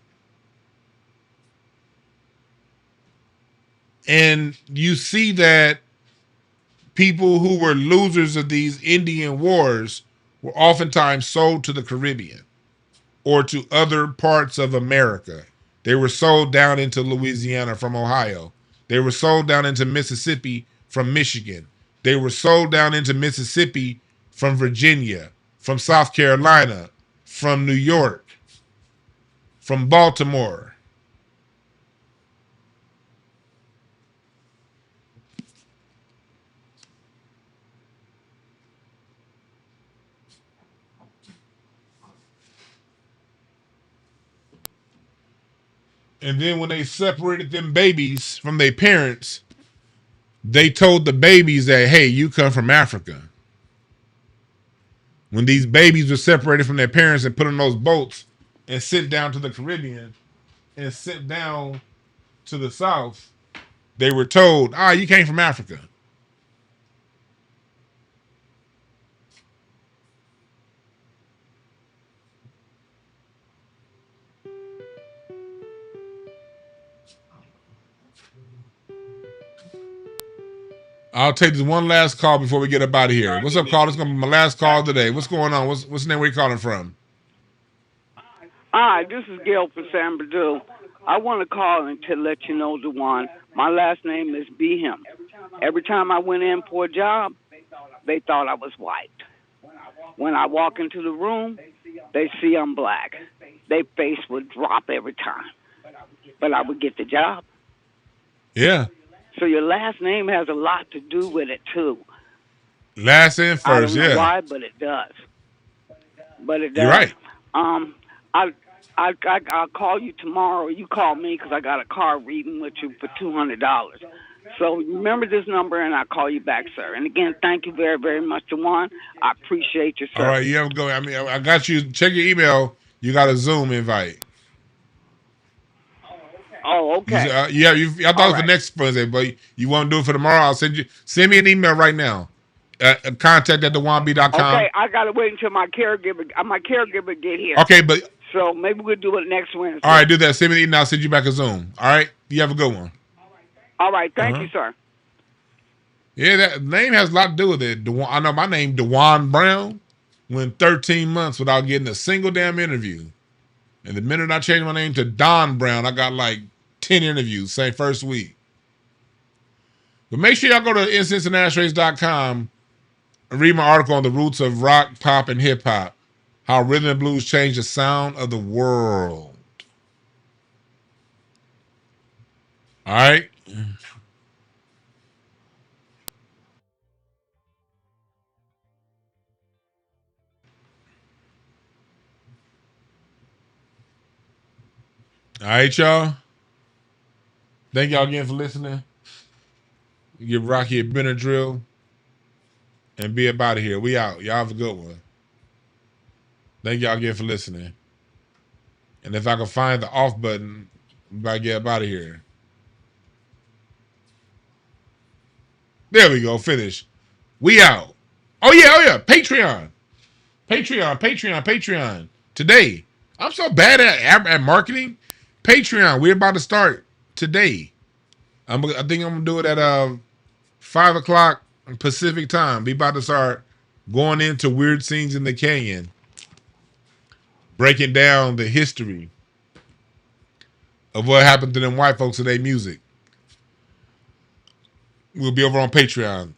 And you see that people who were losers of these Indian wars were oftentimes sold to the Caribbean or to other parts of America. They were sold down into Louisiana from Ohio. They were sold down into Mississippi from Michigan. They were sold down into Mississippi from Virginia, from South Carolina, from New York, from Baltimore. And then when they separated them babies from their parents, they told the babies that, hey, you come from Africa. When these babies were separated from their parents and put on those boats and sent down to the Caribbean and sent down to the South, they were told, you came from Africa. I'll take this one last call before we get up out of here. What's up, call? This is going to be my last call today. What's going on? What's the name? Where you calling from? Hi, this is Gail from San Bernardino. I want to call and to let you know, Dwann, my last name is Him. Every time I went in for a job, they thought I was white. When I walk into the room, they see I'm black. Their face would drop every time. But I would get the job. Yeah. So your last name has a lot to do with it, too. Last and first, I don't know yeah. why, but it does. You're right. I'll call you tomorrow. You call me because I got a car reading with you for $200. So remember this number, and I'll call you back, sir. And again, thank you very, very much, Dwann. I appreciate your service. All right, you have to go. I mean, I got you. Check your email. You got a Zoom invite. Oh, okay. I thought it was for next Wednesday, but you want to do it for tomorrow? I'll send me an email right now. Contact at thewannb.com. Okay, I gotta wait until my caregiver get here. Okay, but so maybe we'll do it next Wednesday. All right, do that. Send me an email. I'll send you back a Zoom. All right, you have a good one. All right, thank you, sir. Yeah, that name has a lot to do with it. I know my name, Dwann Brown, went 13 months without getting a single damn interview. And the minute I changed my name to Don Brown, I got like 10 interviews, same first week. But make sure y'all go to InstanceInternationalRace.com and read my article on the roots of rock, pop, and hip hop. How rhythm and blues changed the sound of the world. All right. All right, y'all. Thank y'all again for listening. Give Rocky a Benadryl and be up out of here. We out. Y'all have a good one. Thank y'all again for listening. And if I can find the off button, we about to get up out of here. There we go. Finish. We out. Oh yeah. Patreon. Today. I'm so bad at marketing. Patreon. We're about to start today. I think I'm gonna do it at 5:00 Pacific time. We about to start going into weird scenes in the canyon, breaking down the history of what happened to them white folks in their music. We'll be over on Patreon.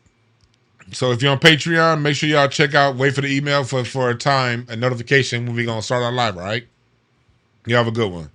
So if you're on Patreon, make sure y'all check out, wait for the email for a time, a notification when we're gonna start our live, all right? You have a good one.